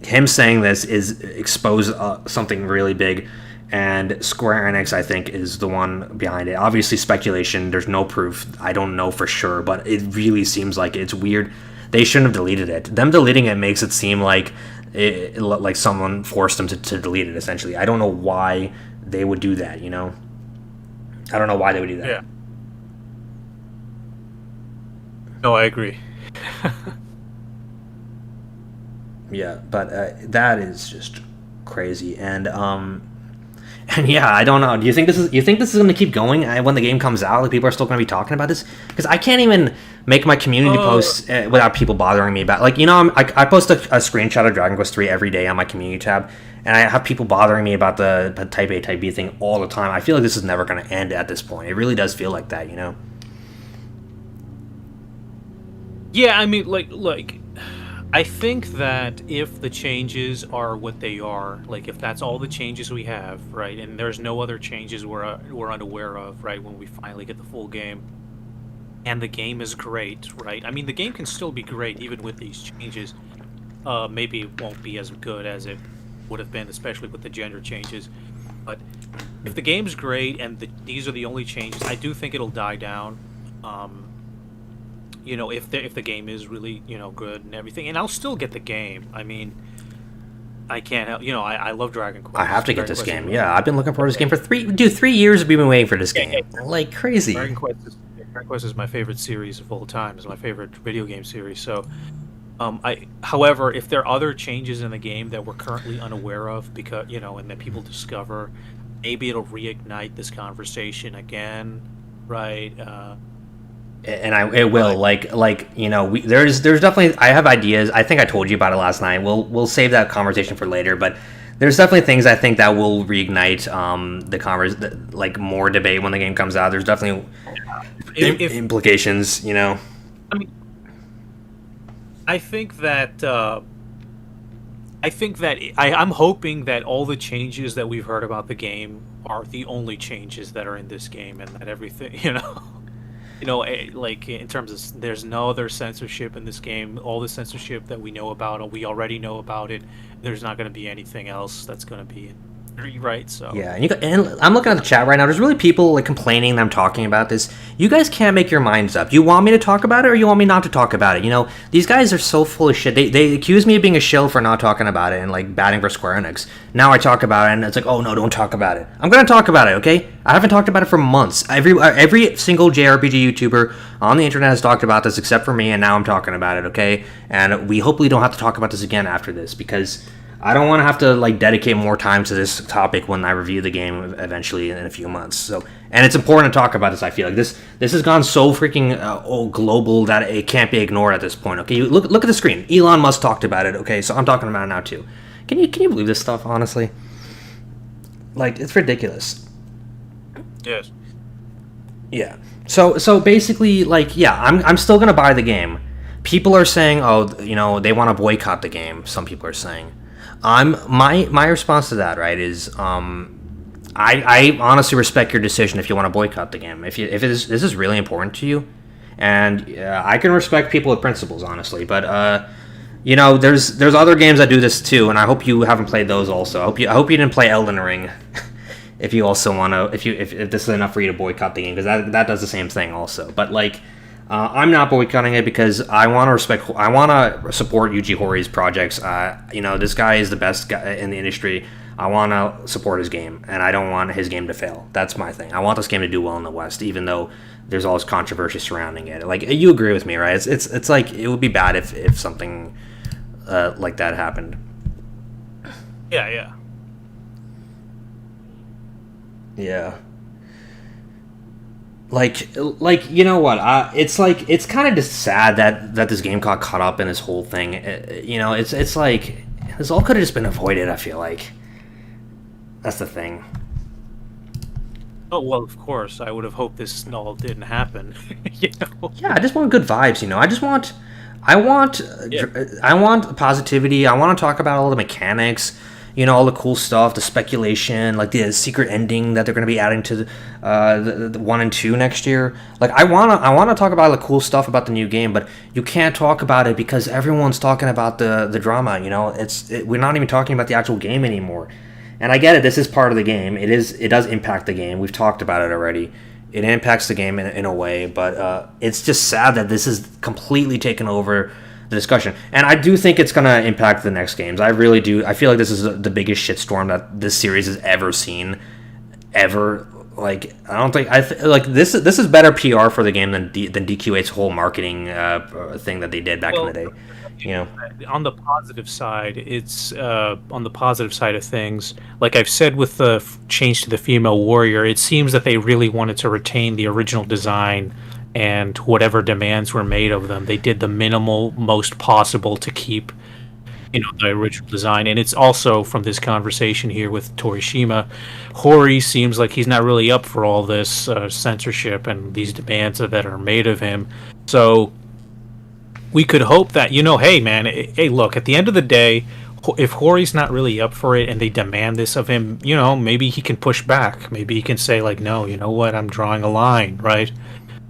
Him saying this is expose something really big, and Square Enix, I think, is the one behind it. Obviously, speculation. There's no proof. I don't know for sure, but it really seems like it's weird. They shouldn't have deleted it. Them deleting it makes it seem like like someone forced them to delete it, essentially. I don't know why they would do that, I don't know why they would do that. Yeah. No, I agree. Yeah, but that is just crazy. And And yeah, I don't know. Do you think this is going to keep going when the game comes out? Like people are still going to be talking about this? Because I can't even make my community posts without people bothering me about. Like I post a screenshot of Dragon Quest 3 every day on my community tab, and I have people bothering me about the Type A Type B thing all the time. I feel like this is never going to end at this point. It really does feel like that, you know. Yeah, I mean, like, I think that if the changes are what they are, like if that's all the changes we have, right, and there's no other changes we're unaware of, right, when we finally get the full game, and the game is great, right? I mean, the game can still be great even with these changes. Maybe it won't be as good as it would have been, especially with the gender changes. But if the game's great and these are the only changes, I do think it'll die down. You know, if the game is really, you know, good and everything, and I'll still get the game. I mean, I can't help, you know, I love Dragon Quest. I have to get this game. Yeah, I've been looking forward to this game for 3 years. We've been waiting for this game, like crazy. Dragon Quest is my favorite series of all time. It's my favorite video game series. So, however, if there are other changes in the game that we're currently unaware of, because you know, and that people discover, maybe it'll reignite this conversation again, right? And it will like you know there's definitely I have ideas. I think I told you about it last night. We'll save that conversation for later, but there's definitely things I think that will reignite like more debate when the game comes out. There's definitely implications, you know. I mean, I think that I'm hoping that all the changes that we've heard about the game are the only changes that are in this game, and that everything, you know. You know, like in terms of there's no other censorship in this game. All the censorship that we know about, we already know about it. There's not going to be anything else that's going to be right. So yeah, and I'm looking at the chat right now. There's really people like complaining that I'm talking about this. You guys can't make your minds up. You want me to talk about it, or you want me not to talk about it? You know, these guys are so full of shit. They accuse me of being a shill for not talking about it and like batting for Square Enix. Now I talk about it, and it's like, oh no, don't talk about it. I'm gonna talk about it, okay? I haven't talked about it for months. Every single JRPG YouTuber on the internet has talked about this except for me, and now I'm talking about it, okay? And we hopefully don't have to talk about this again after this, because I don't want to have to like dedicate more time to this topic when I review the game eventually in a few months. So, and it's important to talk about this. I feel like this has gone so freaking global that it can't be ignored at this point. Okay, look at the screen. Elon Musk talked about it. Okay, so I'm talking about it now too. Can you believe this stuff? Honestly, like it's ridiculous. yes, Yeah. So basically, like, yeah, I'm still gonna buy the game. People are saying, oh, you know, they want to boycott the game. Some people are saying. My response to that, right, is I honestly respect your decision if you want to boycott the game. If this is really important to you, and I can respect people with principles, honestly. But you know, there's other games that do this too, and I hope you haven't played those also. I hope you didn't play Elden Ring. If you also want to, if this is enough for you to boycott the game, because that does the same thing also. But like. I'm not boycotting it because I want to support Yuji Hoри's projects. You know, this guy is the best guy in the industry. I want to support his game, and I don't want his game to fail. That's my thing. I want this game to do well in the West, even though there's all this controversy surrounding it. Like, you agree with me, right? It's like it would be bad if something like that happened. yeah. Yeah. Like you know what? It's like it's kind of just sad that this game got caught up in this whole thing. You know, it's like this all could have just been avoided. I feel like that's the thing. Oh well, of course. I would have hoped this all didn't happen. You know? Yeah, I just want good vibes. You know, I want positivity. I want to talk about all the mechanics. You know, all the cool stuff, the speculation, like the secret ending that they're going to be adding to the 1 and 2 next year. Like, I wanna talk about the cool stuff about the new game, but you can't talk about it because everyone's talking about the drama. You know, we're not even talking about the actual game anymore. And I get it. This is part of the game. It does impact the game. We've talked about it already. It impacts the game in a way, but it's just sad that this is completely taken over the discussion. And I do think it's going to impact the next games. I really do. I feel like this is the biggest shitstorm that this series has ever seen, ever. like I don't think like this is better PR for the game than DQ8's whole marketing thing that they did back in the day. You know, on the positive side, it's on the positive side of things. Like I've said with the change to the female warrior, it seems that they really wanted to retain the original design and whatever demands were made of them. They did the minimal most possible to keep, you know, the original design. And it's also from this conversation here with Torishima, Hori seems like he's not really up for all this censorship and these demands that are made of him. So we could hope that, you know, hey man, hey look, at the end of the day, if Hori's not really up for it and they demand this of him, you know, maybe he can push back. Maybe he can say like, no, you know what, I'm drawing a line, right?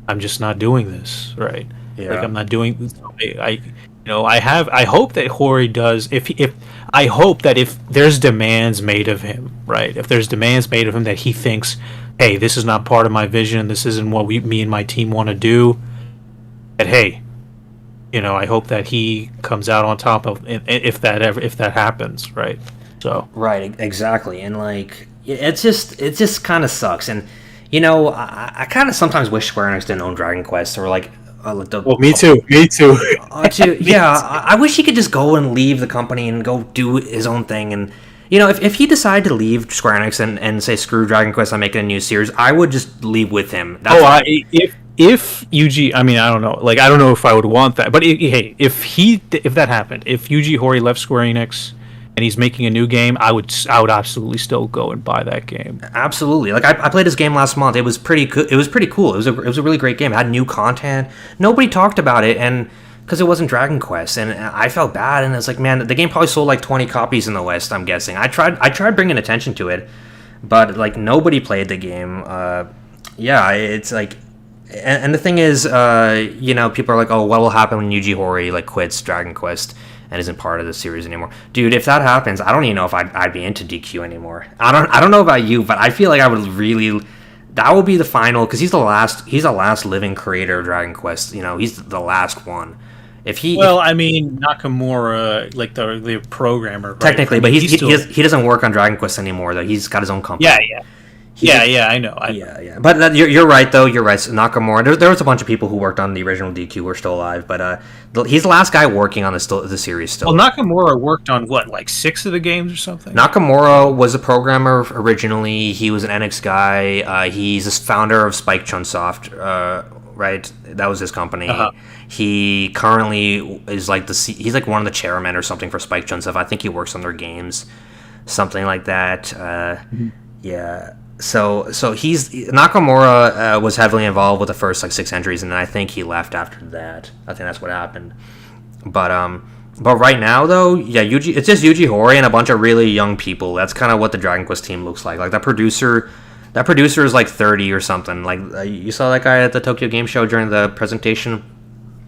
I'm just not doing this, right? Yeah. Like I'm not doing. I hope that Hori does. I hope that if there's demands made of him, right? If there's demands made of him that he thinks, hey, this is not part of my vision. This isn't what me and my team want to do. That hey, you know, I hope that he comes out on top of if that happens, right? So right, exactly, and like it just kind of sucks, and you know, I kind of sometimes wish Square Enix didn't own Dragon Quest or like. Well, me too. I wish he could just go and leave the company and go do his own thing. And you know, if he decided to leave Square Enix and say screw Dragon Quest, I'm making a new series, I would just leave with him. That's if Yuji, I mean, I don't know, like I don't know if I would want that, but hey, if that happened, if Yuji Horii left Square Enix and he's making a new game, I would absolutely still go and buy that game. Absolutely. Like I played this game last month. It was pretty cool. It was pretty cool. It was a really great game. It had new content. Nobody talked about it, and because it wasn't Dragon Quest, and I felt bad. And it's like, man, the game probably sold like 20 copies in the West. I'm guessing. I tried bringing attention to it, but like nobody played the game. Yeah, it's like, and the thing is, you know, people are like, oh, what will happen when Yuji Horii like quits Dragon Quest and isn't part of the series anymore? Dude, if that happens, I don't even know if I'd be into DQ anymore. I don't know about you, but I feel like I would really, that would be the final, because he's the last living creator of Dragon Quest. You know, he's the last one. I mean, Nakamura, like the programmer, right? Technically, I mean, but he doesn't work on Dragon Quest anymore. Though he's got his own company. Yeah, I know. Yeah. But you're right, though. You're right. So Nakamura, there was a bunch of people who worked on the original DQ who are still alive, but he's the last guy working on the series still. Well, Nakamura worked on what, like 6 of the games or something? Nakamura was a programmer originally. He was an NX guy. He's the founder of Spike Chunsoft, right? That was his company. Uh-huh. He currently is like he's like one of the chairmen or something for Spike Chunsoft. I think he works on their games, something like that. Yeah. So he's Nakamura was heavily involved with the first like 6 entries, and then I think he left after that. I think that's what happened. But right now though, yeah, it's just Yuji Horii and a bunch of really young people. That's kind of what the Dragon Quest team looks like. Like that producer is like 30 or something. Like you saw that guy at the Tokyo Game Show during the presentation.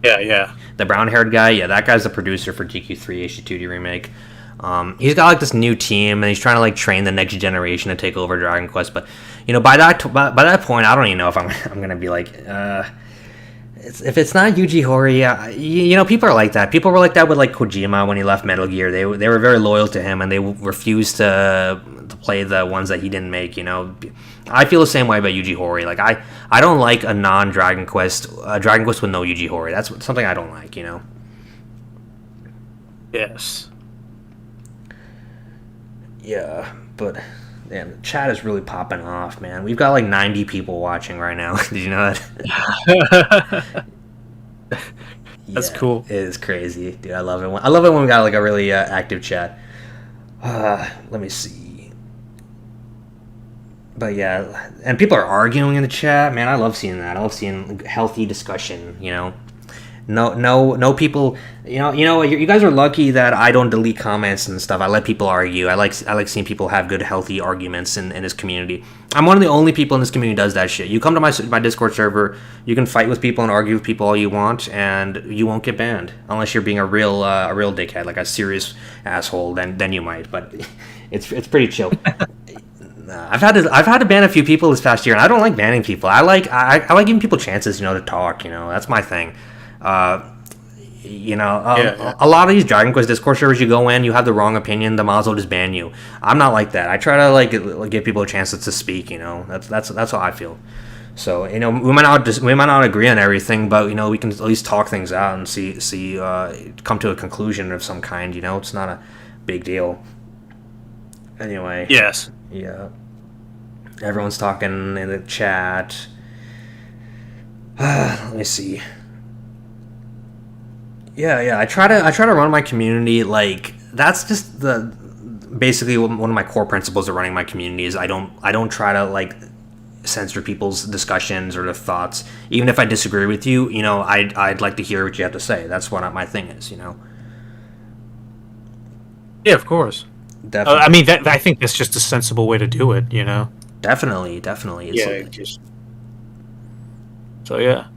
Yeah. The brown-haired guy. Yeah, that guy's the producer for DQ3 HD2D remake. He's got like this new team, and he's trying to like train the next generation to take over Dragon Quest. But you know, by that point, I don't even know if I'm gonna be like, if it's not Yuji Horii, you know, people are like that. People were like that with like Kojima when he left Metal Gear. They were very loyal to him, and they refused to play the ones that he didn't make. You know, I feel the same way about Yuji Horii. Like I don't like a non-Dragon Quest Dragon Quest with no Yuji Horii. That's something I don't like. You know. Yes. Yeah, but man, the chat is really popping off, man. We've got like 90 people watching right now. Did you know that? That's cool. It is crazy, dude. I love it. I love it when we got like a really active chat. Let me see. But yeah, and people are arguing in the chat, man. I love seeing that. I love seeing healthy discussion. You know. No people. You know. You guys are lucky that I don't delete comments and stuff. I let people argue. I like seeing people have good, healthy arguments in this community. I'm one of the only people in this community who does that shit. You come to my Discord server, you can fight with people and argue with people all you want, and you won't get banned unless you're being a real dickhead, like a serious asshole. Then you might. But it's pretty chill. I've had to ban a few people this past year, and I don't like banning people. I like giving people chances, you know, to talk. You know, that's my thing. You know, Yeah. a lot of these Dragon Quest Discord servers, you go in, you have the wrong opinion, the mods will just ban you. I'm not like that. I try to like give people a chance to speak. You know, that's how I feel. So you know, we might not agree on everything, but you know, we can at least talk things out and see come to a conclusion of some kind. You know, it's not a big deal. Anyway. Yes. Yeah. Everyone's talking in the chat. Let me see. Yeah. I try to run my community like that's just the basically one of my core principles of running my community is I don't try to like censor people's discussions or their thoughts. Even if I disagree with you, you know, I'd like to hear what you have to say. That's what my thing is, you know. Yeah, of course. Definitely. I mean, I think that's just a sensible way to do it, you know? Definitely. It's like, just... So, yeah.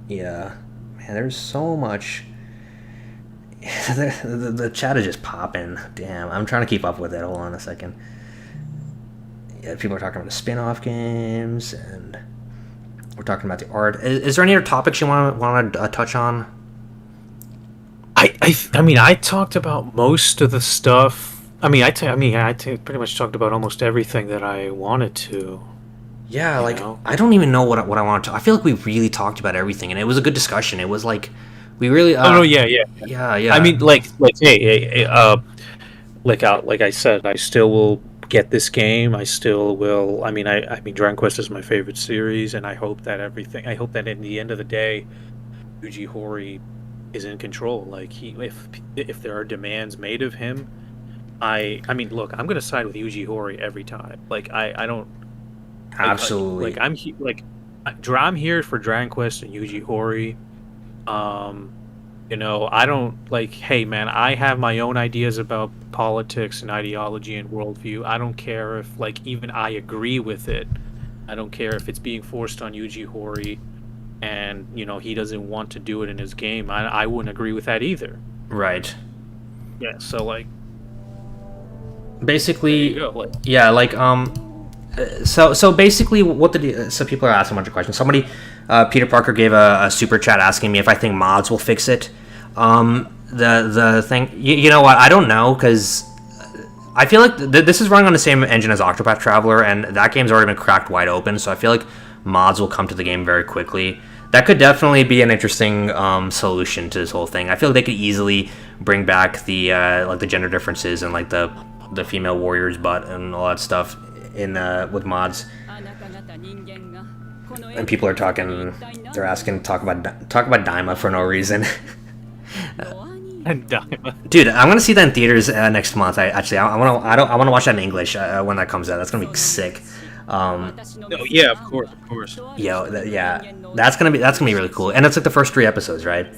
Yeah. Man, there's so much. The chat is just popping. Damn, I'm trying to keep up with it. Hold on a second. Yeah, people are talking about the spin-off games, and we're talking about the art. Is there any other topics you want to touch on? I mean, I talked about most of the stuff. I mean, I pretty much talked about almost everything that I wanted to. Yeah, You like know? I don't even know what I want to. I feel like we really talked about everything, and it was a good discussion. It was like we really. Oh no, yeah. Yeah. I mean, like, hey, like I said, I still will get this game. I still will. I mean, Dragon Quest is my favorite series, and I hope that in the end of the day, Yuji Horii is in control. Like if there are demands made of him, I mean, look, I'm gonna side with Yuji Horii every time. Like I don't. Absolutely. I'm here for Dragon Quest and Yuji Horii. You know, I don't like. Hey, man, I have my own ideas about politics and ideology and worldview. I don't care if even I agree with it. I don't care if it's being forced on Yuji Horii, and you know he doesn't want to do it in his game. I wouldn't agree with that either. Right. Yeah. So basically, there you go, yeah, so basically, so people are asking a bunch of questions. Somebody, Peter Parker gave a super chat asking me if I think mods will fix it. The thing, you know what? I don't know because I feel like this is running on the same engine as Octopath Traveler, and that game's already been cracked wide open. So I feel like mods will come to the game very quickly. That could definitely be an interesting solution to this whole thing. I feel like they could easily bring back the the gender differences and like the female warrior's butt and all that stuff in with mods. And people are talking. They're asking talk about Daima for no reason. And Daima. Dude, I'm gonna see that in theaters next month. I want to watch that in English when that comes out. That's gonna be sick. No, yeah, of course. Yeah, that's gonna be really cool. And it's like the first 3 episodes, right?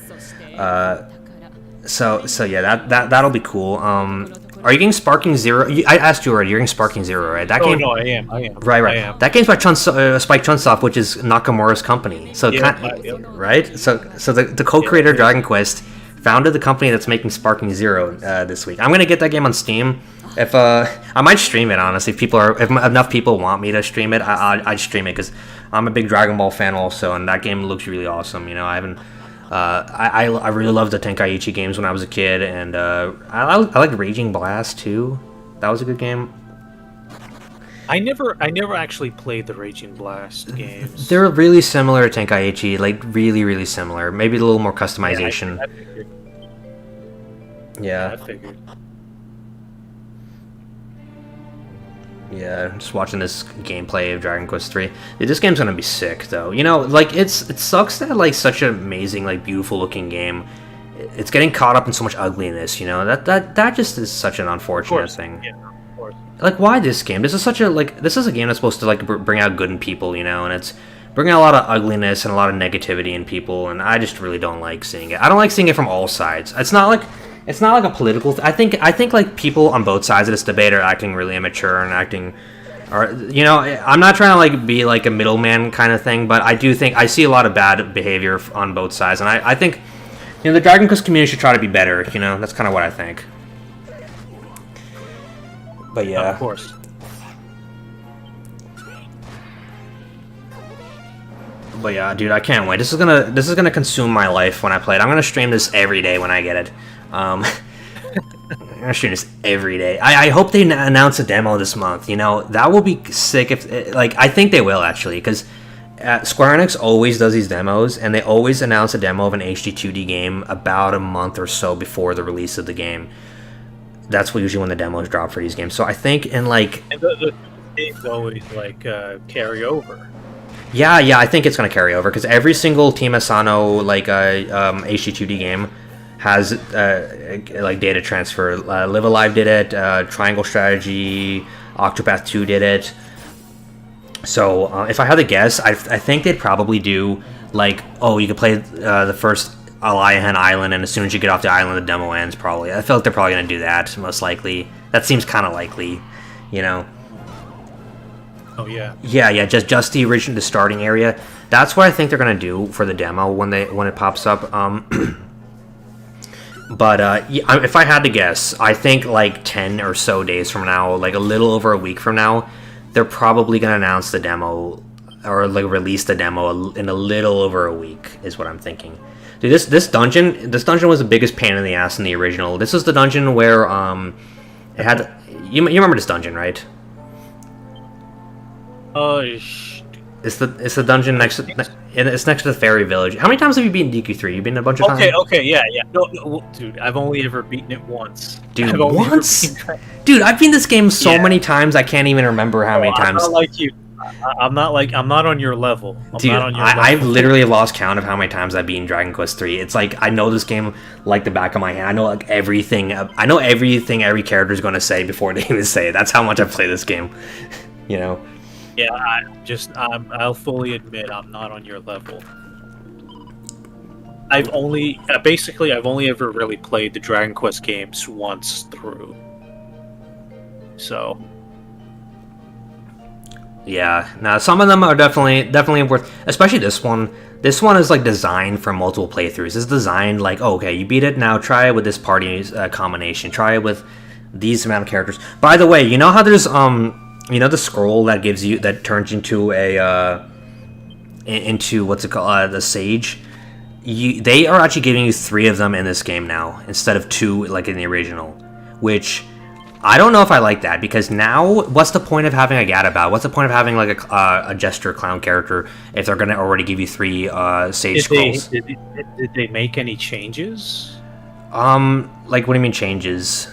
So yeah, that'll be cool. Are you getting Sparking Zero? I asked you already. You're getting Sparking Zero, right? That game. No, I am. Right. I am. That game's by Spike Chunsoft, which is Nakamura's company. So right. So the co-creator of Dragon Quest founded the company that's making Sparking Zero this week. I'm gonna get that game on Steam. If I might stream it, honestly. If enough people want me to stream it, I'd stream it because I'm a big Dragon Ball fan also, and that game looks really awesome. You know, I haven't. I really loved the Tenkaichi games when I was a kid, and I liked Raging Blast too. That was a good game. I never actually played the Raging Blast games. They're really similar to Tenkaichi, like really similar. Maybe a little more customization. Yeah, I figured. Yeah, just watching this gameplay of Dragon Quest 3. This game's gonna be sick, though. You know, like it sucks that like such an amazing, like beautiful looking game, it's getting caught up in so much ugliness. You know, that just is such an unfortunate thing. Yeah, of course. Like, why this game? This is a game that's supposed to like bring out good in people, you know, and it's bringing out a lot of ugliness and a lot of negativity in people, and I just really don't like seeing it. I don't like seeing it from all sides. It's not like a political. I think like people on both sides of this debate are acting really immature and acting, or you know, I'm not trying to like be like a middleman kind of thing, but I do think I see a lot of bad behavior on both sides, and I think, you know, the Dragon Quest community should try to be better. You know, that's kind of what I think. But yeah, Of course. But yeah, dude, I can't wait. This is gonna consume my life when I play it. I'm gonna stream this every day when I get it. I'm gonna stream this every day. I hope they announce a demo this month. You know, that will be sick. If like, I think they will actually, because Square Enix always does these demos, and they always announce a demo of an HD 2D game about a month or so before the release of the game. That's usually when the demos drop for these games. So I think in like, And the games always like carry over. yeah, I think it's gonna carry over because every single Team Asano like HD 2D game has like data transfer. Live Alive did it. Triangle Strategy, Octopath 2 did it. So if I had to guess, I think they'd probably do like, oh, you could play the first Alayahan Island, and as soon as you get off the island, the demo ends. Probably, I feel like they're probably gonna do that. Most likely, that seems kind of likely, you know. Oh yeah. Yeah, just the starting area. That's what I think they're gonna do for the demo when it pops up. But yeah, if I had to guess, I think like 10 or so days from now, like a little over a week from now, they're probably gonna announce the demo or like release the demo in a little over a week, is what I'm thinking. Dude, this dungeon was the biggest pain in the ass in the original. This was the dungeon where it had you remember this dungeon, right? It's the dungeon next to it's next to the fairy village. How many times have you beaten DQ3? You've been a bunch of times. Okay, yeah. No, dude, I've only ever beaten it once. Dude, once? Dude, I've beaten this game so many times I can't even remember how many times. I'm not like you. I'm not on your level. Dude, I've literally lost count of how many times I've beaten Dragon Quest 3. It's like I know this game like the back of my hand. I know like everything. I know everything every character is going to say before they even say it. That's how much I play this game. You know. Yeah, I'll fully admit I'm not on your level. I've only ever really played the Dragon Quest games once through. So. Yeah, now some of them are definitely worth, especially this one. This one is like designed for multiple playthroughs. It's designed like, oh, okay, you beat it, now try it with this party combination. Try it with these amount of characters. By the way, you know how there's the scroll that gives you that turns into a into what's it called, the sage. They are actually giving you 3 of them in this game now instead of 2 like in the original, which I don't know if I like that, because now what's the point of having a gadabout? What's the point of having like a jester clown character if they're gonna already give you 3 sage scrolls? Did they make any changes? Like what do you mean changes?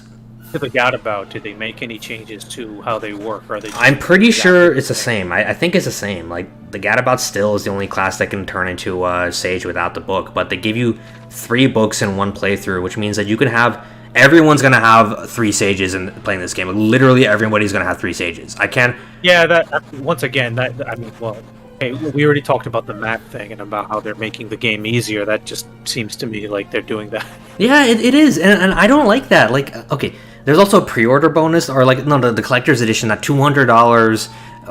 To the gadabout, did they make any changes to how they work? Or are they? I'm pretty sure it's the same. I think it's the same. Like the gadabout still is the only class that can turn into sage without the book, but they give you 3 books in one playthrough, which means that you can have. Everyone's gonna have 3 sages in playing this game. Literally, everybody's gonna have 3 sages. I can't. Yeah, that once again, hey, we already talked about the map thing and about how they're making the game easier. That just seems to me like they're doing that. Yeah, it is, and I don't like that. Like, okay, there's also a pre-order bonus, or like the collector's edition, that $200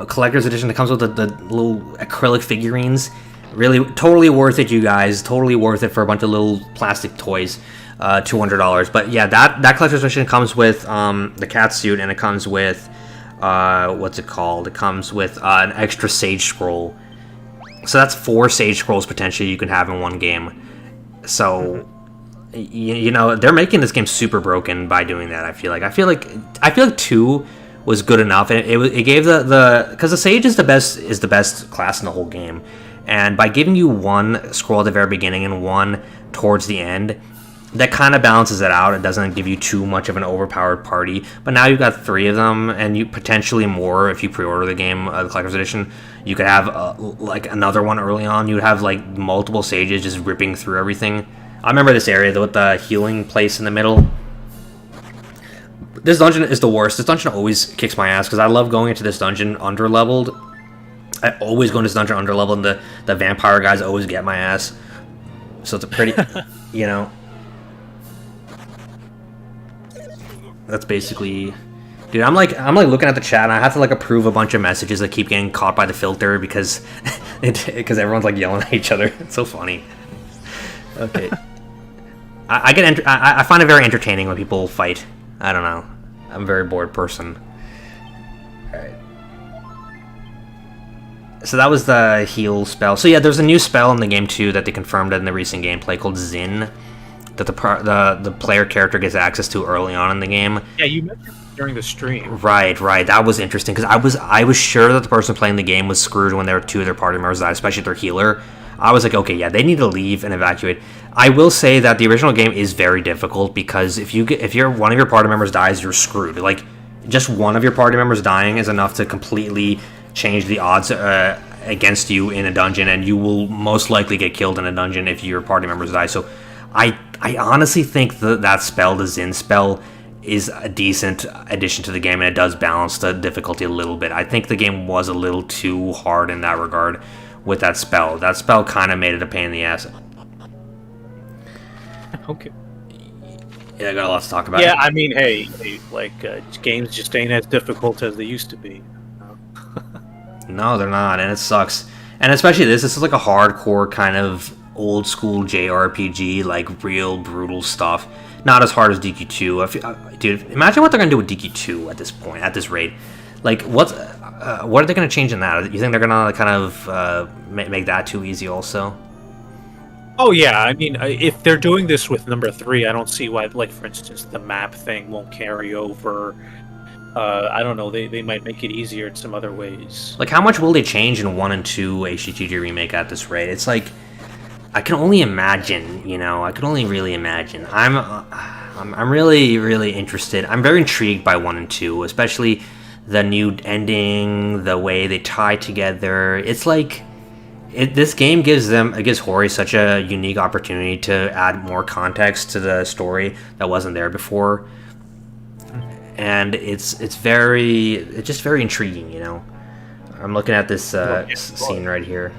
collector's edition that comes with the little acrylic figurines. Really, totally worth it, you guys. Totally worth it for a bunch of little plastic toys. $200, but yeah, that collector's edition comes with the cat suit, and it comes with what's it called? It comes with an extra sage scroll. So that's 4 sage scrolls potentially you can have in one game. So you know, they're making this game super broken by doing that. I feel like 2 was good enough, and it gave the because the sage is the best class in the whole game, and by giving you 1 scroll at the very beginning and 1 towards the end, that kind of balances it out. It doesn't give you too much of an overpowered party. But now you've got 3 of them, and you potentially more if you pre-order the game, the collector's edition. You could have like another one early on. You would have like multiple sages just ripping through everything. I remember this area with the healing place in the middle. This dungeon is the worst. This dungeon always kicks my ass because I love going into this dungeon under-leveled. I always go into this dungeon under-leveled, and the vampire guys always get my ass. So it's a pretty, you know. That's basically, dude. I'm like looking at the chat, and I have to like approve a bunch of messages that keep getting caught by the filter because everyone's like yelling at each other. It's so funny. Okay, I find it very entertaining when people fight. I don't know. I'm a very bored person. All right. So that was the heal spell. So yeah, there's a new spell in the game too that they confirmed in the recent gameplay called Zin, that the player character gets access to early on in the game. Yeah, you mentioned it during the stream. Right. That was interesting because I was sure that the person playing the game was screwed when there were two of their party members died, especially their healer. I was like, okay, yeah, they need to leave and evacuate. I will say that the original game is very difficult because if one of your party members dies, you're screwed. Like, just one of your party members dying is enough to completely change the odds against you in a dungeon, and you will most likely get killed in a dungeon if your party members die. So I honestly think that spell, the Zin spell, is a decent addition to the game, and it does balance the difficulty a little bit. I think the game was a little too hard in that regard with that spell. That spell kind of made it a pain in the ass. Okay. Yeah, I got a lot to talk about. Yeah, I mean, hey, games just ain't as difficult as they used to be. No, they're not, and it sucks. And especially this is like a hardcore kind of old school JRPG, like real brutal stuff. Not as hard as DQ2. Dude, imagine what they're gonna do with DQ2 at this point, at this rate. Like, what are they gonna change in that? You think they're gonna kind of make that too easy also? Oh yeah, I mean, if they're doing this with number 3, I don't see why. Like, for instance, the map thing won't carry over. I don't know. They might make it easier in some other ways. Like, how much will they change in 1 and 2 HGTG remake at this rate? It's like, I can only imagine. I can only really imagine. I'm really, really interested. I'm very intrigued by 1 and 2, especially the new ending, the way they tie together. It's like, this game gives Hori such a unique opportunity to add more context to the story that wasn't there before. And it's just very intriguing, I'm looking at this scene right here.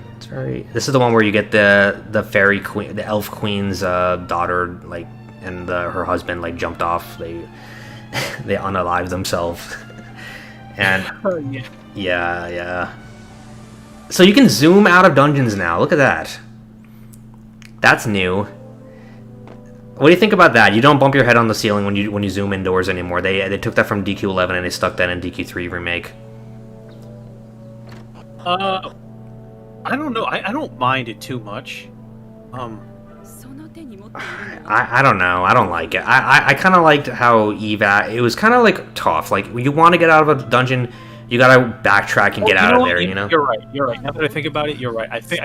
This is the one where you get the fairy queen, the elf queen's daughter, like, and her husband like jumped off. They unalived themselves. And yeah. So you can zoom out of dungeons now. Look at that. That's new. What do you think about that? You don't bump your head on the ceiling when you zoom indoors anymore. They took that from DQ11 and they stuck that in DQ3 remake. I don't know. I don't mind it too much. I don't know. I don't like it. I kind of liked how it was kind of like tough. Like, you want to get out of a dungeon, you gotta backtrack and get out of there. You're right. Now that I think about it, you're right. I think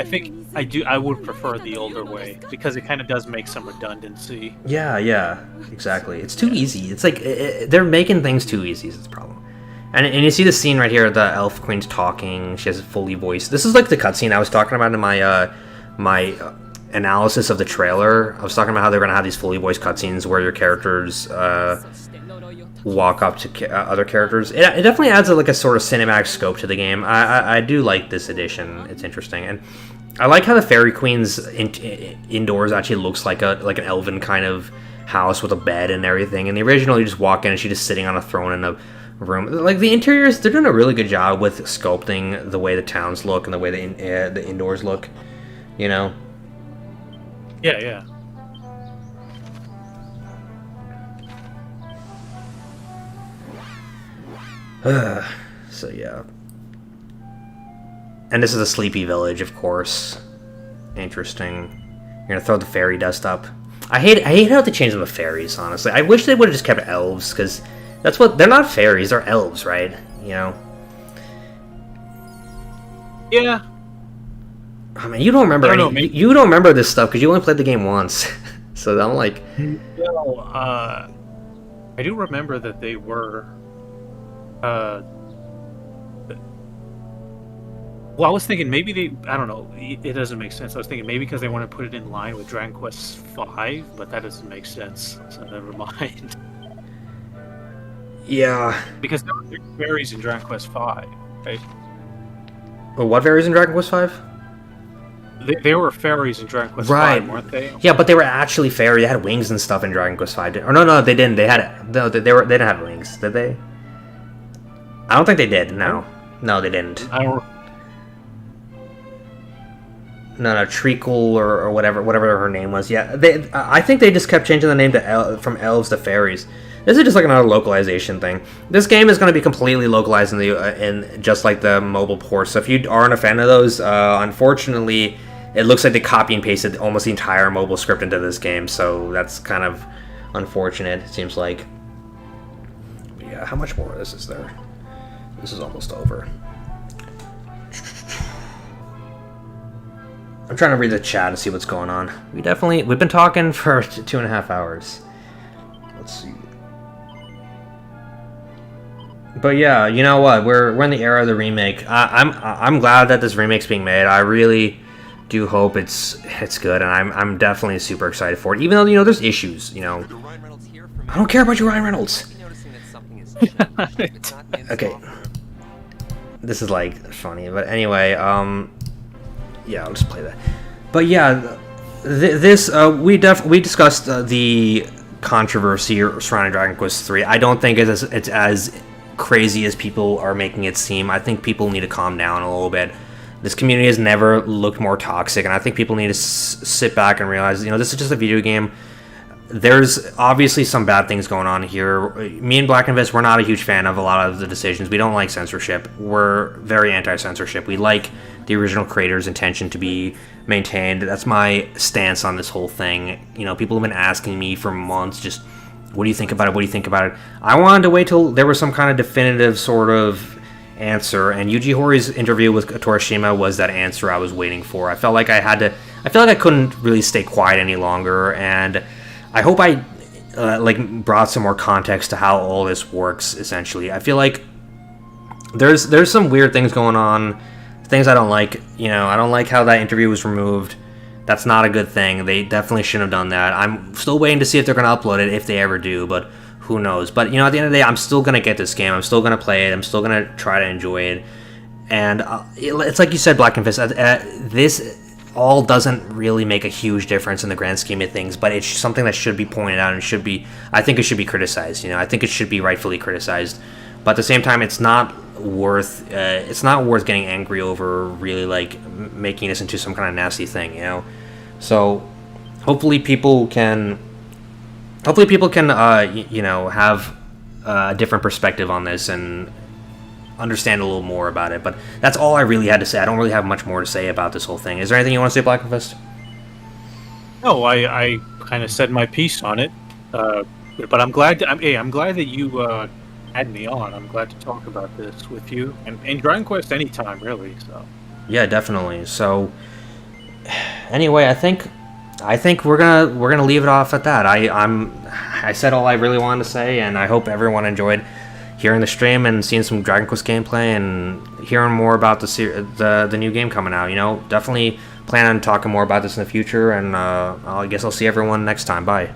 I would prefer the older way because it kind of does make some redundancy. Yeah, exactly. It's too easy. It's like they're making things too easy. Is the problem. And you see the scene right here. The elf queen's talking. She has a fully voiced. This is like the cutscene I was talking about in my my analysis of the trailer. I was talking about how they're gonna have these fully voiced cutscenes where your characters walk up to other characters. It definitely adds a sort of cinematic scope to the game. I do like this addition. It's interesting, and I like how the fairy queen's indoors actually looks like an elven kind of house with a bed and everything. In the original, you just walk in and she's just sitting on a throne in a room. Like, the interiors, they're doing a really good job with sculpting the way the towns look and the way the indoors look. Yeah. So yeah. And this is a sleepy village, of course. Interesting. You're gonna throw the fairy dust up. I hate how they changed them to fairies, honestly. I wish they would have just kept elves, because they're not fairies, they're elves, right? Yeah. I mean, you don't remember you don't remember this stuff because you only played the game once. So I'm like, no, I do remember that they were well, I was thinking maybe I don't know, it doesn't make sense. I was thinking maybe because they want to put it in line with Dragon Quest V, but that doesn't make sense, so never mind. Yeah. Because there were fairies in Dragon Quest V, right? Well, what fairies in Dragon Quest V? They were fairies in Dragon Quest V, weren't they? Yeah, but they were actually fairy. They had wings and stuff in Dragon Quest V. Or no, they didn't. They didn't have wings, did they? I don't think they did. No, they didn't. No, Treacle or whatever her name was. Yeah, I think they just kept changing the name from elves to fairies. This is just like another localization thing. This game is going to be completely localized in just like the mobile ports. So if you aren't a fan of those, unfortunately, it looks like they copy and pasted almost the entire mobile script into this game. So that's kind of unfortunate, it seems like. But yeah, how much more of this is there? This is almost over. I'm trying to read the chat and see what's going on. We've been talking for 2.5 hours. Let's see. But yeah, you know what? We're in the era of the remake. I'm glad that this remake's being made. I really do hope it's good, and I'm definitely super excited for it. Even though there's issues. I don't care about you, Ryan Reynolds. Okay. This is like funny, but anyway, yeah, I'll just play that. But yeah, we discussed the controversy surrounding Dragon Quest III. I don't think it's as crazy as people are making it seem. I think people need to calm down a little bit. This community has never looked more toxic, and I think people need to sit back and realize, this is just a video game. There's obviously some bad things going on here. Me and Black Invest, we're not a huge fan of a lot of the decisions. We don't like censorship. We're very anti-censorship. We like the original creator's intention to be maintained. That's my stance on this whole thing. People have been asking me for months, just, what do you think about it? What do you think about it? I wanted to wait till there was some kind of definitive sort of answer, and Yuji Horí's interview with Torishima was that answer I was waiting for. I felt like I couldn't really stay quiet any longer, and I hope I brought some more context to how all this works. Essentially, I feel like there's some weird things going on, things I don't like. I don't like how that interview was removed. That's not a good thing. They definitely shouldn't have done that. I'm still waiting to see if they're going to upload it, if they ever do, but who knows. But, at the end of the day, I'm still going to get this game. I'm still going to play it. I'm still going to try to enjoy it. And it's like you said, Black and Fist, this all doesn't really make a huge difference in the grand scheme of things, but it's something that should be pointed out and I think it should be criticized. I think it should be rightfully criticized. But at the same time, it's not worth getting angry over, really making this into some kind of nasty thing, So hopefully people can have a different perspective on this and understand a little more about it. But that's all I really had to say. I don't really have much more to say about this whole thing. Is there anything you want to say, Black Fist? No, I kind of said my piece on it, but I'm glad that you had me on. I'm glad to talk about this with you and Dragon Quest anytime, really. So yeah, definitely. So anyway, I think we're gonna leave it off at that. I said all I really wanted to say, and I hope everyone enjoyed hearing the stream and seeing some Dragon Quest gameplay and hearing more about the new game coming out. Definitely plan on talking more about this in the future, and I guess I'll see everyone next time. Bye.